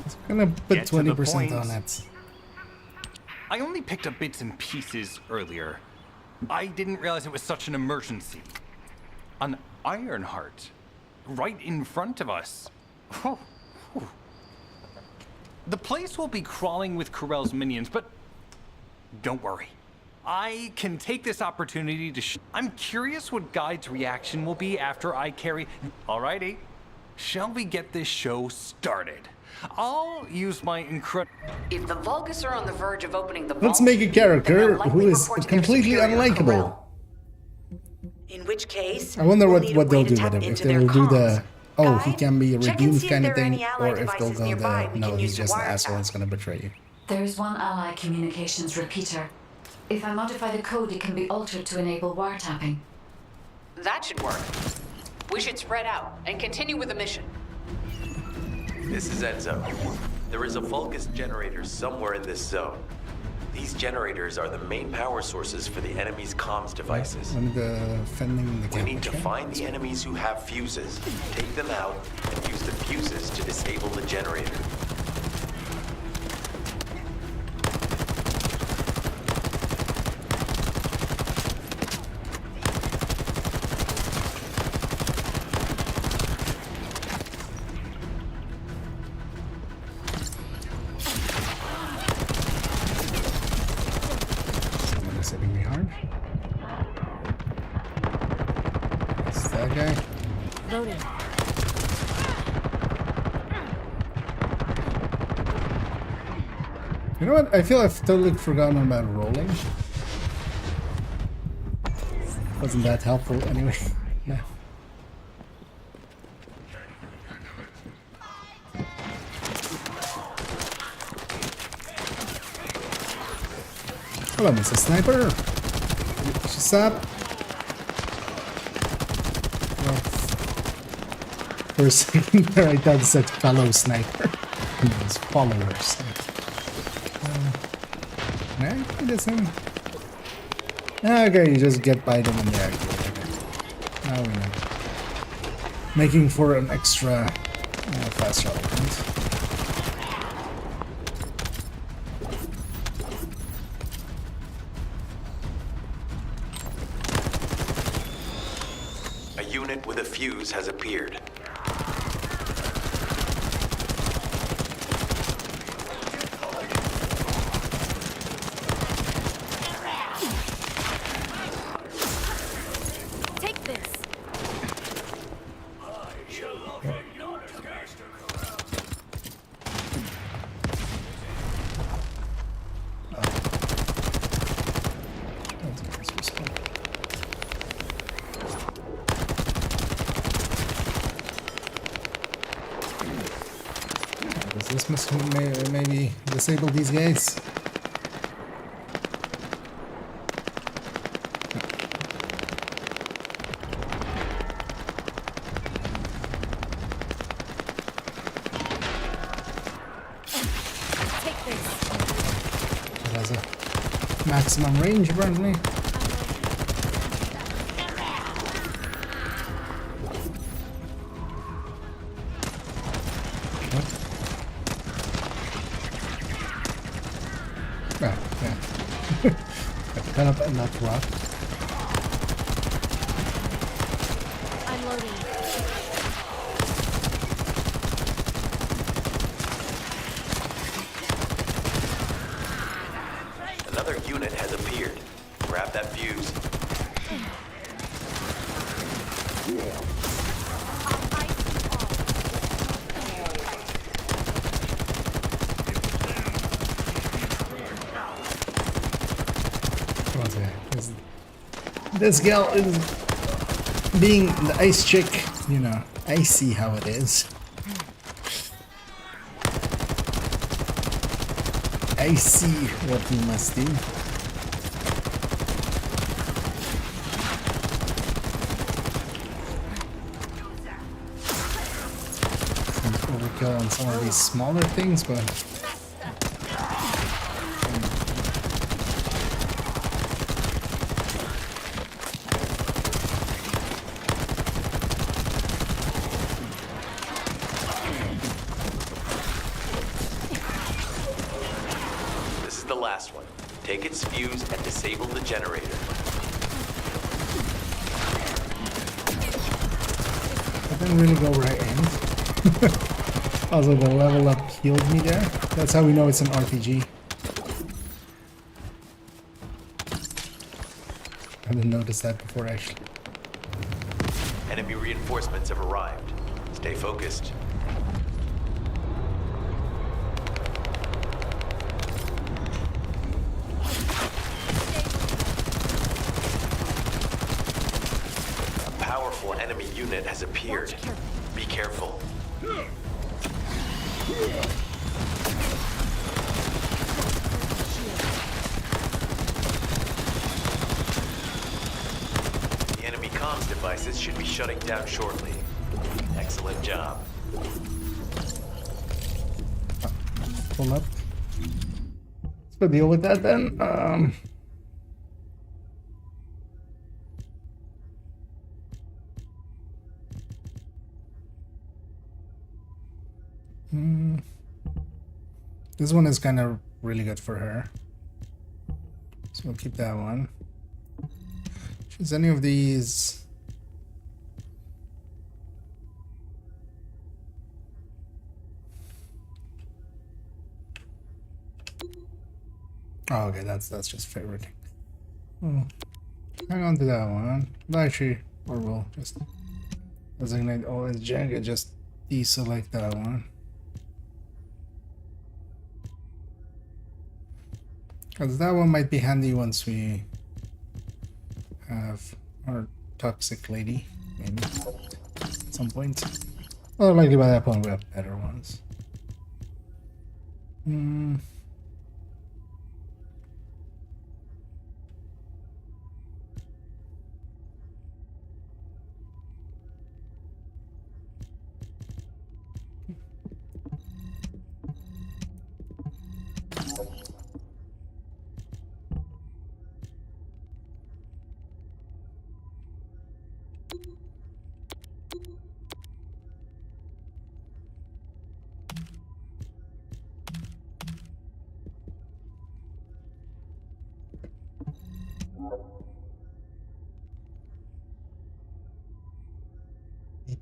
It's gonna put 20% on it. I only picked up bits and pieces earlier. I didn't realize it was such an emergency. An Ironheart. Right in front of us. Oh. The place will be crawling with Corell's minions, but don't worry. I can take this opportunity to I'm curious what Guide's reaction will be after I carry... Alrighty. Shall we get this show started? I'll use my incredible... If the Vulgus are on the verge of opening the vault, let's make a character who is completely unlikable. In which case, I wonder what they'll do with him. If they'll do the... Oh, he can be redeemed kind of thing, or if they'll go the, no, he's just an asshole and it's gonna betray you. There is one ally communications repeater. If I modify the code, it can be altered to enable wiretapping. That should work. We should spread out and continue with the mission. This is Enzo. There is a Vulgus generator somewhere in this zone. These generators are the main power sources for the enemy's comms devices. We need to find the enemies who have fuses, take them out, and use the fuses to disable the generator. You know what? I feel I've totally forgotten about rolling. Wasn't that helpful anyway. No. Hello, Mr. Sniper. What's up? Well, for a second there, I thought it said fellow sniper. It was followers. Can I do this thing? Okay, you just get by them and they're active. Okay. Now we know. making for an extra fast travel point. A unit with a fuse has appeared. Take this. This must maybe disable these guys. Take this. It has a maximum range apparently. Cut up and not rock. I'm loading. Another unit has appeared. Grab that fuse. This gal is being the ice chick, you know, I see how it is. I see what we must do. Some overkill on some of these smaller things, but Take its fuse and disable the generator. I didn't really go right in. Also, the level up healed me there. That's how we know it's an RPG. I didn't notice that before, actually. Enemy reinforcements have arrived. Stay focused. Enemy unit has appeared. Be careful. The enemy comms devices should be shutting down shortly. Excellent job. Pull up. Let's go deal with that then. This one is kind of really good for her, so we'll keep that one. Choose any of these. Oh, okay, that's just favoriting. Oh, hang on to that one. Well, actually, or we'll just designate all as junk and just deselect that one. Because that one might be handy once we have our toxic lady, maybe, at some point. Well, likely by that point we have better ones.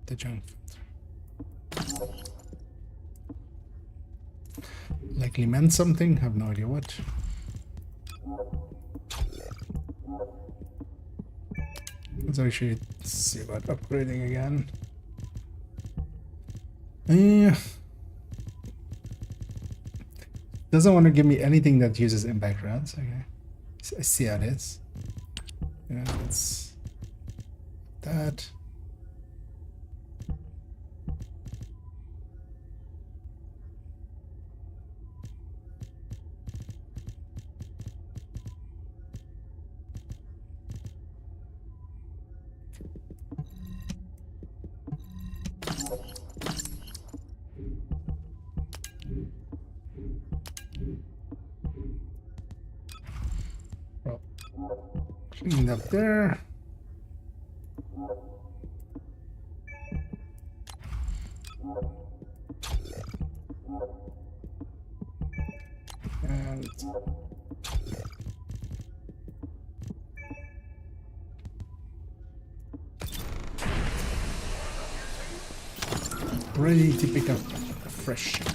the junk filter. Likely meant something, have no idea what. Let's actually see about upgrading again. Doesn't want to give me anything that uses impact rounds. Okay, I see how it is. Yeah, let's that. Clean up there. And ready to pick up a fresh ship.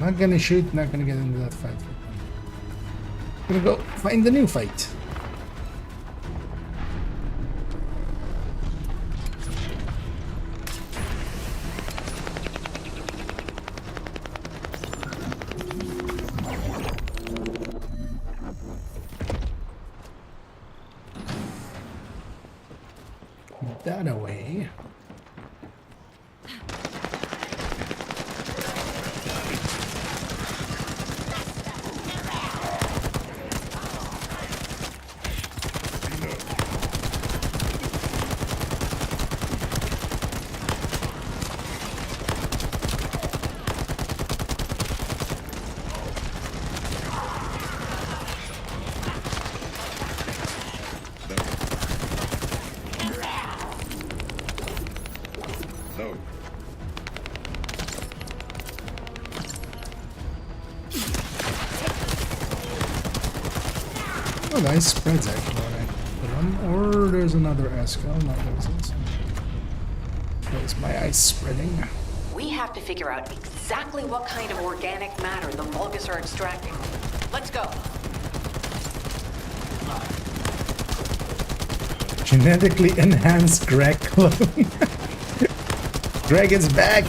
Not gonna shoot, not gonna get into that fight. Gonna go find the new fight. That away. Oh, nice spreads actually. Or there's another Escal. No, there's my ice spreading. We have to figure out exactly what kind of organic matter the Vulgus are extracting. Let's go. Genetically enhanced Greg clone. Greg is back.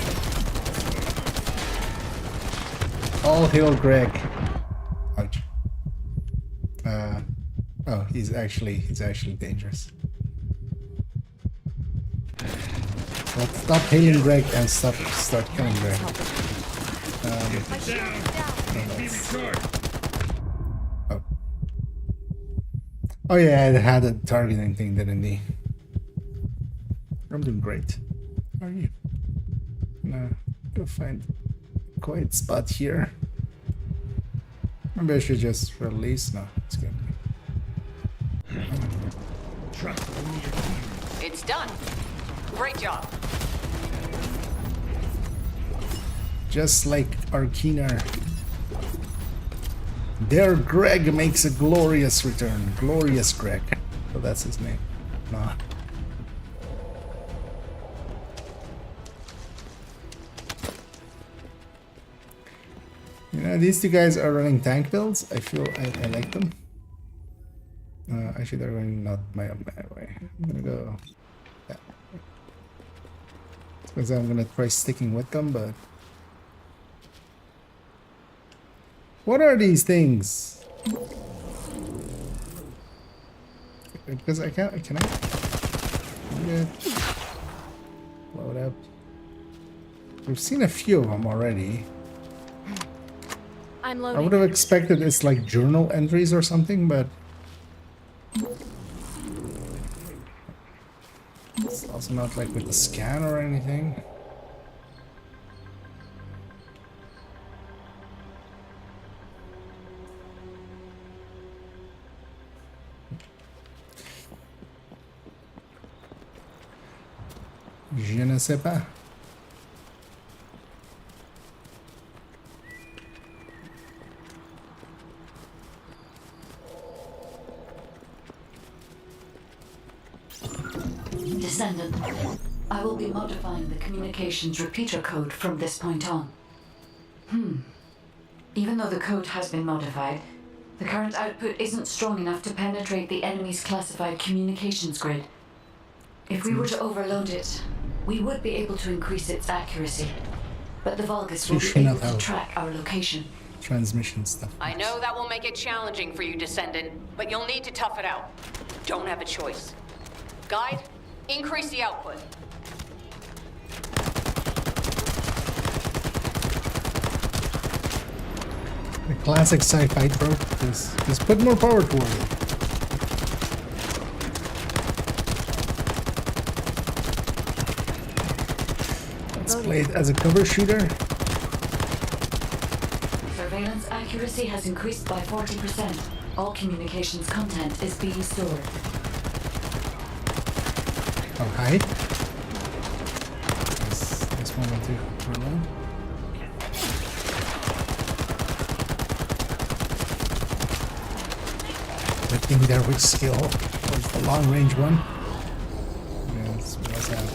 All hail Greg. Ouch. Oh, he's actually dangerous. Let's stop hailing Greg and start killing Greg. Oh yeah, it had a targeting thing, didn't he? I'm doing great. How are you? No, go find a quiet spot here. Maybe I should just release. No, it's good. It's done. Great job. Just like Arkeener. There Greg makes a glorious return. Glorious Greg. So that's his name. Nah. You know, these two guys are running tank builds. I feel I like them. Actually, they're going not my way. I'm gonna go that way. Because I'm gonna try sticking with them, but what are these things? Because I can't. Can I? Yeah. Load up. We've seen a few of them already. I'm loading. I would have expected it's like journal entries or something, but it's also not like with the scan or anything. Je ne sais pas. be modifying the communications repeater code from this point on. Even though the code has been modified, the current output isn't strong enough to penetrate the enemy's classified communications grid. If we were to overload it, we would be able to increase its accuracy. But the Vulgus will be able to track our location. Transmission stuff. I know that will make it challenging for you, Descendant, but you'll need to tough it out. Don't have a choice. Guide, increase the output. The classic sci-fi trope. Just put more power toward it. Let's play it as a cover shooter. Surveillance accuracy has increased by 40%. All communications content is being stored. Okay. This one will do. Reload. Lifting there with skill was the long range one. Yes, what's that?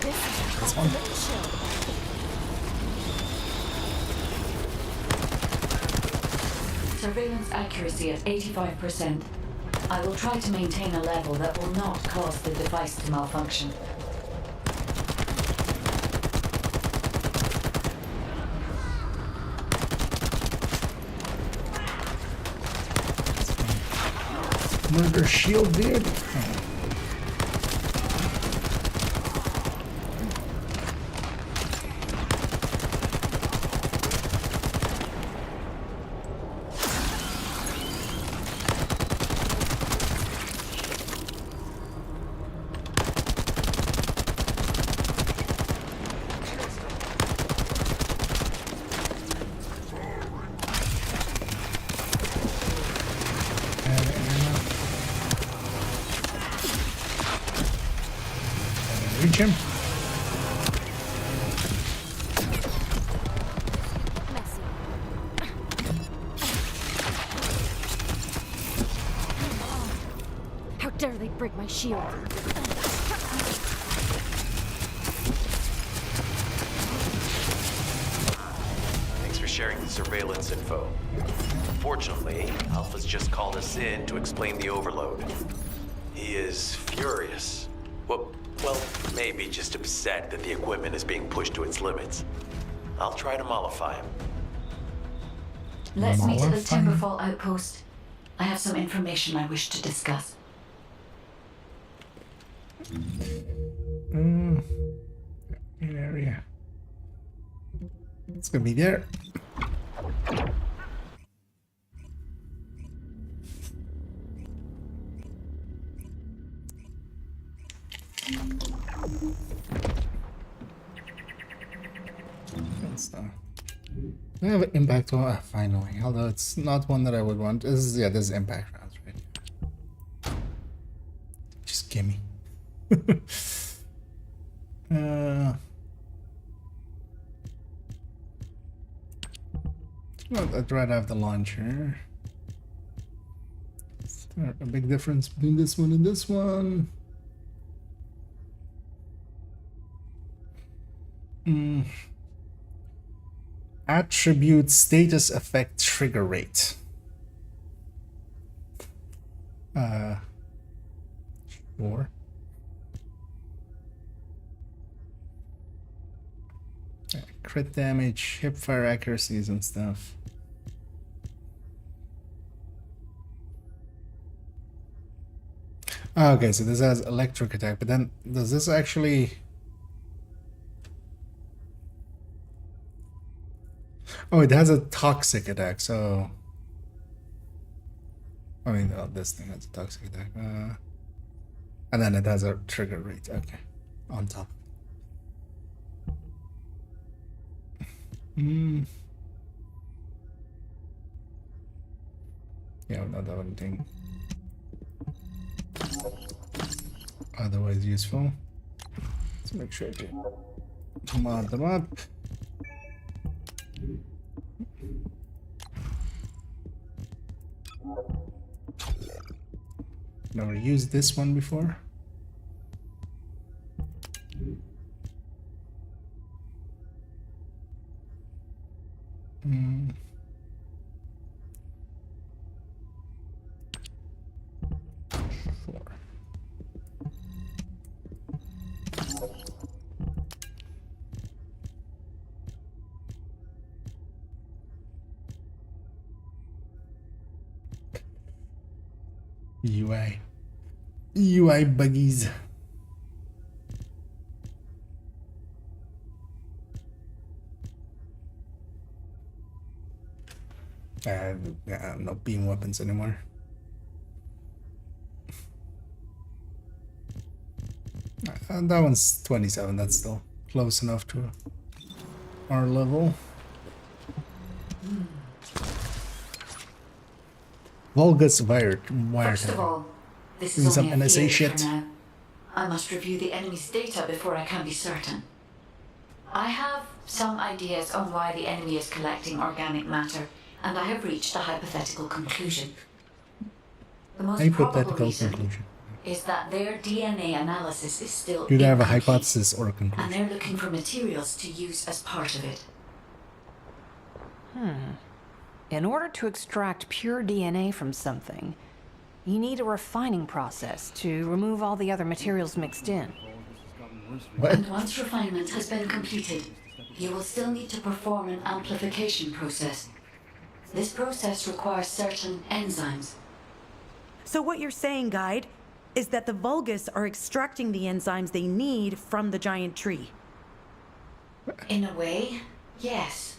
This one. Surveillance accuracy at 85%. I will try to maintain a level that will not cause the device to malfunction. Murder shield, dude. Reach him. How dare they break my shield? Thanks for sharing the surveillance info. Fortunately, Alpha's just called us in to explain the overload. He is furious. Well, maybe just upset that the equipment is being pushed to its limits. I'll try to mollify him. Let's meet at the Timberfall outpost. I have some information I wish to discuss. Good area. It's gonna be there. I have an impact one finally, although it's not one that I would want. This is impact rounds, right? Just gimme. I'd rather have the launcher. Is there a big difference between this one and this one? Attribute status effect trigger rate. Sure. Crit damage, hip fire accuracies and stuff. Okay, so this has electric attack, but then does this actually... Oh, it has a toxic attack, so... I mean, this thing has a toxic attack. And then it has a trigger rate, okay, on top. Yeah, another one thing. Otherwise useful. Let's make sure to mod them up. Never used this one before. Sure. UI buggies. Yeah, no beam weapons anymore. That one's 27. That's still close enough to our level. Vulgus wired. First of all, this Doing is some only a NSA theory shit. for now. I must review the enemy's data before I can be certain. I have some ideas on why the enemy is collecting organic matter, and I have reached a hypothetical conclusion. The most probable reason is that their DNA analysis is still You have a incomplete, hypothesis or a and conclusion. they're looking for materials to use as part of it. In order to extract pure DNA from something, you need a refining process to remove all the other materials mixed in. What? And once refinement has been completed, you will still need to perform an amplification process. This process requires certain enzymes. So what you're saying, Guide, is that the Vulgus are extracting the enzymes they need from the giant tree. In a way, yes.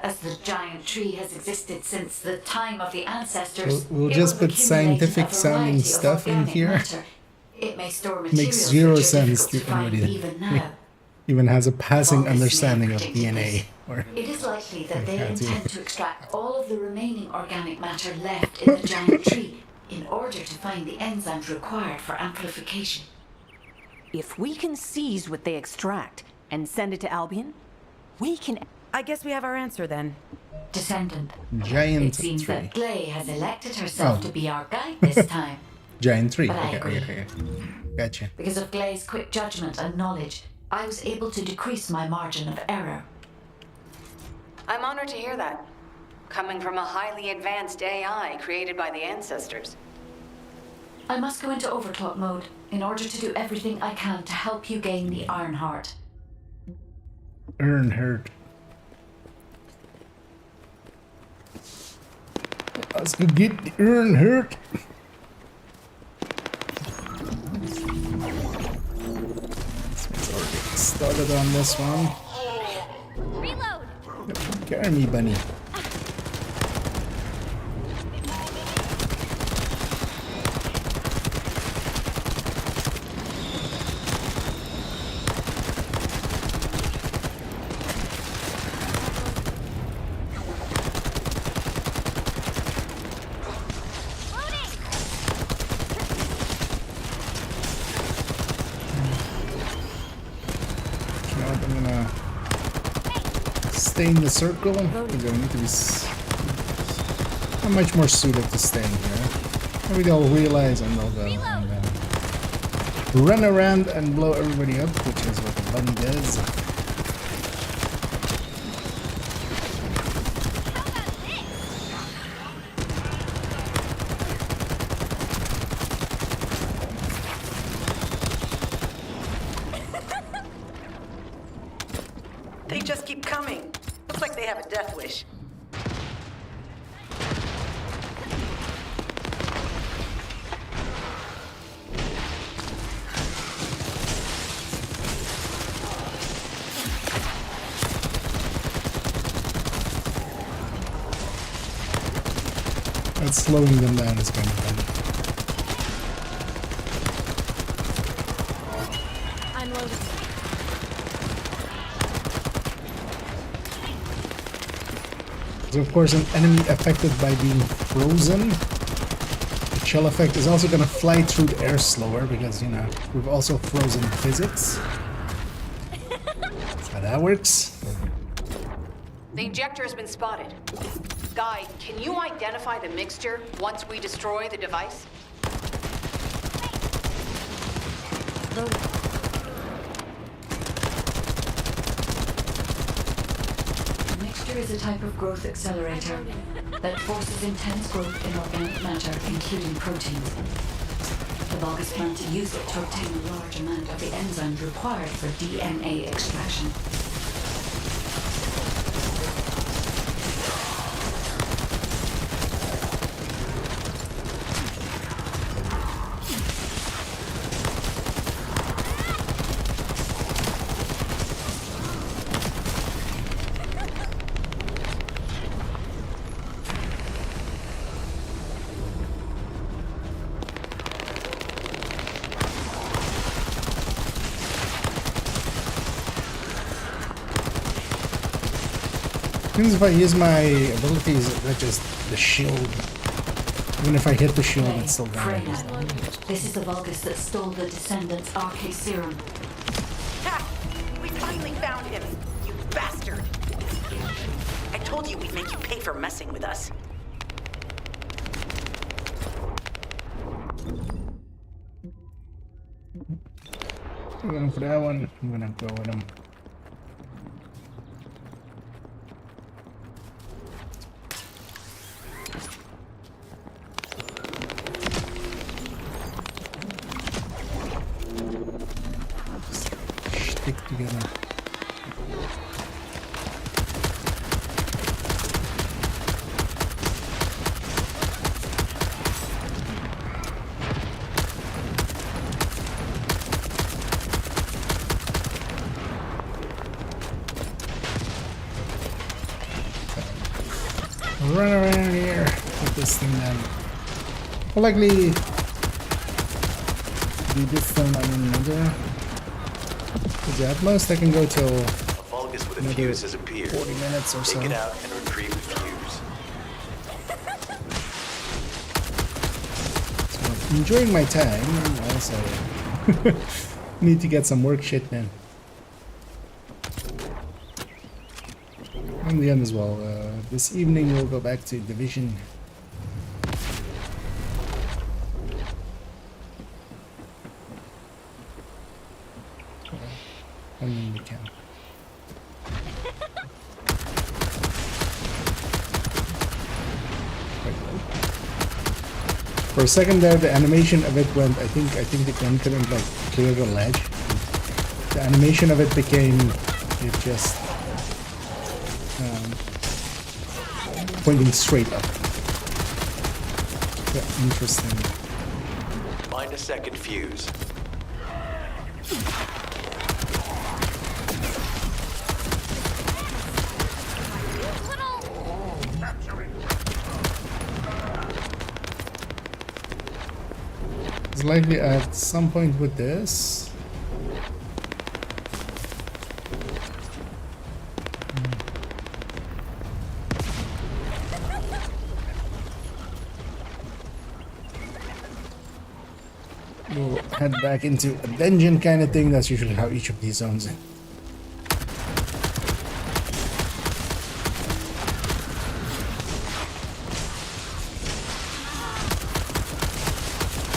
As the giant tree has existed since the time of the ancestors, We'll it just will put accumulate scientific a sounding variety of stuff in organic here. matter. It may store materials Makes zero which are sense difficult to anybody find even now. even has a passing Vulgus may understanding have of predicted DNA. this. Or It is likely that they can't do intend it. to extract all of the remaining organic matter left in the giant tree in order to find the enzymes required for amplification. If we can seize what they extract and send it to Albion, we can... I guess we have our answer then. Descendant. Giant It seems tree. that Glay has elected herself Oh. to be our guide this time. Giant tree. But I Okay, agree. okay. Gotcha. Because of Glay's quick judgment and knowledge, I was able to decrease my margin of error. I'm honored to hear that. Coming from a highly advanced AI created by the ancestors. I must go into overclock mode in order to do everything I can to help you gain the Iron Heart. Earnhardt. Let's go get the Earnhardt. Let's already get started on this one. Reload! Carry me, bunny. I'm gonna stay in the circle because I need to be I'm much more suited to staying here. Maybe they'll realize and they'll go and run around and blow everybody up, which is what the bunny does. They just keep coming. Looks like they have a death wish. That's slowing them down is kind of funny. I'm loaded. So of course an enemy affected by being frozen. The chill effect is also going to fly through the air slower because, you know, we've also frozen physics. That's how that works. The injector has been spotted. Guide, can you identify the mixture once we destroy the device? The mixture Vector is a type of growth accelerator that forces intense growth in organic matter, including proteins. The Vulgus plan to use it to obtain a large amount of the enzymes required for DNA extraction. If I use my abilities, that just the shield. Even if I hit the shield, it's still gonna This is the Vulgus that stole the Descendants' RK serum. Ha! We finally found him, you bastard! I told you we'd make you pay for messing with us. I'm going for that one. I'm gonna go with him. Stick together. Run around here with this thing then. I'll likely do this thing on another. Because at most I can go till A Vulgus with a fuse has appeared. 40 minutes or so. Take it out and retrieve the fuse. So I'm enjoying my time, and also need to get some work shit done. In the end as well, this evening we'll go back to Division. I mean, we can. For a second there, the animation of it went. I think the gun couldn't like clear the ledge. The animation of it became it just. Pointing straight up. Yeah, interesting. Find a second fuse. It's likely at some point with this. We'll head back into a dungeon kind of thing. That's usually how each of these zones end.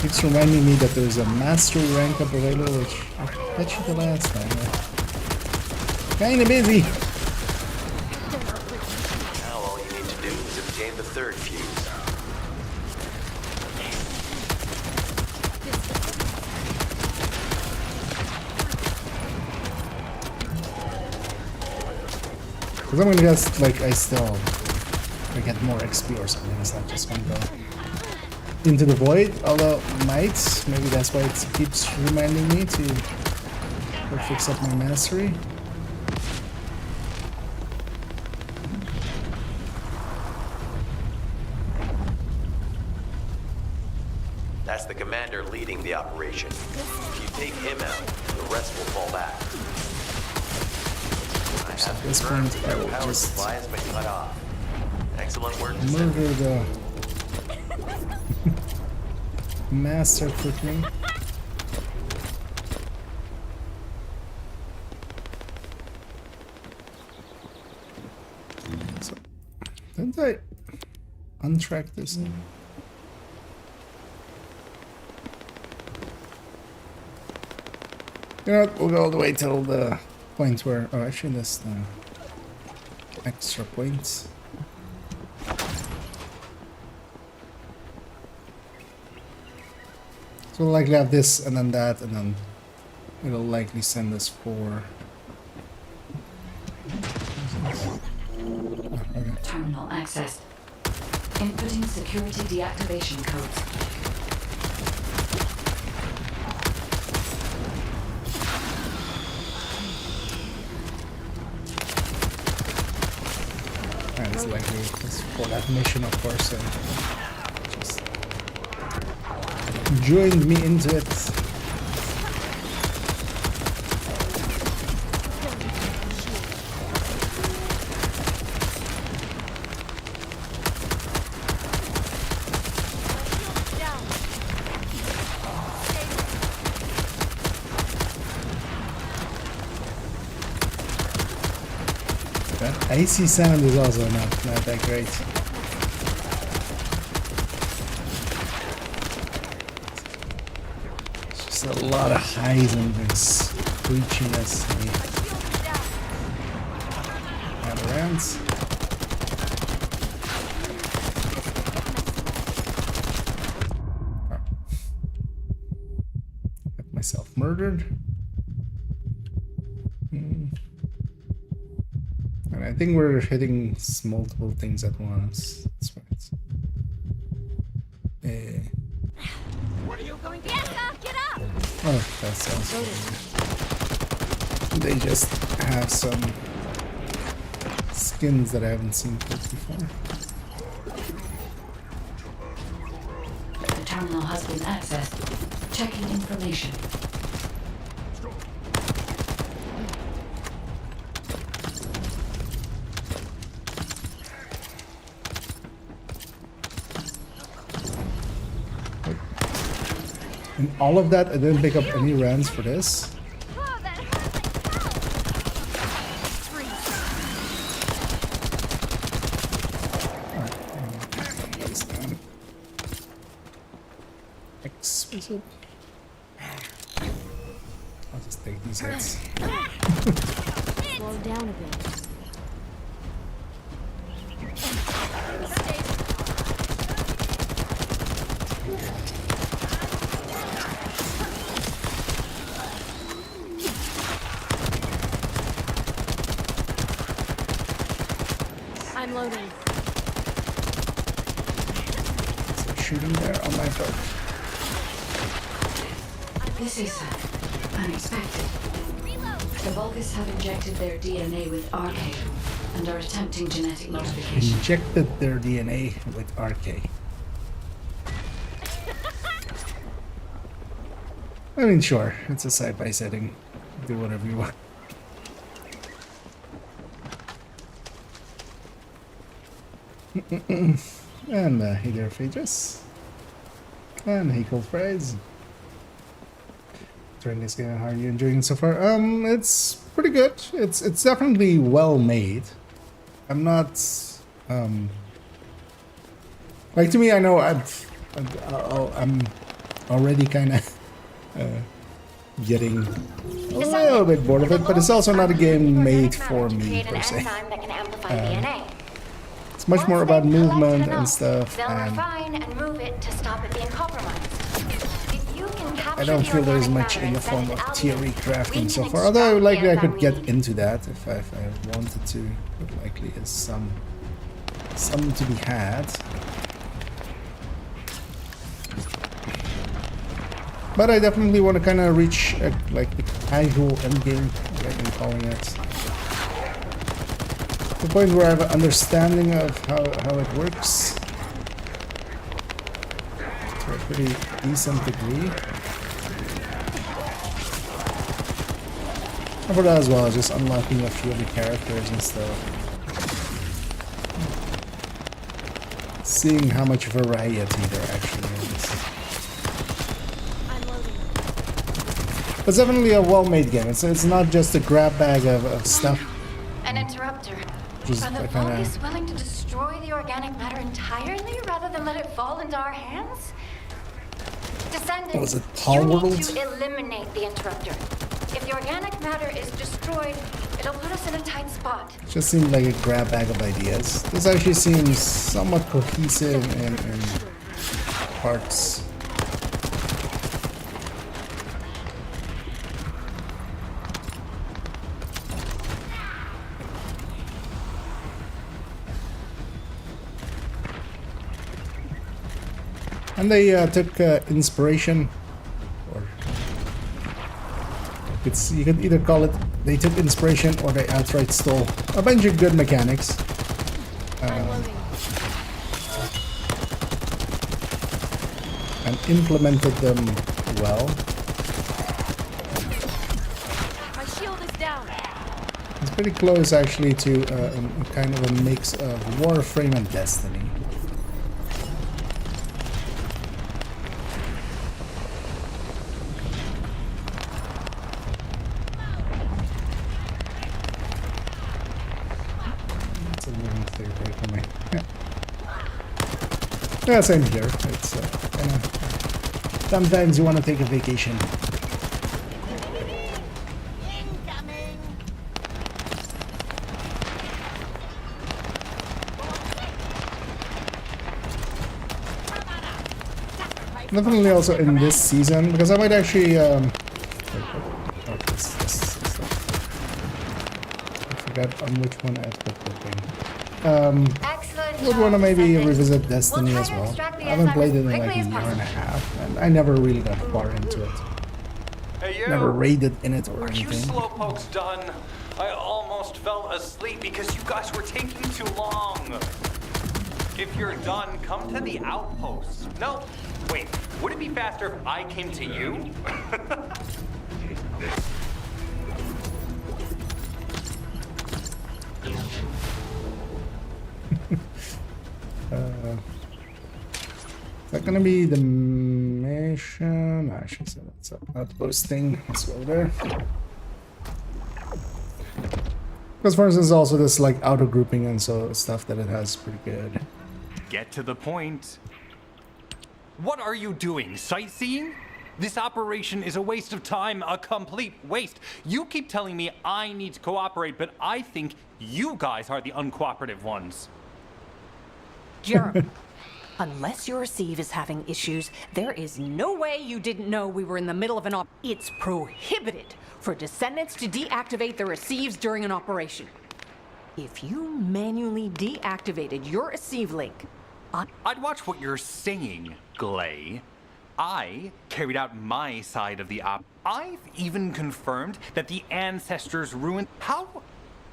Keeps reminding me that there's a master rank up available, which I bet you the last time. Kinda busy. Now all you need to do is obtain the third fuse. Because I'm gonna guess, like, I still get more XP or something. It's not just gonna go into the void, although might. Maybe that's why it keeps reminding me to go fix up my mastery. That's the commander leading the operation. If you take him out, the rest will fall back. So at this point, I will Power just supply has been cut off. Excellent work. murder the master quickly. So, didn't I untrack this? You know what, we'll go all the way till the point where, oh actually this, extra points. So we'll likely have this and then that, and then it'll likely send us for... Terminal accessed. Inputting security deactivation codes. And it's likely for that mission, of course, and just joined me into it. That icy sound is also not that great. It's just a lot of highs and screechiness and rounds. Got myself murdered. I think we're hitting multiple things at once. That's right. What are you going to get up! Oh, that sounds good. They just have some skins that I haven't seen before. The terminal has been accessed. Checking information. And all of that, I didn't pick up any runs for this. Exquisite. I'll just take these hits. Slow down a bit. I'm loading. So shooting there on my boat. This is unexpected. The Vulgus have injected their DNA with RK and are attempting genetic modification. Injected their DNA with RK. I mean, sure, it's a sci-fi setting. Do whatever you want. And hey there, Phaedrus. And hey, cold fries. During this game, how are you enjoying it so far? It's pretty good. It's definitely well made. I'm not like, to me, I know I'm already kind of getting a little bit bored of it, but it's also not a game made for me per se. It's much more about movement and stuff, and I don't feel there's much in the form of theory crafting so far, although likely I could get into that if I wanted to. But likely is some to be had. But I definitely want to kind of reach like the casual endgame, like I'm calling it. The point where I have an understanding of how it works to a pretty decent degree. And for that as well, just unlocking a few of the characters and stuff. Seeing how much variety there actually is. It's definitely a well-made game. It's not just a grab bag of stuff. An interrupter. Just Are the Vulgus willing to destroy the organic matter entirely rather than let it fall into our hands? Descendants, was it Paul you World? need to eliminate the interrupter. If the organic matter is destroyed, It'll put us in a tight spot. Just seemed like a grab bag of ideas. This actually seems somewhat cohesive in parts. And they took inspiration, or you could either call it they took inspiration or they outright stole a bunch of good mechanics. And implemented them well. My shield is down. It's pretty close actually to a kind of a mix of Warframe and Destiny. Yeah, same here. It's sometimes you want to take a vacation. Definitely also in this season, because I might actually I forgot on which one I put the thing. Would want to maybe revisit Destiny as well. I haven't played it in like a year and a half, and I never really got far into it. Hey, you. Never raided in it or Are you anything. slowpokes done? I almost fell asleep because you guys were taking too long. If you're done, come to the outpost. No, wait. Would it be faster if I came to you? Is that gonna be the mission? I should say that's an outpost thing. Let's go there. Because for instance, also this like auto grouping and so stuff that it has pretty good. Get to the point. What are you doing? Sightseeing? This operation is a waste of time, a complete waste. You keep telling me I need to cooperate, but I think you guys are the uncooperative ones. Jeremy, unless your receive is having issues, there is no way you didn't know we were in the middle of an op. It's prohibited for descendants to deactivate the receives during an operation. If you manually deactivated your receive link, I'd watch what you're saying, Glay. I carried out my side of the op. I've even confirmed that the ancestors ruined. How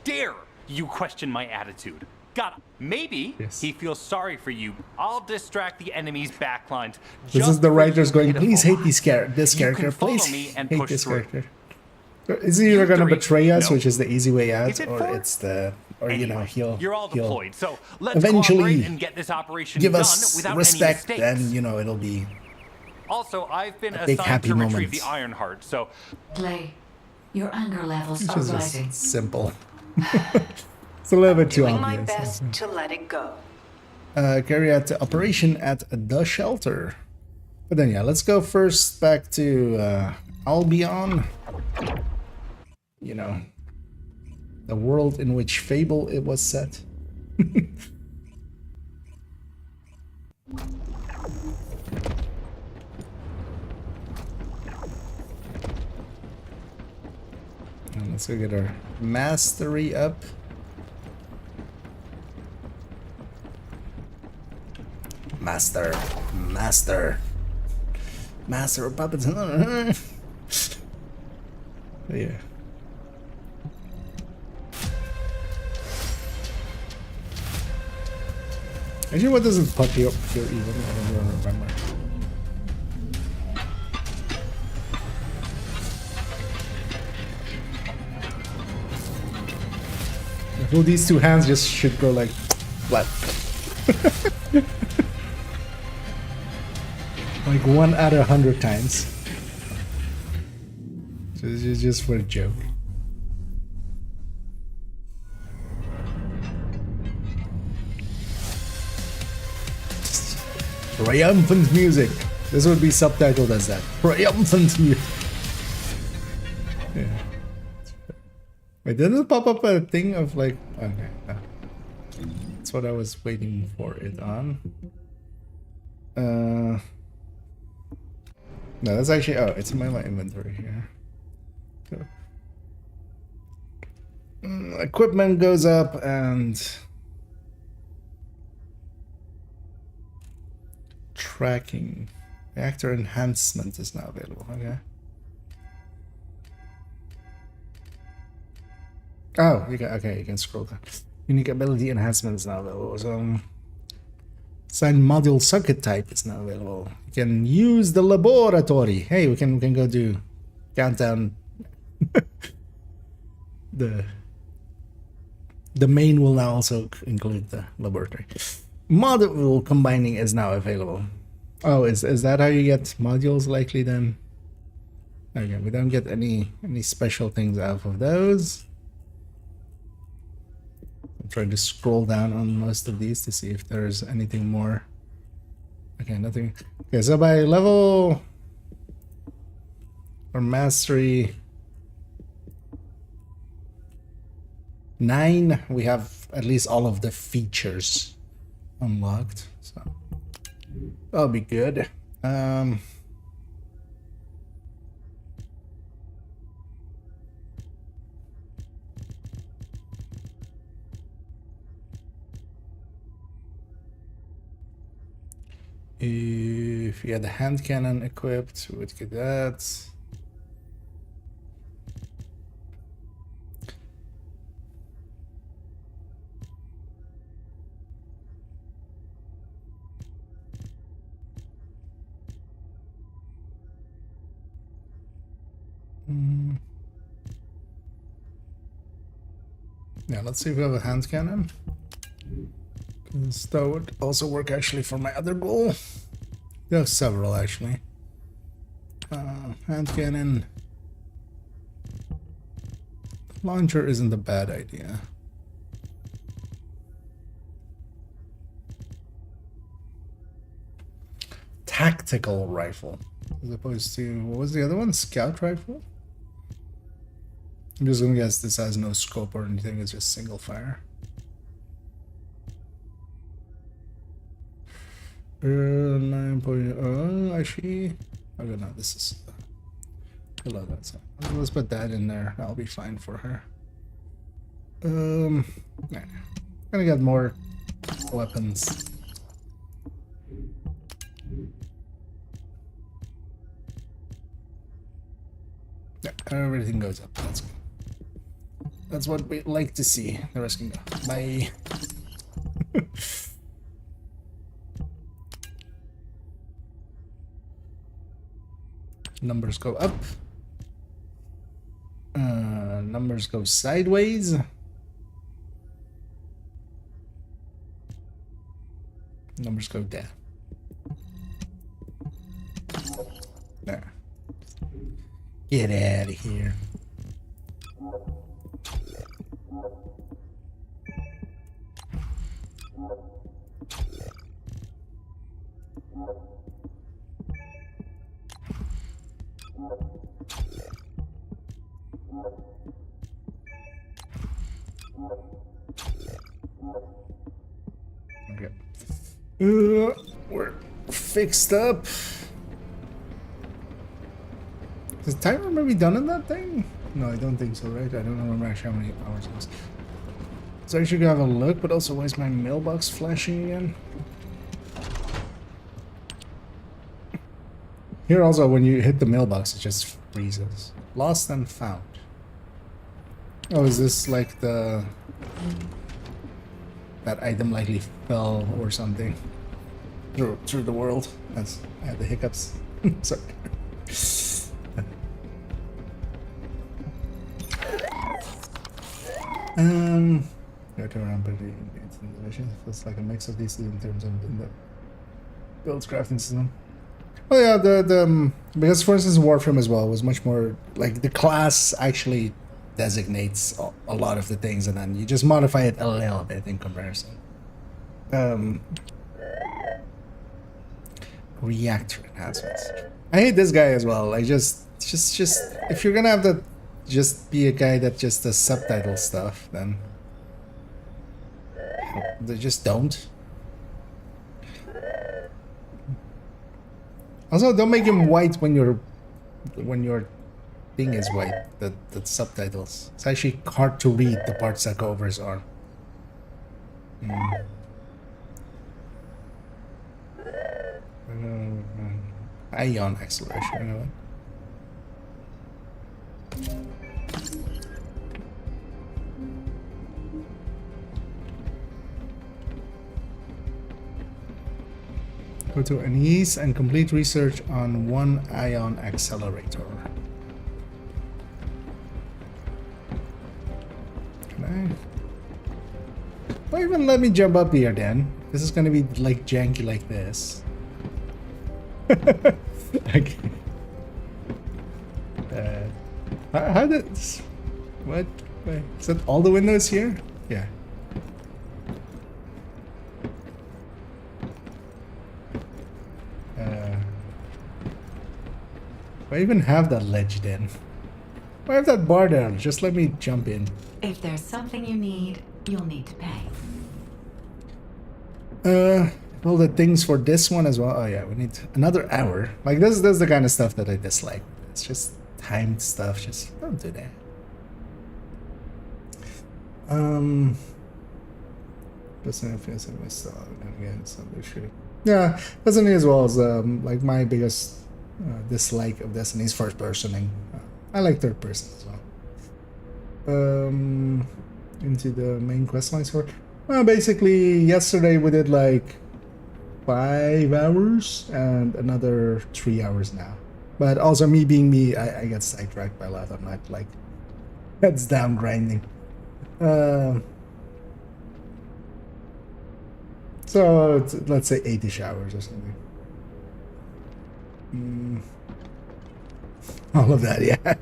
dare you question my attitude? God, maybe he feels sorry for you. I'll distract the enemy's backlines. This is the writers going, please hate this character, please hate this character. Is he either gonna betray us, which is the easy way out, or it's the, or you know, you're all deployed, so let's eventually and get this operation give done us without respect, any mistakes. then you know it'll be Also, I've been a big assigned happy to moment. retrieve the Ironheart, so Clay, your anger levels Which are is rising. just simple. It's a little bit too Doing my obvious. best to let it go. Carry out the operation at the shelter. But then yeah, let's go first back to Albion. You know, the world in which Fable it was set. And let's go get our mastery up. Master of puppets. Yeah. Actually, what does it put here even? I don't even remember. Well, these two hands just should go like flat. Like 1 out of 100 times. Just for a joke. Triumphant music. This would be subtitled as that. Triumphant music. Yeah. Wait, didn't it pop up a thing of like... Okay, no. That's what I was waiting for it on. No, that's actually... Oh, it's in my inventory here. So, equipment goes up and... Tracking. Reactor enhancement is now available. Okay. Oh, you can, okay, you can scroll down. Unique ability enhancement is now available. So, assign module circuit type is now available. You can use the laboratory. Hey, we can go do countdown. the main will now also include the laboratory. Module combining is now available. Oh, is that how you get modules likely then? Okay, we don't get any special things out of those. I'm trying to scroll down on most of these to see if there's anything more. Okay, nothing. Okay, so by level or mastery 9, we have at least all of the features unlocked. So that'll be good. If you had the hand cannon equipped, we would get that. Yeah, let's see if we have a hand cannon. Because that would also work actually for my other goal. There are several actually. Hand cannon. Launcher isn't a bad idea. Tactical rifle. As opposed to, what was the other one? Scout rifle? I'm just gonna guess this has no scope or anything, it's just single fire. 9.0 actually. Okay, no, this is below that. So let's put that in there. That'll be fine for her. Yeah. Gonna get more weapons. Yeah, everything goes up. That's good. That's what we like to see. The rest can go. Bye. Numbers go up. Numbers go sideways. Numbers go down. There. Get out of here. Okay. We're fixed up. Is the timer maybe done in that thing? No, I don't think so, right? I don't remember actually how many hours it was. So I should go have a look, but also why is my mailbox flashing again? Here also, when you hit the mailbox, it just freezes. Lost and found. Oh, is this like the... that item likely fell or something through the world? That's, I had the hiccups. Sorry. Go to around, but it's in the division. It's like a mix of these two in terms of in the builds crafting system. Oh yeah, the because for instance Warframe as well was much more like the class actually designates a lot of the things, and then you just modify it a little bit in comparison. Reactor enhancements. I hate this guy as well. Like just if you're gonna have the just be a guy that just does subtitle stuff, then they just don't. Also, don't make him white when your thing is white. The subtitles. It's actually hard to read the parts that go over his arm. Ion acceleration. You know what? Go to unease and complete research on one ion accelerator. Can I? Why even let me jump up here then? This is gonna be like janky like this. Okay. How did? What? Wait, is that all the windows here? Yeah. I even have that ledge then. Why have that bar there? Just let me jump in. If there's something you need, you'll need to pay. All the things for this one as well. Oh yeah, we need another hour. Like this is the kind of stuff that I dislike. It's just timed stuff. Just don't do that. Yeah, Destiny as well as like my biggest dislike of Destiny is first personing. I like third person as well. Into the main quest lines for. Well, basically yesterday we did like 5 hours and another 3 hours now. But also me being me, I get sidetracked by a lot. I'm not like heads down grinding. So let's say 8-ish hours or something. All of that, yeah.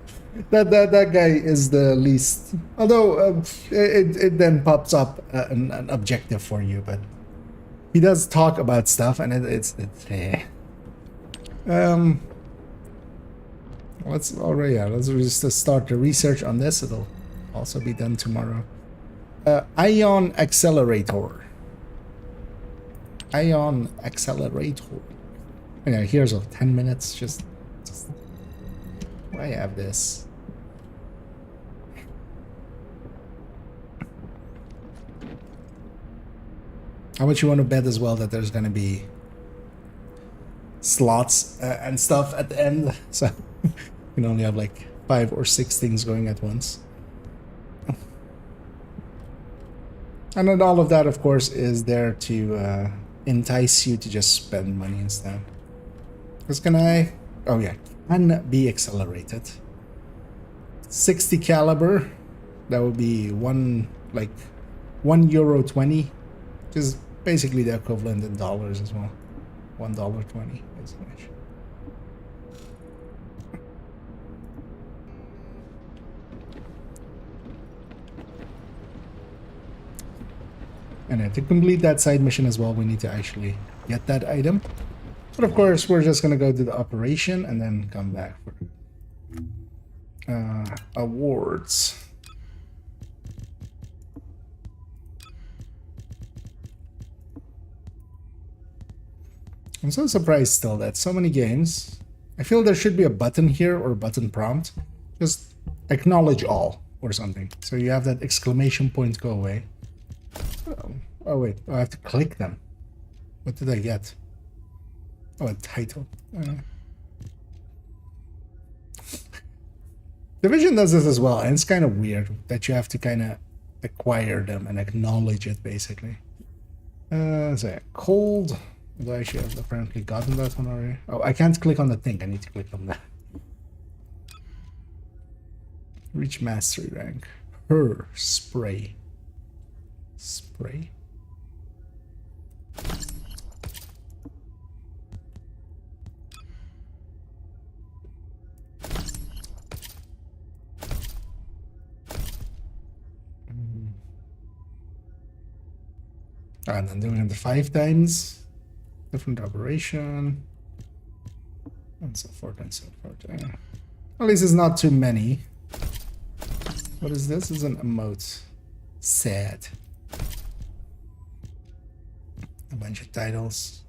That guy is the least. Although it then pops up an objective for you, but he does talk about stuff, and it's let's already let's just start the research on this. It'll also be done tomorrow. Ion accelerator. Ion accelerator. Yeah, here's 10 minutes. Just why have this? How much you want to bet as well that there's gonna be slots and stuff at the end, so you can only have like 5 or 6 things going at once. And then all of that, of course, is there to entice you to just spend money instead. Because can I? Oh yeah, can be accelerated. 60 caliber. That would be €1.20, which is basically the equivalent in dollars as well. $1.20 is much. And to complete that side mission as well, we need to actually get that item. But of course, we're just gonna go to the operation and then come back for awards. I'm so surprised still that so many games. I feel there should be a button here or a button prompt. Just acknowledge all or something. So you have that exclamation point go away. Oh wait, I have to click them. What did I get? Oh, a title. Division does this as well, and it's kind of weird that you have to kind of acquire them and acknowledge it, basically. So cold. Although I should have apparently gotten that one already. Oh, I can't click on the thing. I need to click on that. Reach mastery rank. Her spray. Spray. And then doing it 5 times. Different operation. And so forth and so forth. At least it's not too many. What is this? This is an emote. Sad. A bunch of titles.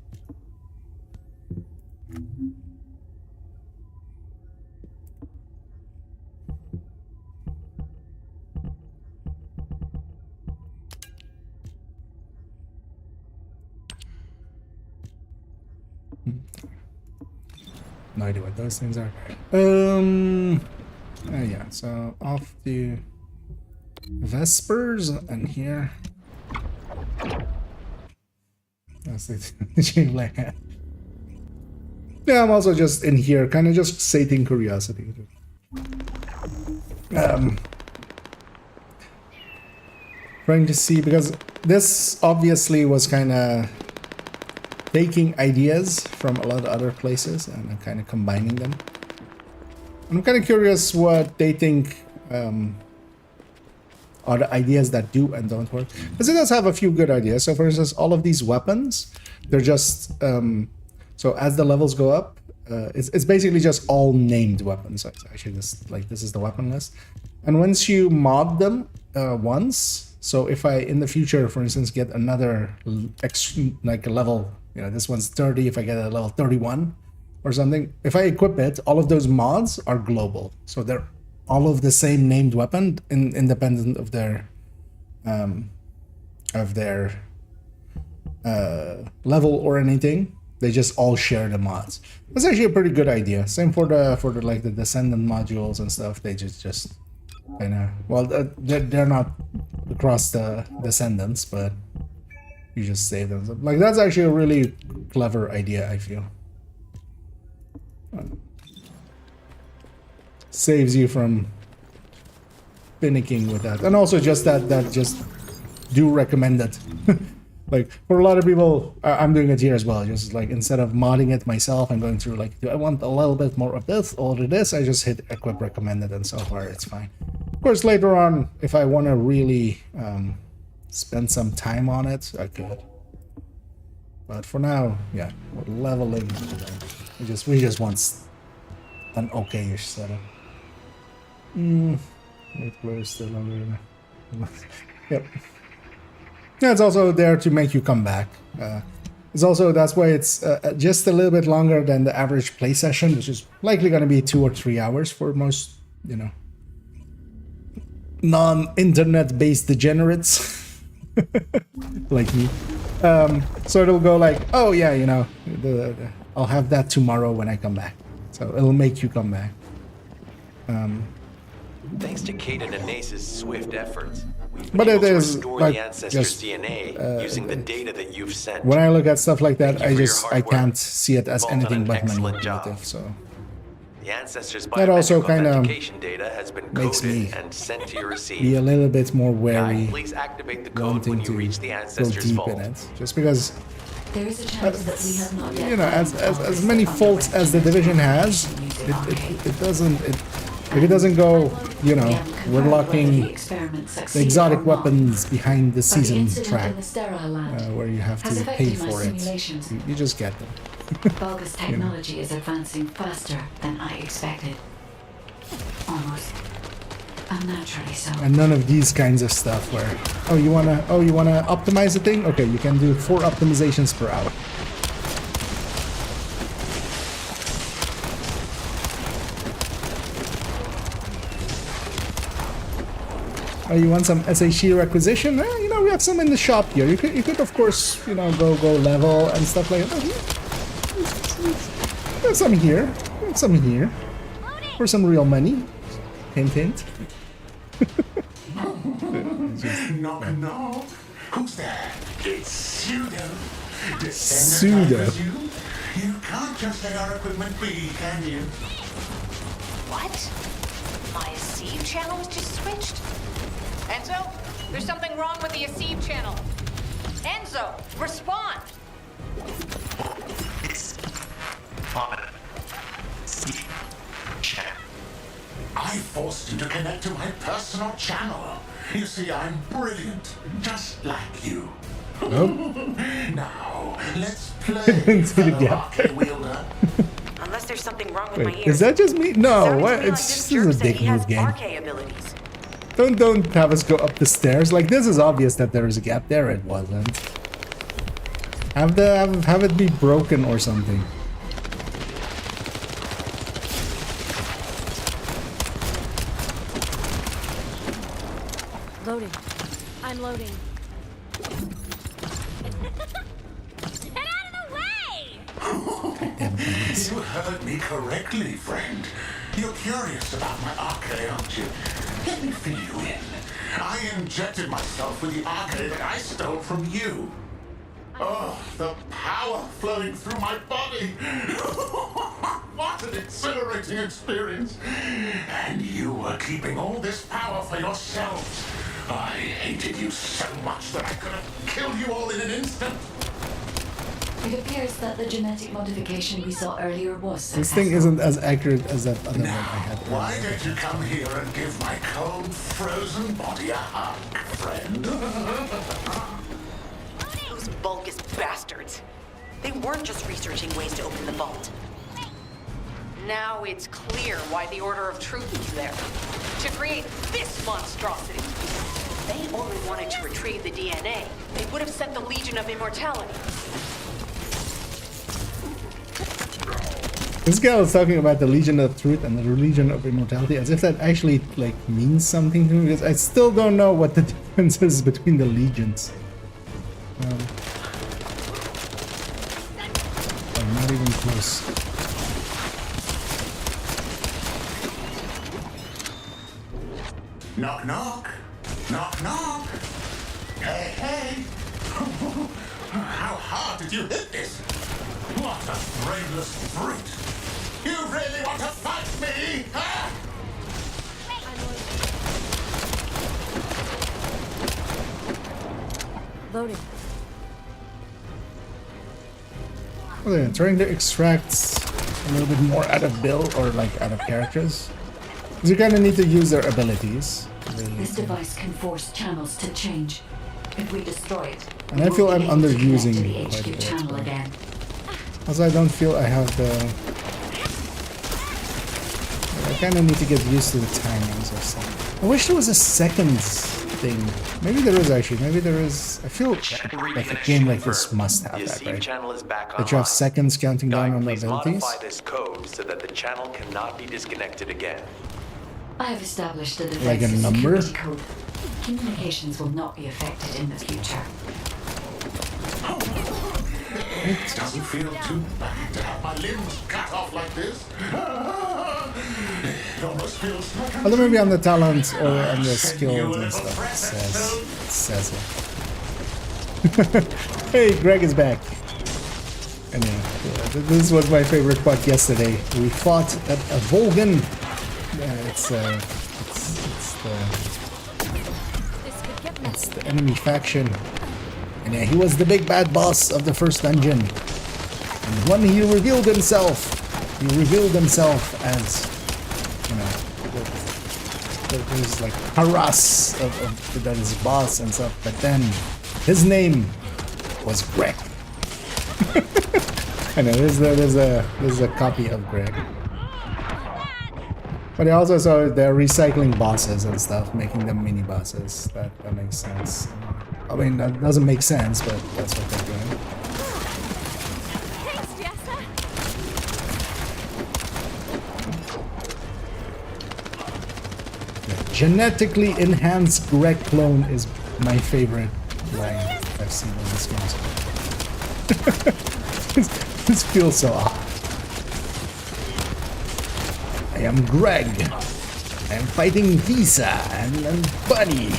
No idea what those things are. Yeah, so off to Vespers and here. That's it. Yeah, I'm also just in here, kind of just sating curiosity. Trying to see, because this obviously was kind of taking ideas from a lot of other places and kind of combining them. I'm kind of curious what they think are the ideas that do and don't work. Because it does have a few good ideas. So for instance, all of these weapons, they're just... so as the levels go up, it's basically just all named weapons. So it's actually just like, this is the weapon list. And once you mod them once, so if I in the future, for instance, get another like a level, you know, this one's 30, if I get a level 31 or something, if I equip it, all of those mods are global. So they're all of the same named weapon, independent of their level or anything. They just all share the mods. That's actually a pretty good idea. Same for the like the Descendant modules and stuff. They just kind of, well, they're not across the Descendants, but you just save them. Like, that's actually a really clever idea, I feel. Saves you from finicking with that. And also just that just do recommend it. Like, for a lot of people, I'm doing it here as well. Just like, instead of modding it myself and going through like, do I want a little bit more of this or this? I just hit equip recommended, and so far it's fine. Of course, later on, if I want to really spend some time on it, I could. But for now, yeah, we're leveling. We just want an okay-ish setup. Wait, still under. Yep. Yeah, it's also there to make you come back. It's also, that's why it's just a little bit longer than the average play session, which is likely going to be 2 or 3 hours for most, you know, non-internet based degenerates like me. So it'll go like, oh yeah, you know, I'll have that tomorrow when I come back. So it'll make you come back. Thanks to Caden and Nace's swift efforts, we've but been it able to is restore like the ancestors' just, DNA using the data that you've sent. when I look at stuff like that, I can't work. see it as You've anything done an but excellent job. manipulative. So The ancestors' that also biometric kind of authentication data has been makes me coded and sent to your receipt. be a little bit more wary, Please activate the code wanting when you to reach the go ancestors' deep vault. in it, just because. There is a chance that we have not yet You know, as many faults as the Division has, it doesn't go, you know, we're locking the exotic weapons behind the season track, where you have to pay for it. You just get them. Vulgus technology is advancing faster than I expected. Almost unnaturally so. And none of these kinds of stuff where, oh you wanna optimize the thing? Okay, you can do 4 optimizations per hour. Oh, you want some SHE requisition? You know, we have some in the shop here. You could of course, you know, go level and stuff like that. There's some here. There's some here. For some real money. Hint, hint. Knock, knock. Who's there? It's Pseudo. Pseudo. You can't just let our equipment be, can you? What? My Aceve channel was just switched? Enzo, there's something wrong with the Aceve channel. Enzo, respond! I forced you to connect to my personal channel. You see, I'm brilliant, just like you. Nope. Now, let's play, fellow Arcade wielder. Unless there's something wrong with Wait, my ears. is that just me? No, Sounds what? to me like It's this this jerk is a said he big has move game. RK abilities. Don't have us go up the stairs. Like, this is obvious that there is a gap. There it wasn't. Have it be broken or something. Loading. I'm loading. Get out of the way! You heard me correctly, friend. You're curious about my arcade, aren't you? Let me fill you in. I injected myself with the arcade that I stole from you. Oh, the power flowing through my body. What an exhilarating experience. And you were keeping all this power for yourselves. I hated you so much that I could have killed you all in an instant. It appears that the genetic modification we saw earlier was successful. This thing isn't as accurate as that other one I had. Why don't you come here and give my cold, frozen body a hug, friend? Those Vulgus bastards. They weren't just researching ways to open the vault. Now it's clear why the Order of Truth was there. To create this monstrosity. If they only wanted to retrieve the DNA, they would have sent the Legion of Immortality. This guy was talking about the Legion of Truth and the Legion of Immortality as if that actually like means something to me, because I still don't know what the difference is between the legions. I'm not even close. Knock, knock. Knock, knock. Hey, hey. How hard did you hit this? What a brainless brute. You really want to fight me, huh? Loading. Well, they're trying to extract a little bit more out of Bill, or like out of characters. Because you kind of need to use their abilities. Really. This device can force channels to change. If we destroy it, And I feel I'm underusing the quite a HQ bit. channel again. Also, I don't feel I have the... I kind of need to get used to the timings or something. I wish there was a seconds thing. Maybe there is actually. Maybe there is. I feel like a game like this must have that, right? That you have seconds counting down on the abilities. Modify this code so that the channel cannot be disconnected again. I have established the Like a number? code. Communications will not be affected in the future. It doesn't feel too bad to have my limbs cut off like this. It almost feels like I'm... Although maybe on the talent or on the skills and stuff it says it. Hey, Greg is back. And yeah, this was my favorite part yesterday. We fought at a Volgan. It's the enemy faction. And yeah, he was the big bad boss of the first dungeon. And when he revealed himself as, you know, there's like harass of that his boss and stuff. But then his name was Greg. I know there's a copy of Greg. But I also saw they're recycling bosses and stuff, making them mini bosses. That makes sense. I mean, that doesn't make sense, but that's what they're doing. Thanks, Jessa. The genetically enhanced Greg clone is my favorite line I've seen in this game. This feels so odd. I am Greg. I am fighting Visa and Bunny.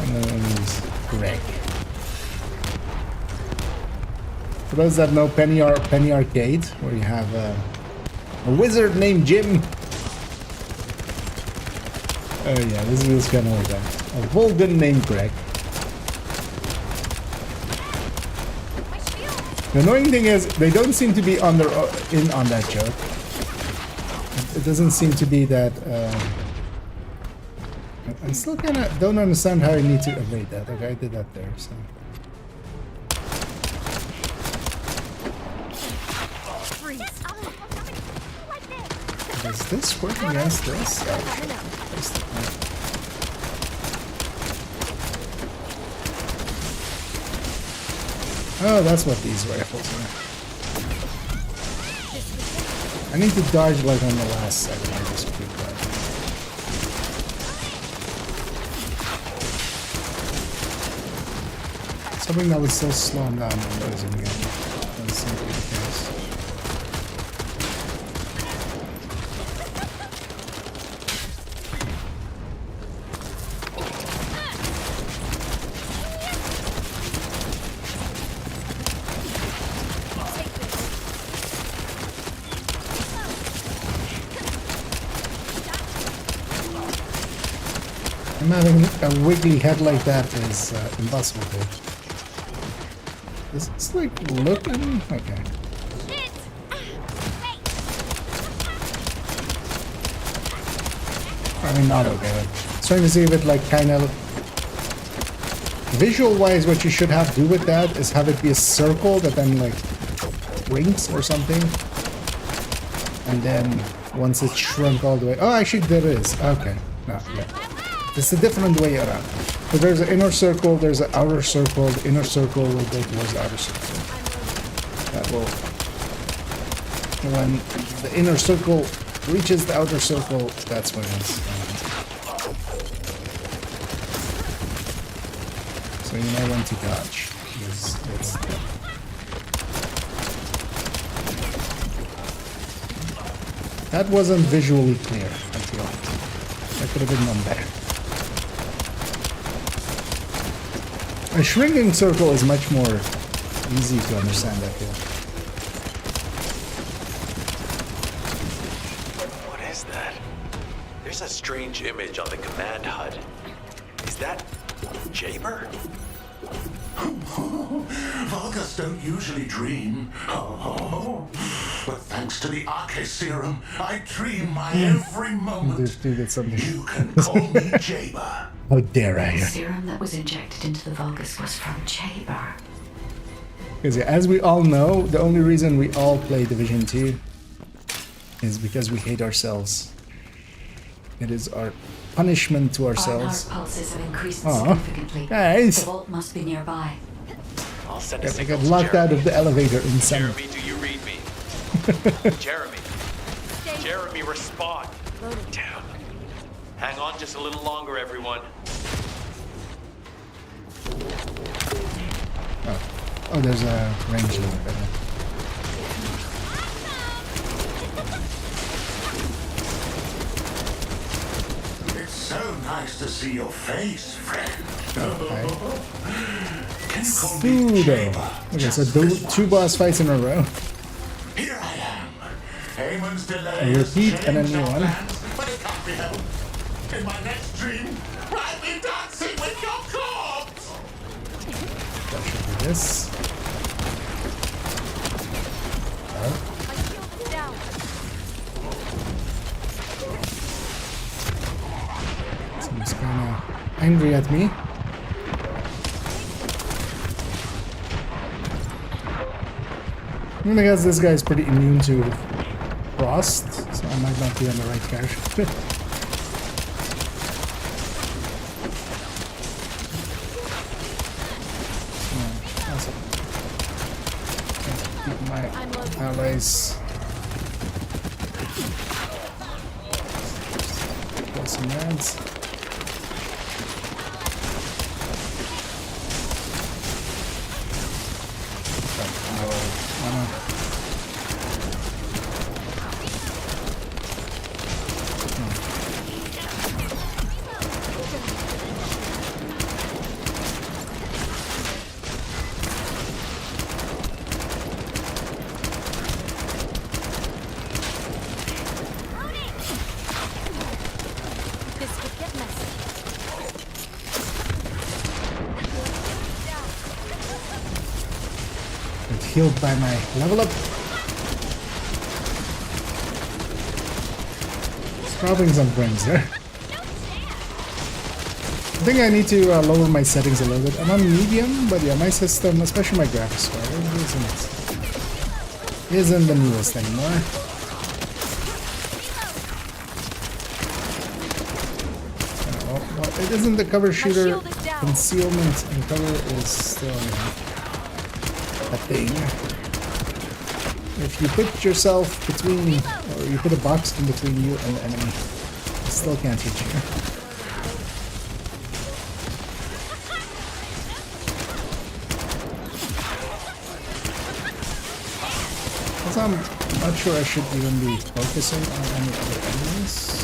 And then there's Greg. For those that know Penny Arcade, where you have a wizard named Jim. Oh yeah, this is kind of like that. A Volgan named Greg. The annoying thing is, they don't seem to be in on that joke. It doesn't seem to be that. I still kind of don't understand how I need to evade that. Okay, I did that there. So. Does this work against this? Oh, Oh, that's what these rifles are. I need to dodge like on the last second. I just keep that. Something that would still slow him down when losing it. Doesn't seem to be the case. I'm having a wiggly head like that is impossible to. Is this like looking? Okay. I mean, not okay. But trying to see if it like kind of visual-wise, what you should have to do with that is have it be a circle that then like winks or something, and then once it's shrunk all the way. Oh, actually, there is. Okay. No, yeah. It's a different way around. So there's an inner circle, there's an outer circle. The inner circle will go towards the outer circle. That will. When the inner circle reaches the outer circle, that's when it's. So you know when to dodge. That wasn't visually clear, I feel. That could have been done better. A shrinking circle is much more easy to understand, I feel. What is that? There's a strange image on the command HUD. Is that Jaber? Vulgus don't usually dream. But thanks to the Arche serum, I dream my every moment. You can call me Jaber. How dare I? The serum that was injected into the Vulgus was from Jaber. Because as we all know, the only reason we all play Division 2 is because we hate ourselves. It is our punishment to ourselves. Our pulses have increased significantly. Guys! The vault must be nearby. I'll send I got locked out of the elevator in summer. Jeremy, do you read me? Jeremy. Jeremy, respond. Damn. Hang on just a little longer, everyone. Oh, there's a range over there. It's so nice to see your face, friend. Okay. Can you call me Jaber? Okay, so two boss fights in a row. Here I am. Haemon's delay. A repeat and a new one. But it can't be helped. In my next dream, I'll be dancing with your corpse. That should be this. He's kind of angry at me. I guess this guy's pretty immune to frost, so I might not be on the right character. Awesome. Keep my allies. Got some meds. Healed by my level up. Dropping some frames there. I think I need to lower my settings a little bit. I'm on medium, but yeah, my system, especially my graphics card, isn't the newest anymore. Well, it isn't the cover shooter. Concealment and cover is still on. a thing. If you put yourself between, or you put a box in between you and the enemy, it still can't hit you. Also, I'm not sure I should even be focusing on any other enemies.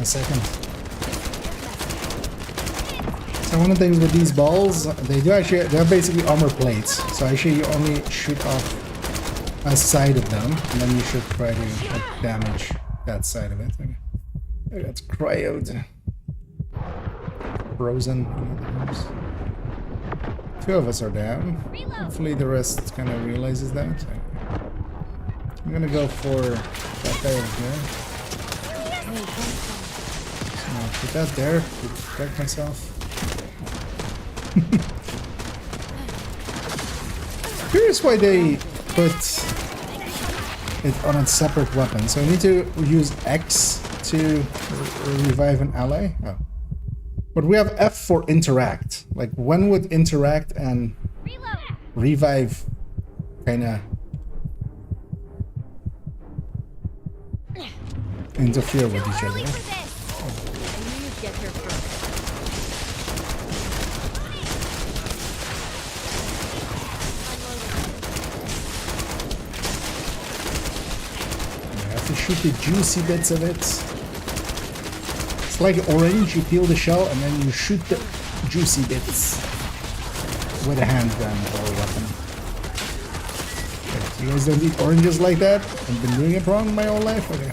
Second. So one of the things with these balls, they have basically armor plates. So actually you only shoot off a side of them, and then you should try to like, damage that side of it. Okay. That's cryoed. Frozen. Two of us are down. Hopefully the rest kind of realizes that. I'm gonna go for that guy over here. Put that there to protect myself. Curious why they put it on a separate weapon. So I need to use X to revive an ally. Oh. But we have F for interact. Like when would interact and revive kinda interfere with each other? Shoot the juicy bits of it. It's like orange, you peel the shell and then you shoot the juicy bits with a handgun or a weapon. Okay, you guys don't eat oranges like that? I've been doing it wrong my whole life? Okay.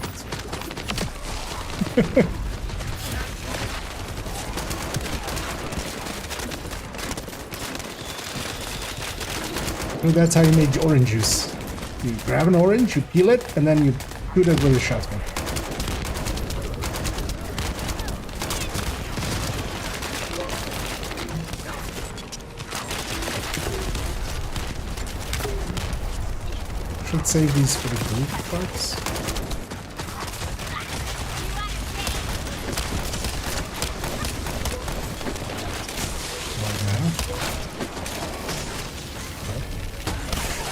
Well, that's how you make orange juice. You grab an orange, you peel it, and then you shoot it with a shotgun. Should save these for the group parts.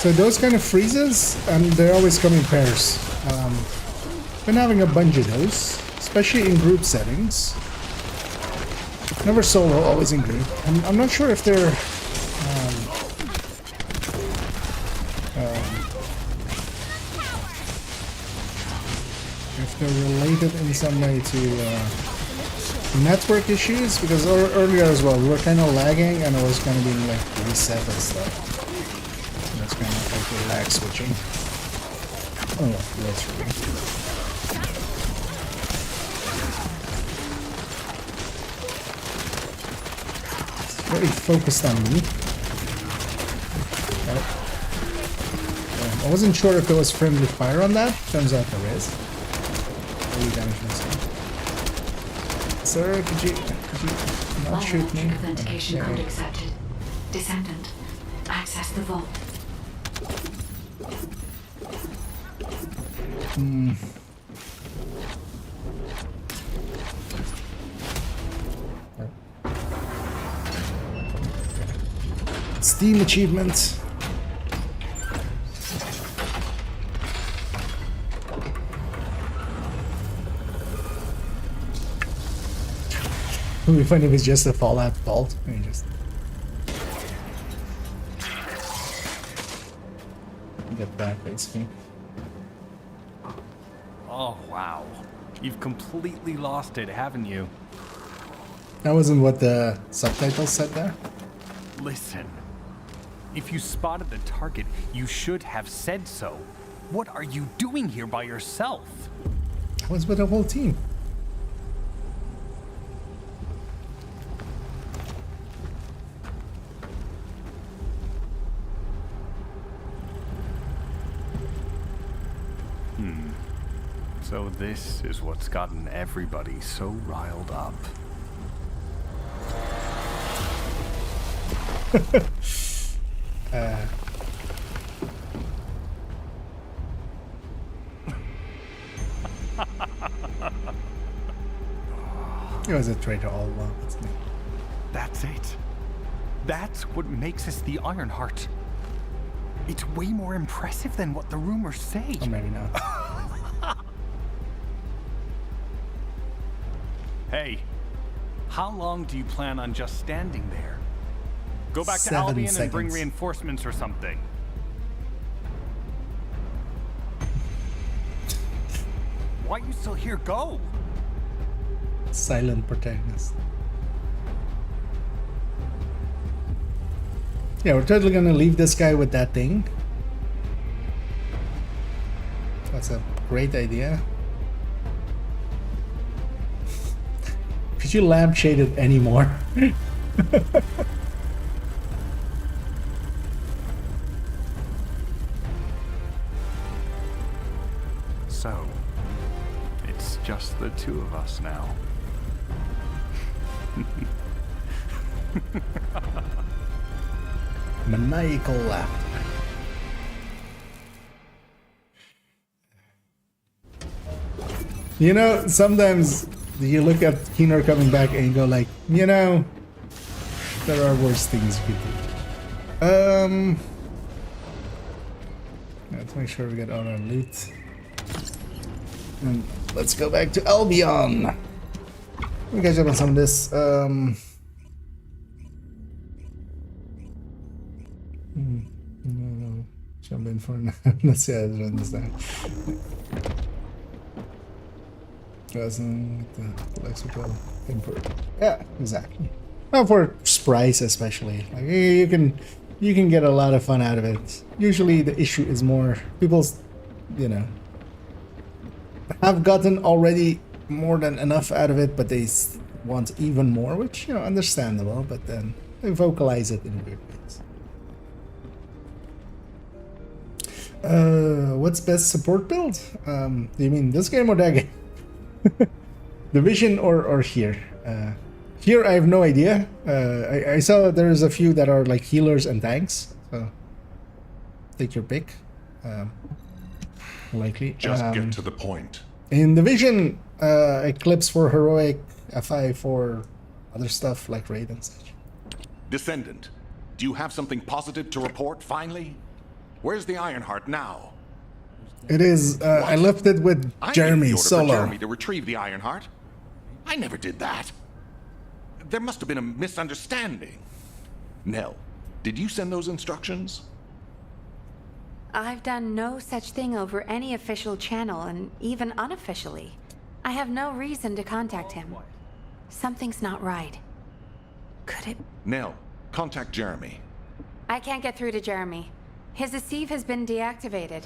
So those kind of freezes, and they're always come in pairs. Been having a bunch of those, especially in group settings. Never solo, always in group. I'm not sure if they're related in some way to network issues, because earlier as well we were kind of lagging and I was kind of being like reset and stuff. And that's kind of like lag switching. Oh, that's really. Very focused on me. I wasn't sure if there was friendly fire on that. Turns out there is. Really damage myself. Sir, could you not shoot me? Authentication code accepted. Descendant, access the vault. Steam achievement. It would be funny if it's just a Fallout vault. I mean, just get that basically. Oh, wow. You've completely lost it, haven't you? That wasn't what the subtitles said there. Listen. If you spotted the target, you should have said so. What are you doing here by yourself? I was with a whole team. So this is what's gotten everybody so riled up. He was a traitor all along, wasn't he? That's it. That's what makes us the Ironheart. It's way more impressive than what the rumors say. Or maybe not. Hey, how long do you plan on just standing there? Go back to 7 Albion and bring seconds. reinforcements or something. Why are you still here? Go! Silent protagonist. Yeah, we're totally gonna leave this guy with that thing. That's a great idea. Could you lampshade it anymore? So, it's just the two of us now. Maniacal laughter. You know, sometimes you look at Keener coming back and you go like, you know, there are worse things you could do. Let's make sure we get all our loot. And let's go back to Albion. Let me catch up on some of this. No. Jump in for now. Let's see how to run this down. Doesn't the lexical input. Yeah, exactly. Well, for sprites especially, like you can get a lot of fun out of it. Usually the issue is more people's, you know, have gotten already more than enough out of it, but they want even more, which, you know, understandable. But then they vocalize it in weird ways. What's best support build? Do you mean this game or that game? Division or here? Here I have no idea. I saw there's a few that are like healers and tanks, so take your pick. Likely. Just get to the point. In Division, Eclipse for heroic, FI for other stuff like raid and such. Descendant, do you have something positive to report finally? Where's the Ironheart now? It is. I left it with Jeremy solo. Jeremy to retrieve the Ironheart. I never did that. There must have been a misunderstanding. Nell, did you send those instructions? I've done no such thing over any official channel, and even unofficially. I have no reason to contact him. Something's not right. Could it? Nell, contact Jeremy. I can't get through to Jeremy. His Deceive has been deactivated.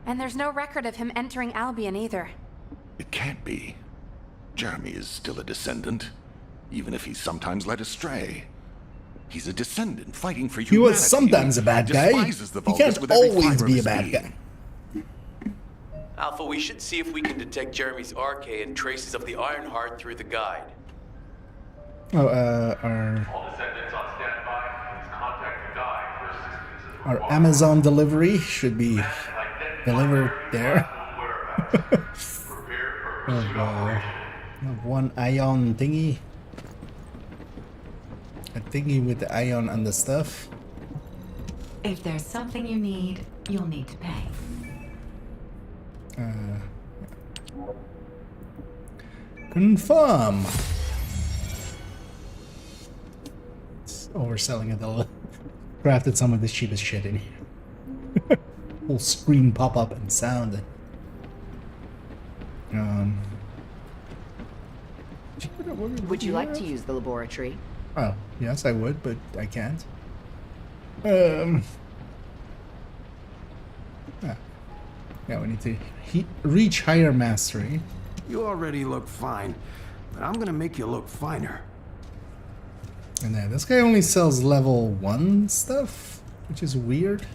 And there's no record of him entering Albion either. It can't be. Jeremy is still a descendant, even if he's sometimes led astray. He's a descendant fighting for humanity. He was sometimes a bad guy. He can't always be a bad guy. Alpha, we should see if we can detect Jeremy's arcade and traces of the Ironheart through the guide. Oh, All descendants on standby. Please contact the guide for assistance. our Amazon delivery should be delivered there. One ion thingy. A thingy with the ion and the stuff. If there's something you need, you'll need to pay. Confirm. It's overselling it a little. Crafted some of the cheapest shit in here. full screen pop-up and sound. Would you like to use the laboratory? Oh, yes, I would, but I can't. Yeah, we need to reach higher mastery. You already look fine, but I'm gonna make you look finer. And then this guy only sells level 1 stuff, which is weird.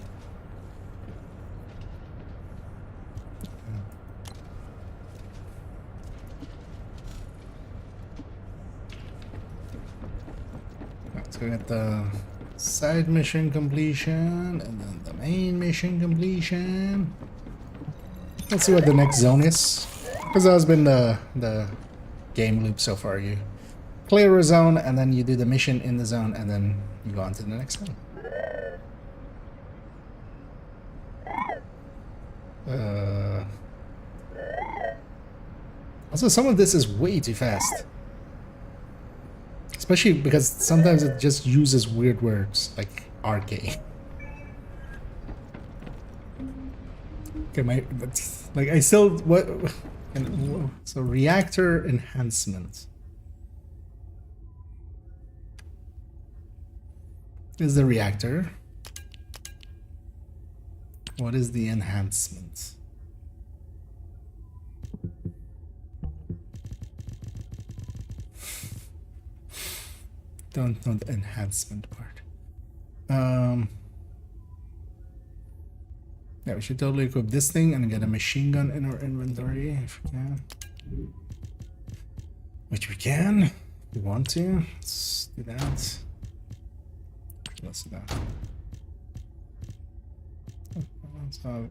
Let's go get the side mission completion and then the main mission completion. Let's see what the next zone is, because that has been the game loop so far. You clear a zone and then you do the mission in the zone and then you go on to the next one. Also, some of this is way too fast. Especially because sometimes it just uses weird words like arcade. Okay, like I still what? So reactor enhancement is the reactor. What is the enhancement? Don't enhancement part. Yeah, we should totally equip this thing and get a machine gun in our inventory if we can. Which we can. If we want to. Let's do that. Let's do that.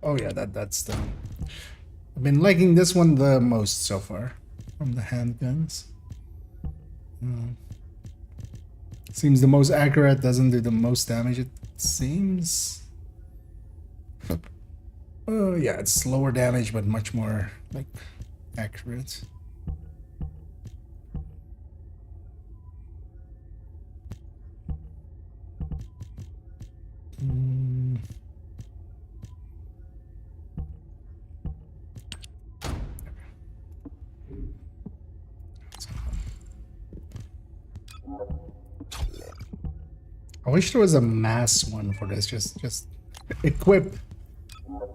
Oh yeah, that's the. I've been liking this one the most so far from the handguns. Seems the most accurate, doesn't do the most damage, it seems. Oh yeah, it's lower damage but much more like accurate. I wish there was a mass one for this. Just equip.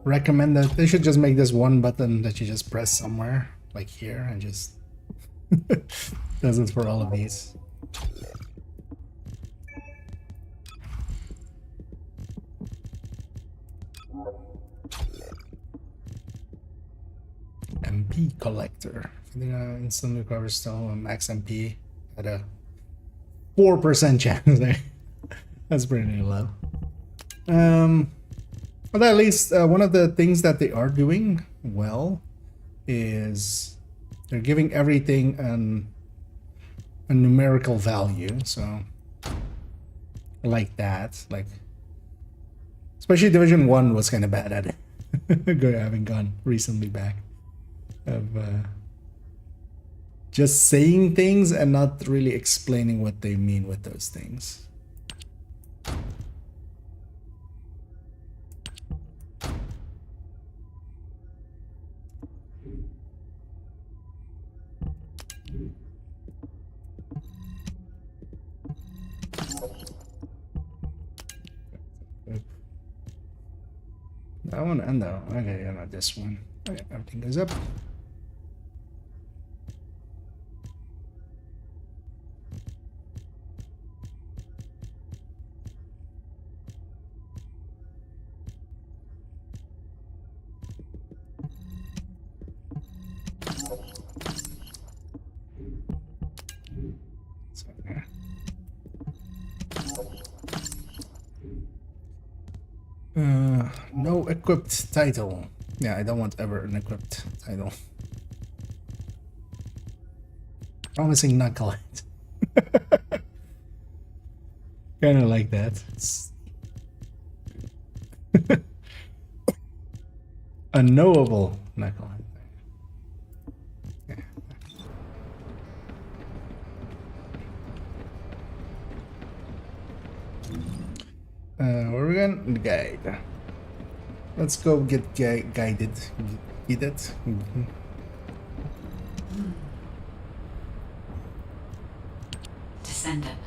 Recommend that they should just make this one button that you just press somewhere, like here, and just does it for all of these. MP collector. Instantly recovers still max MP at a 4% chance there. That's pretty low. But at least one of the things that they are doing well is they're giving everything a numerical value. So like that, like especially Division 1 was kind of bad at it. Having gone recently back of just saying things and not really explaining what they mean with those things. That one and that one. Okay, yeah, not this one. Okay, everything goes up. No equipped title. Yeah, I don't want ever an equipped title. Promising knucklehead. Kind of like that. Unknowable knucklehead. Where are we going? The guide. Let's go get guided. Get it? Descendant,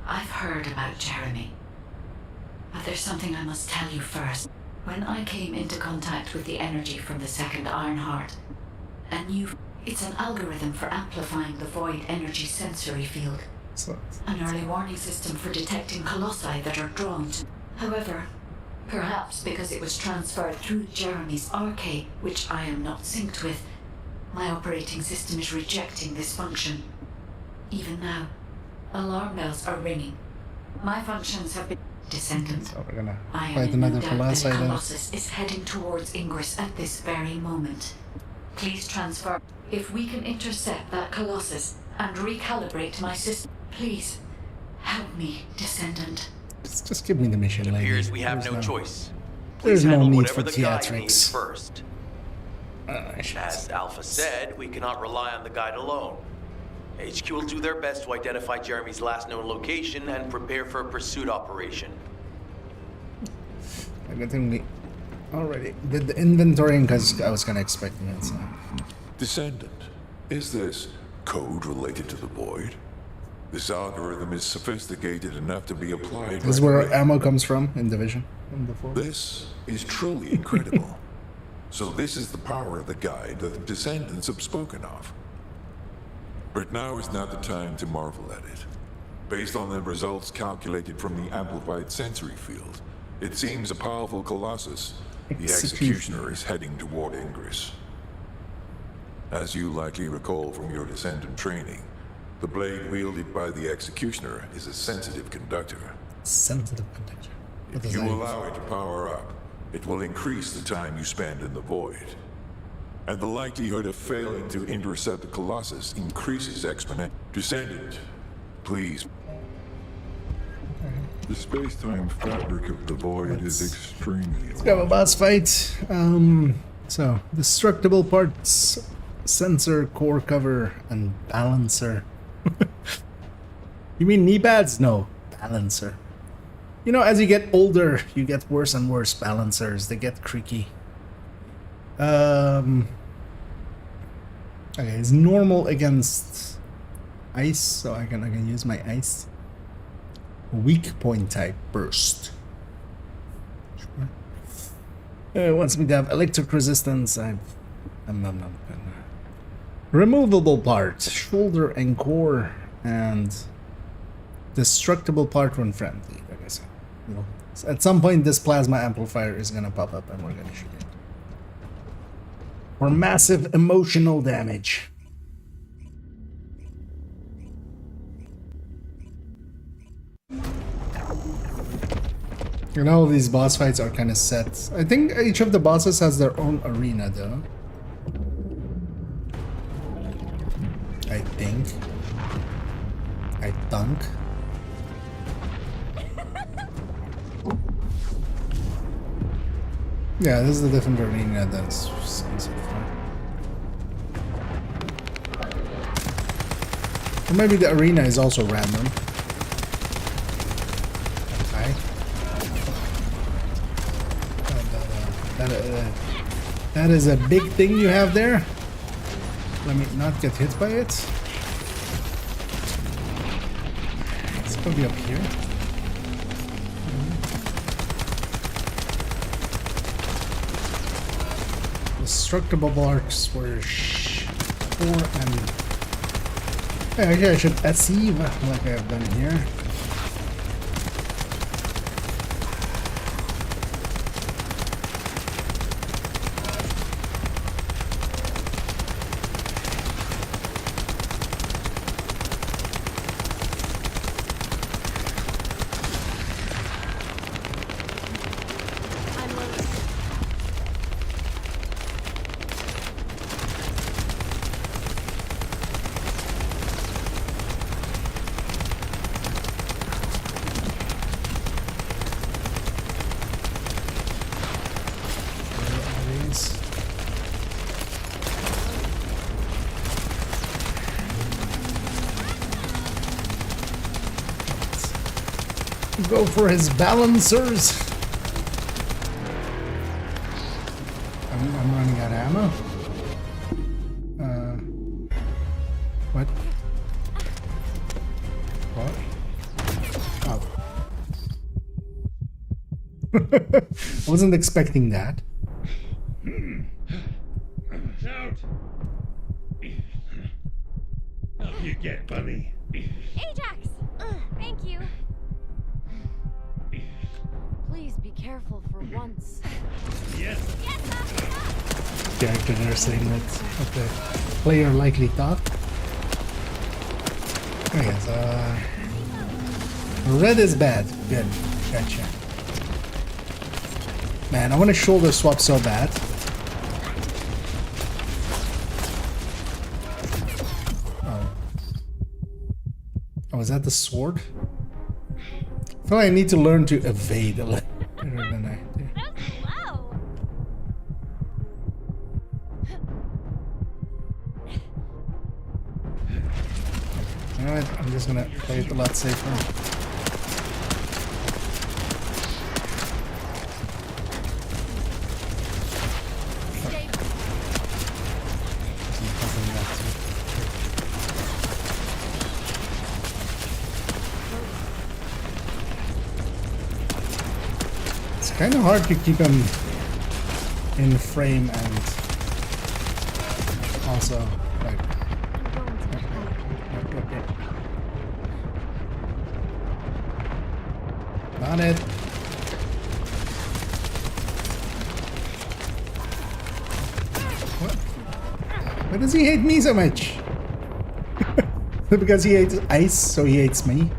I've heard about Jeremy. But there's something I must tell you first. When I came into contact with the energy from the second Ironheart, it's an algorithm for amplifying the void energy sensory field. An early warning system for detecting colossi that are drawn to. However, perhaps because it was transferred through Jeremy's arcade, which I am not synced with, my operating system is rejecting this function. Even now, alarm bells are ringing. My functions have been... Descendant, So we're gonna I fight am in no another doubt that Colossi the then. Colossus is heading towards Ingress at this very moment. Please transfer. If we can intercept that Colossus and recalibrate my system, please help me, Descendant. Just give me the mission, lady. Appears we have There's no choice. There's Please no handle need whatever for the guide needs theatrics. first. As Alpha said, we cannot rely on the guide alone. HQ will do their best to identify Jeremy's last known location and prepare for a pursuit operation. I think we already did the inventorying because I was kind of expecting it. So. Descendant, is this code related to the void? This algorithm is sophisticated enough to be applied. This is where ammo comes from in Division. This is truly incredible. So this is the power of the guide that the Descendants have spoken of. But now is not the time to marvel at it. Based on the results calculated from the amplified sensory field, it seems a powerful Colossus, the Executioner, is heading toward Ingress. As you likely recall from your Descendant training, the blade wielded by the Executioner is a sensitive conductor. Sensitive conductor. If you allow it to power up, it will increase the time you spend in the void. And the likelihood of failing to intercept the Colossus increases exponentially. Descendant, please. The space-time fabric of the void is extremely... Let's have a boss fight. So, destructible parts, sensor, core cover, and balancer. You mean knee pads? No, balancer. You know, as you get older, you get worse and worse balancers. They get creaky. Okay, it's normal against ice, so I can use my ice. Weak point type burst. It wants me to have electric resistance. I'm not. Removable part, shoulder and core, and destructible part when friendly. Like I said, you know, at some point this plasma amplifier is gonna pop up, and we're gonna shoot it. For massive emotional damage. You know, these boss fights are kind of set. I think each of the bosses has their own arena, though. I think. Yeah, this is a different arena that's sensitive. Or maybe the arena is also random. Okay. That is a big thing you have there. Let me not get hit by it. It's gonna be up here. Destructible blocks were 4 and... Yeah, I should SE like I've done here. Go for his balancers. I'm running out of ammo. What? What? Oh. I wasn't expecting that. Out! Up you get, buddy. Ajax! Thank you. Please be careful for once. Yes. Yes, sir. Character there saying that what the player likely thought. Okay, so red is bad. Good. Gotcha. Man, I want to shoulder swap so bad. Oh. Oh, is that the sword? I feel like I need to learn to evade a little better than I do. You know what? I'm just gonna play it a lot safer. It's kind of hard to keep him in frame and also like. Got it. What? Why does he hate me so much? Because he hates ice, so he hates me.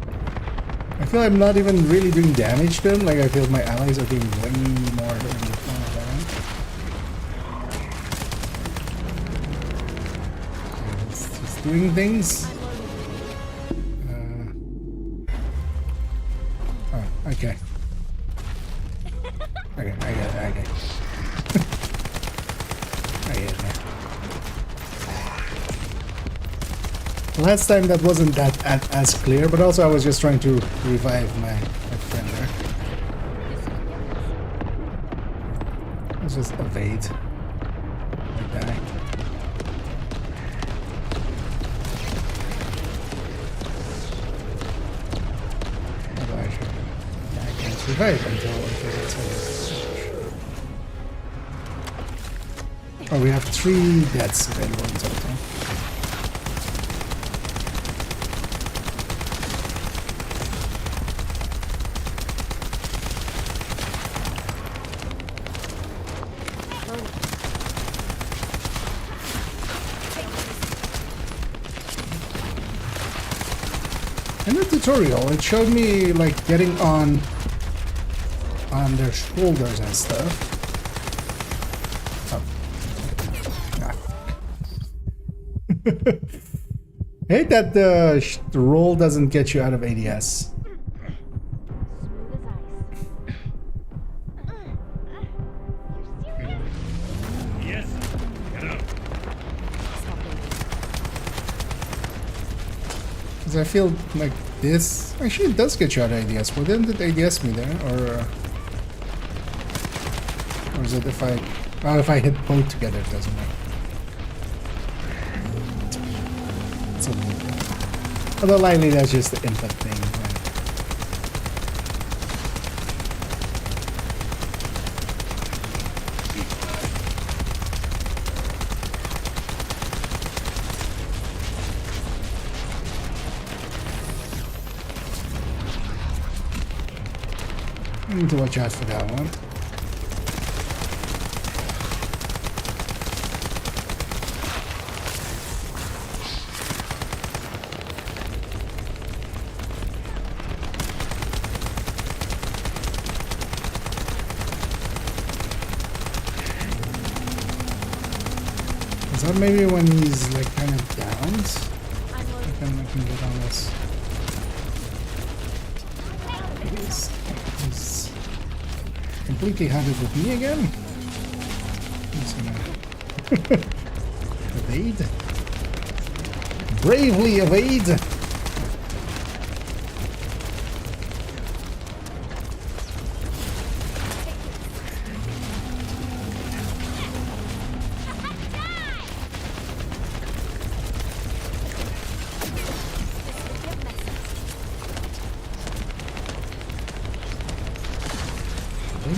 I feel I'm not even really doing damage to him. Like I feel my allies are doing way more damage. He's doing things. Okay. Okay, I get it, I get it now. Last time that wasn't that as clear, but also I was just trying to revive my friend there. Let's just evade. Like that. Survive until it's over. Oh, we have 3 deaths available in total. In the tutorial, it showed me like getting on their shoulders and stuff. Oh. Ah. I hate that the roll doesn't get you out of ADS. Yes. Get up. Because I feel like this actually does get you out of ADS. Well, didn't it ADS me there, or is it if I hit both together, it doesn't matter. It's a little bit. Although likely that's just the input thing. I need to watch out for that one. Is that maybe when he's like kind of down? I can get on this. He's completely had it with me again. He's gonna evade. Bravely evade.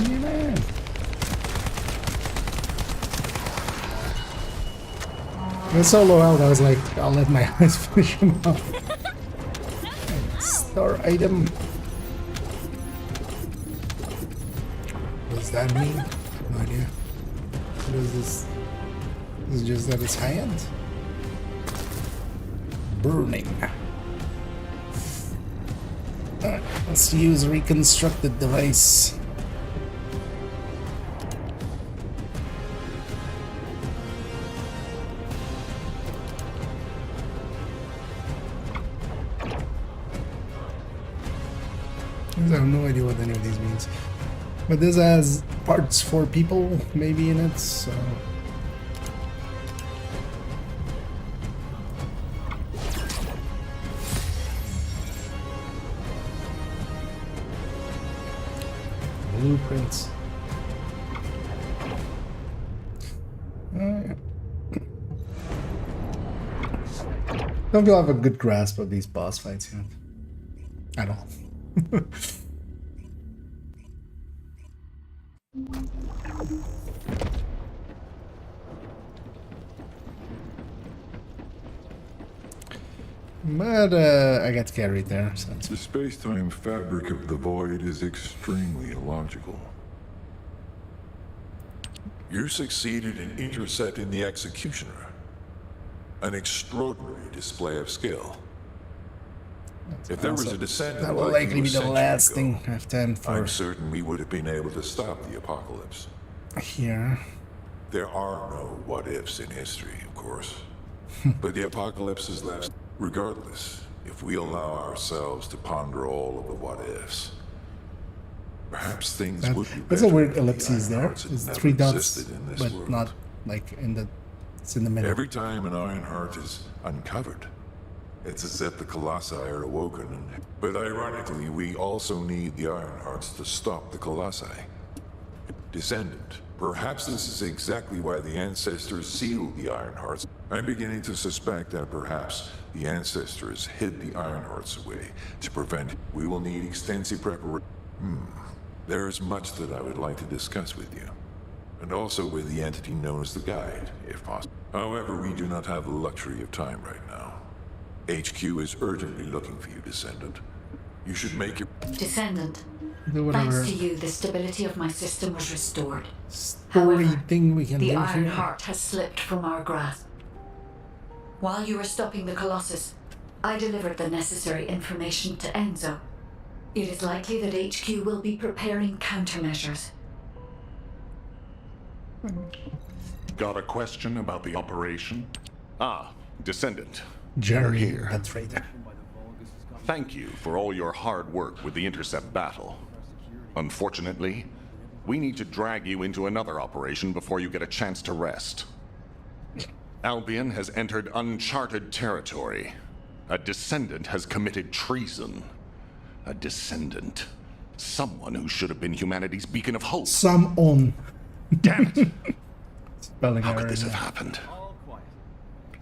Yeah, man. With solo out, I was like, I'll let my eyes finish him off. Star item. What does that mean? No idea. What is this? This is just at his hand. Burning. Alright, let's use reconstructed device. I have no idea what any of these means. But this has parts for people maybe in it, so... Blueprints. Don't feel I have a good grasp of these boss fights yet. At all. But I got carried there. So the space-time fabric of the void is extremely illogical. You succeeded in intercepting the executioner. An extraordinary display of skill. If there was a descendant, that will like likely be the last thing I've done for. I'm certain we would have been able to stop the apocalypse. Here. There are no what-ifs in history, of course. But the apocalypse is left. Regardless, if we allow ourselves to ponder all of the what-ifs, perhaps things would be better. There's a weird ellipses there. It's 3 dots, but world. not like in the. It's in the middle. Every time an Ironheart is uncovered, it's as if the Colossi are awoken. But ironically, we also need the Ironhearts to stop the Colossi. Descendant, perhaps this is exactly why the Ancestors sealed the Ironhearts. I'm beginning to suspect that perhaps the Ancestors hid the Ironhearts away to prevent. We will need extensive preparation. There is much that I would like to discuss with you. And also with the entity known as the Guide, if possible. However, we do not have the luxury of time right now. HQ is urgently looking for you, Descendant. You should make your... Descendant, Do whatever. thanks to you, the stability of my system was restored. Story thing we can The do Iron here. Heart has slipped from our grasp. While you were stopping the Colossus, I delivered the necessary information to Enzo. It is likely that HQ will be preparing countermeasures. Got a question about the operation? Ah, Descendant. Jeremy, You're here. the traitor. Thank you for all your hard work with the intercept battle. Unfortunately, we need to drag you into another operation before you get a chance to rest. Albion has entered uncharted territory. A Descendant has committed treason. A Descendant. Someone who should have been humanity's beacon of hope. Someone. Damn it! Spelling How could error this in have there. happened?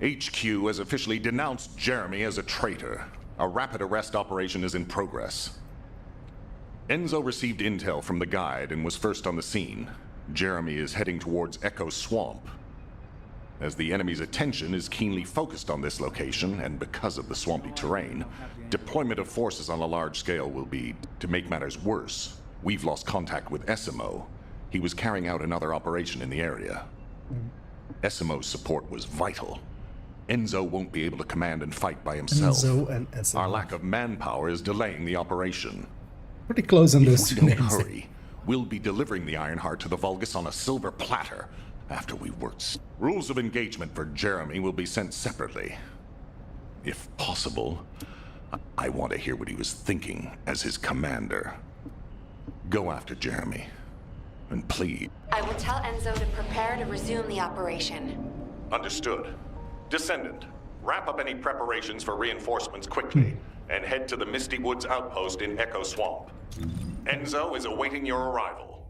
HQ has officially denounced Jeremy as a traitor. A rapid arrest operation is in progress. Enzo received intel from the Guide and was first on the scene. Jeremy is heading towards Echo Swamp. As the enemy's attention is keenly focused on this location, and because of the swampy terrain, deployment of forces on a large scale will be... To make matters worse, we've lost contact with Esimo. He was carrying out another operation in the area. Esimo's support was vital. Enzo won't be able to command and fight by himself. Enzo and Esimo. Our lack of manpower is delaying the operation. Pretty close on those If two we don't names. hurry, we'll be delivering the Ironheart to the Vulgus on a silver platter after we've worked. Rules of engagement for Jeremy will be sent separately. If possible, I want to hear what he was thinking as his commander. Go after Jeremy. And please. I will tell Enzo to prepare to resume the operation. Understood. Descendant, wrap up any preparations for reinforcements quickly and head to the Misty Woods outpost in Echo Swamp. Enzo is awaiting your arrival.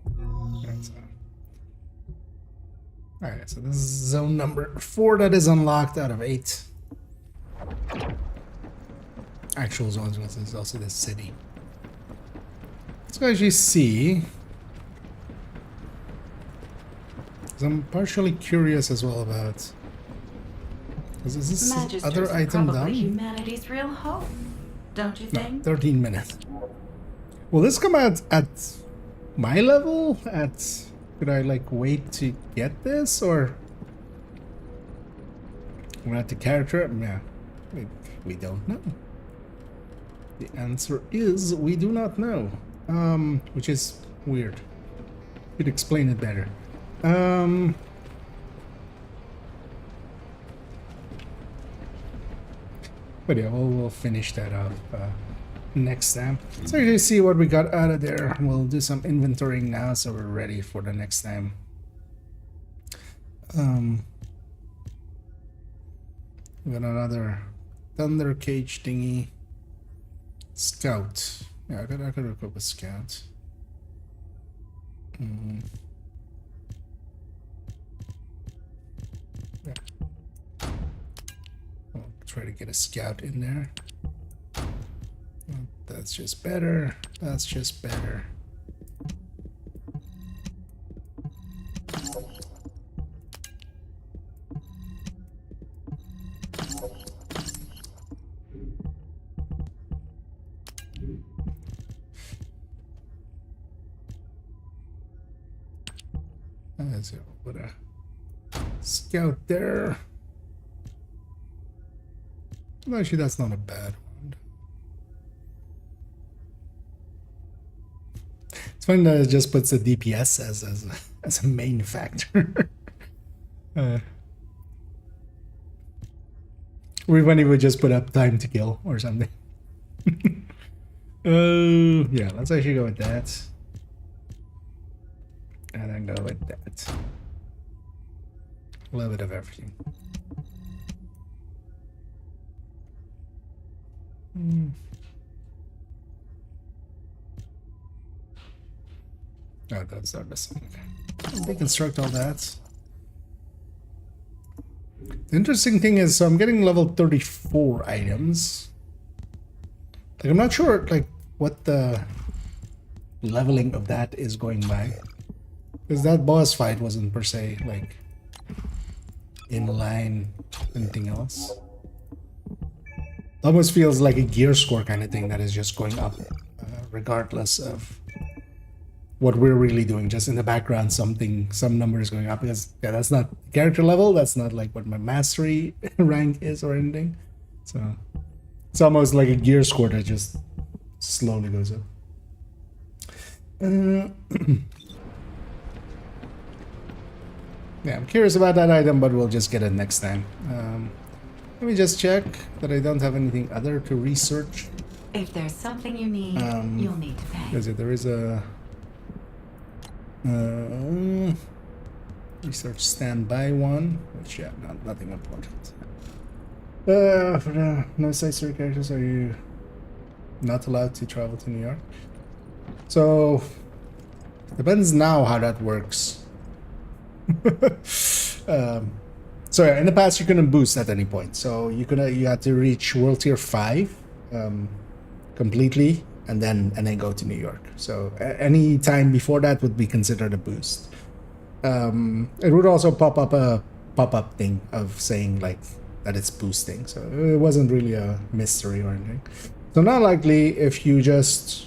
Alright, so this is zone number 4 that is unlocked out of 8. Actual zones, this is also the city. So as you see, I'm partially curious as well about... Is this Magisters other item probably done? humanity's real hope, don't you think? 13 minutes. Will this come out at my level? Could I like wait to get this, or we're at the character? Yeah, we don't know. The answer is we do not know, which is weird. Could explain it better. But yeah, we'll finish that up next time. So you see what we got out of there. We'll do some inventorying now, so we're ready for the next time. We got another thunder cage thingy. Scout. Yeah, I could equip a scout. Yeah. I'll try to get a scout in there. That's just better. That's just better. Let's put a scout there. Actually, that's not a bad one. It's funny that it just puts the DPS as a main factor. Or when he would just put up time to kill or something. Yeah, let's actually go with that. And then go with that. A little bit of everything. Oh, that's not missing. Okay. Deconstruct all that. The interesting thing is, so I'm getting level 34 items. Like, I'm not sure, like, what the leveling of that is going by. Because that boss fight wasn't per se, like, in line with anything else. It almost feels like a gear score kind of thing that is just going up, regardless of what we're really doing. Just in the background, some number is going up. Because, yeah, that's not character level. That's not like what my mastery rank is or anything. So it's almost like a gear score that just slowly goes up. Yeah, I'm curious about that item, but we'll just get it next time. Let me just check that I don't have anything other to research. If there's something you need, you'll need to pay. There is a research standby one, which, yeah, nothing important. For the no side story characters, are you not allowed to travel to New York? So depends now how that works. So yeah, in the past you couldn't boost at any point. So you had to reach World Tier 5 completely, and then go to New York. So any time before that would be considered a boost. It would also pop up a pop-up thing of saying like that it's boosting. So it wasn't really a mystery or anything. So not likely if you just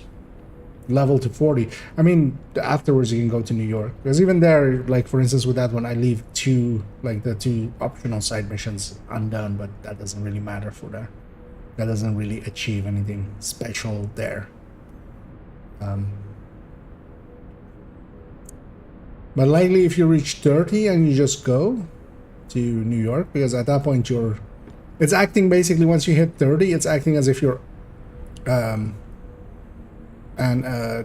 level to 40. I mean, afterwards you can go to New York, because even there, like for instance with that one, I leave the two optional side missions undone, but that doesn't really matter for that. That doesn't really achieve anything special there. But likely if you reach 30 and you just go to New York, because at that point it's acting basically, once you hit 30, it's acting as if you're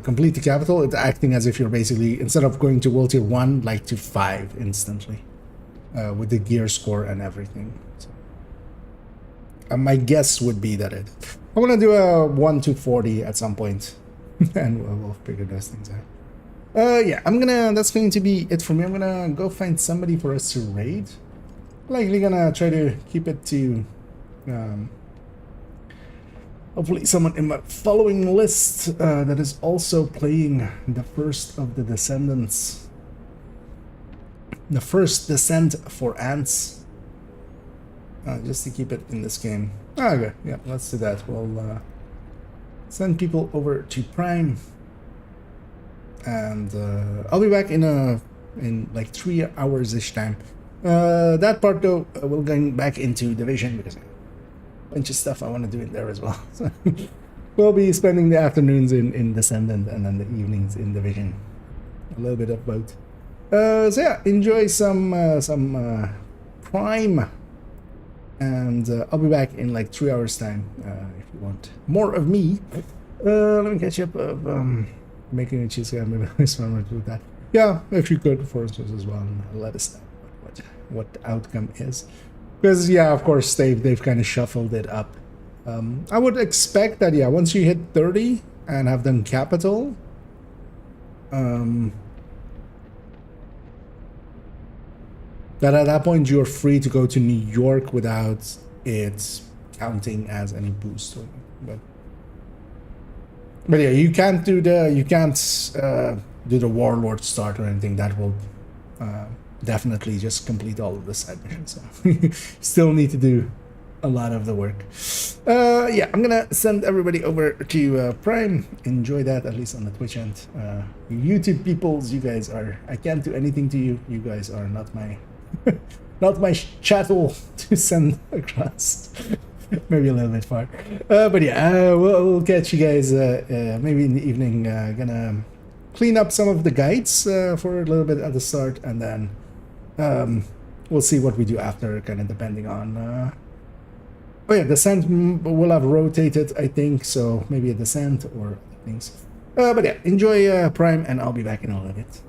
complete the capital, it's acting as if you're basically, instead of going to World Tier 1, like to 5 instantly, with the gear score and everything. So, my guess would be that I'm gonna do a 1 to 40 at some point, and we'll figure those things out. Yeah, that's going to be it for me. I'm gonna go find somebody for us to raid. Likely gonna try to keep it to, hopefully someone in my following list that is also playing the first of the Descendants. The first descent for ants. Just to keep it in this game. Okay, yeah, let's do that. We'll send people over to Prime, and I'll be back in like 3 hours ish time. That part though, we'll go back into Division because a bunch of stuff I want to do in there as well. So we'll be spending the afternoons in Descendant and then the evenings in Division. A little bit of both. So yeah, enjoy some Prime, and I'll be back in like 3 hours time if you want more of me. Let me catch up of making a cheese. Maybe I want to do that. Yeah, if you could for us as well, and let us know what the outcome is. Because yeah, of course they've kind of shuffled it up. I would expect that yeah, once you hit 30 and have done capital, that at that point you're free to go to New York without it counting as any boost. But yeah, you can't do the Warlord start or anything. That will definitely just complete all of the side missions. So still need to do a lot of the work. Yeah, I'm gonna send everybody over to Prime. Enjoy that, at least on the Twitch end. YouTube peoples, you guys are, I can't do anything to you. You guys are not my not my chattel to send across. Maybe a little bit far. But yeah, we'll catch you guys maybe in the evening. Gonna clean up some of the guides for a little bit at the start, and then we'll see what we do after, kind of depending on oh yeah, Descent will have rotated, I think, so maybe a Descent or other things. But yeah, enjoy Prime, and I'll be back in a little bit.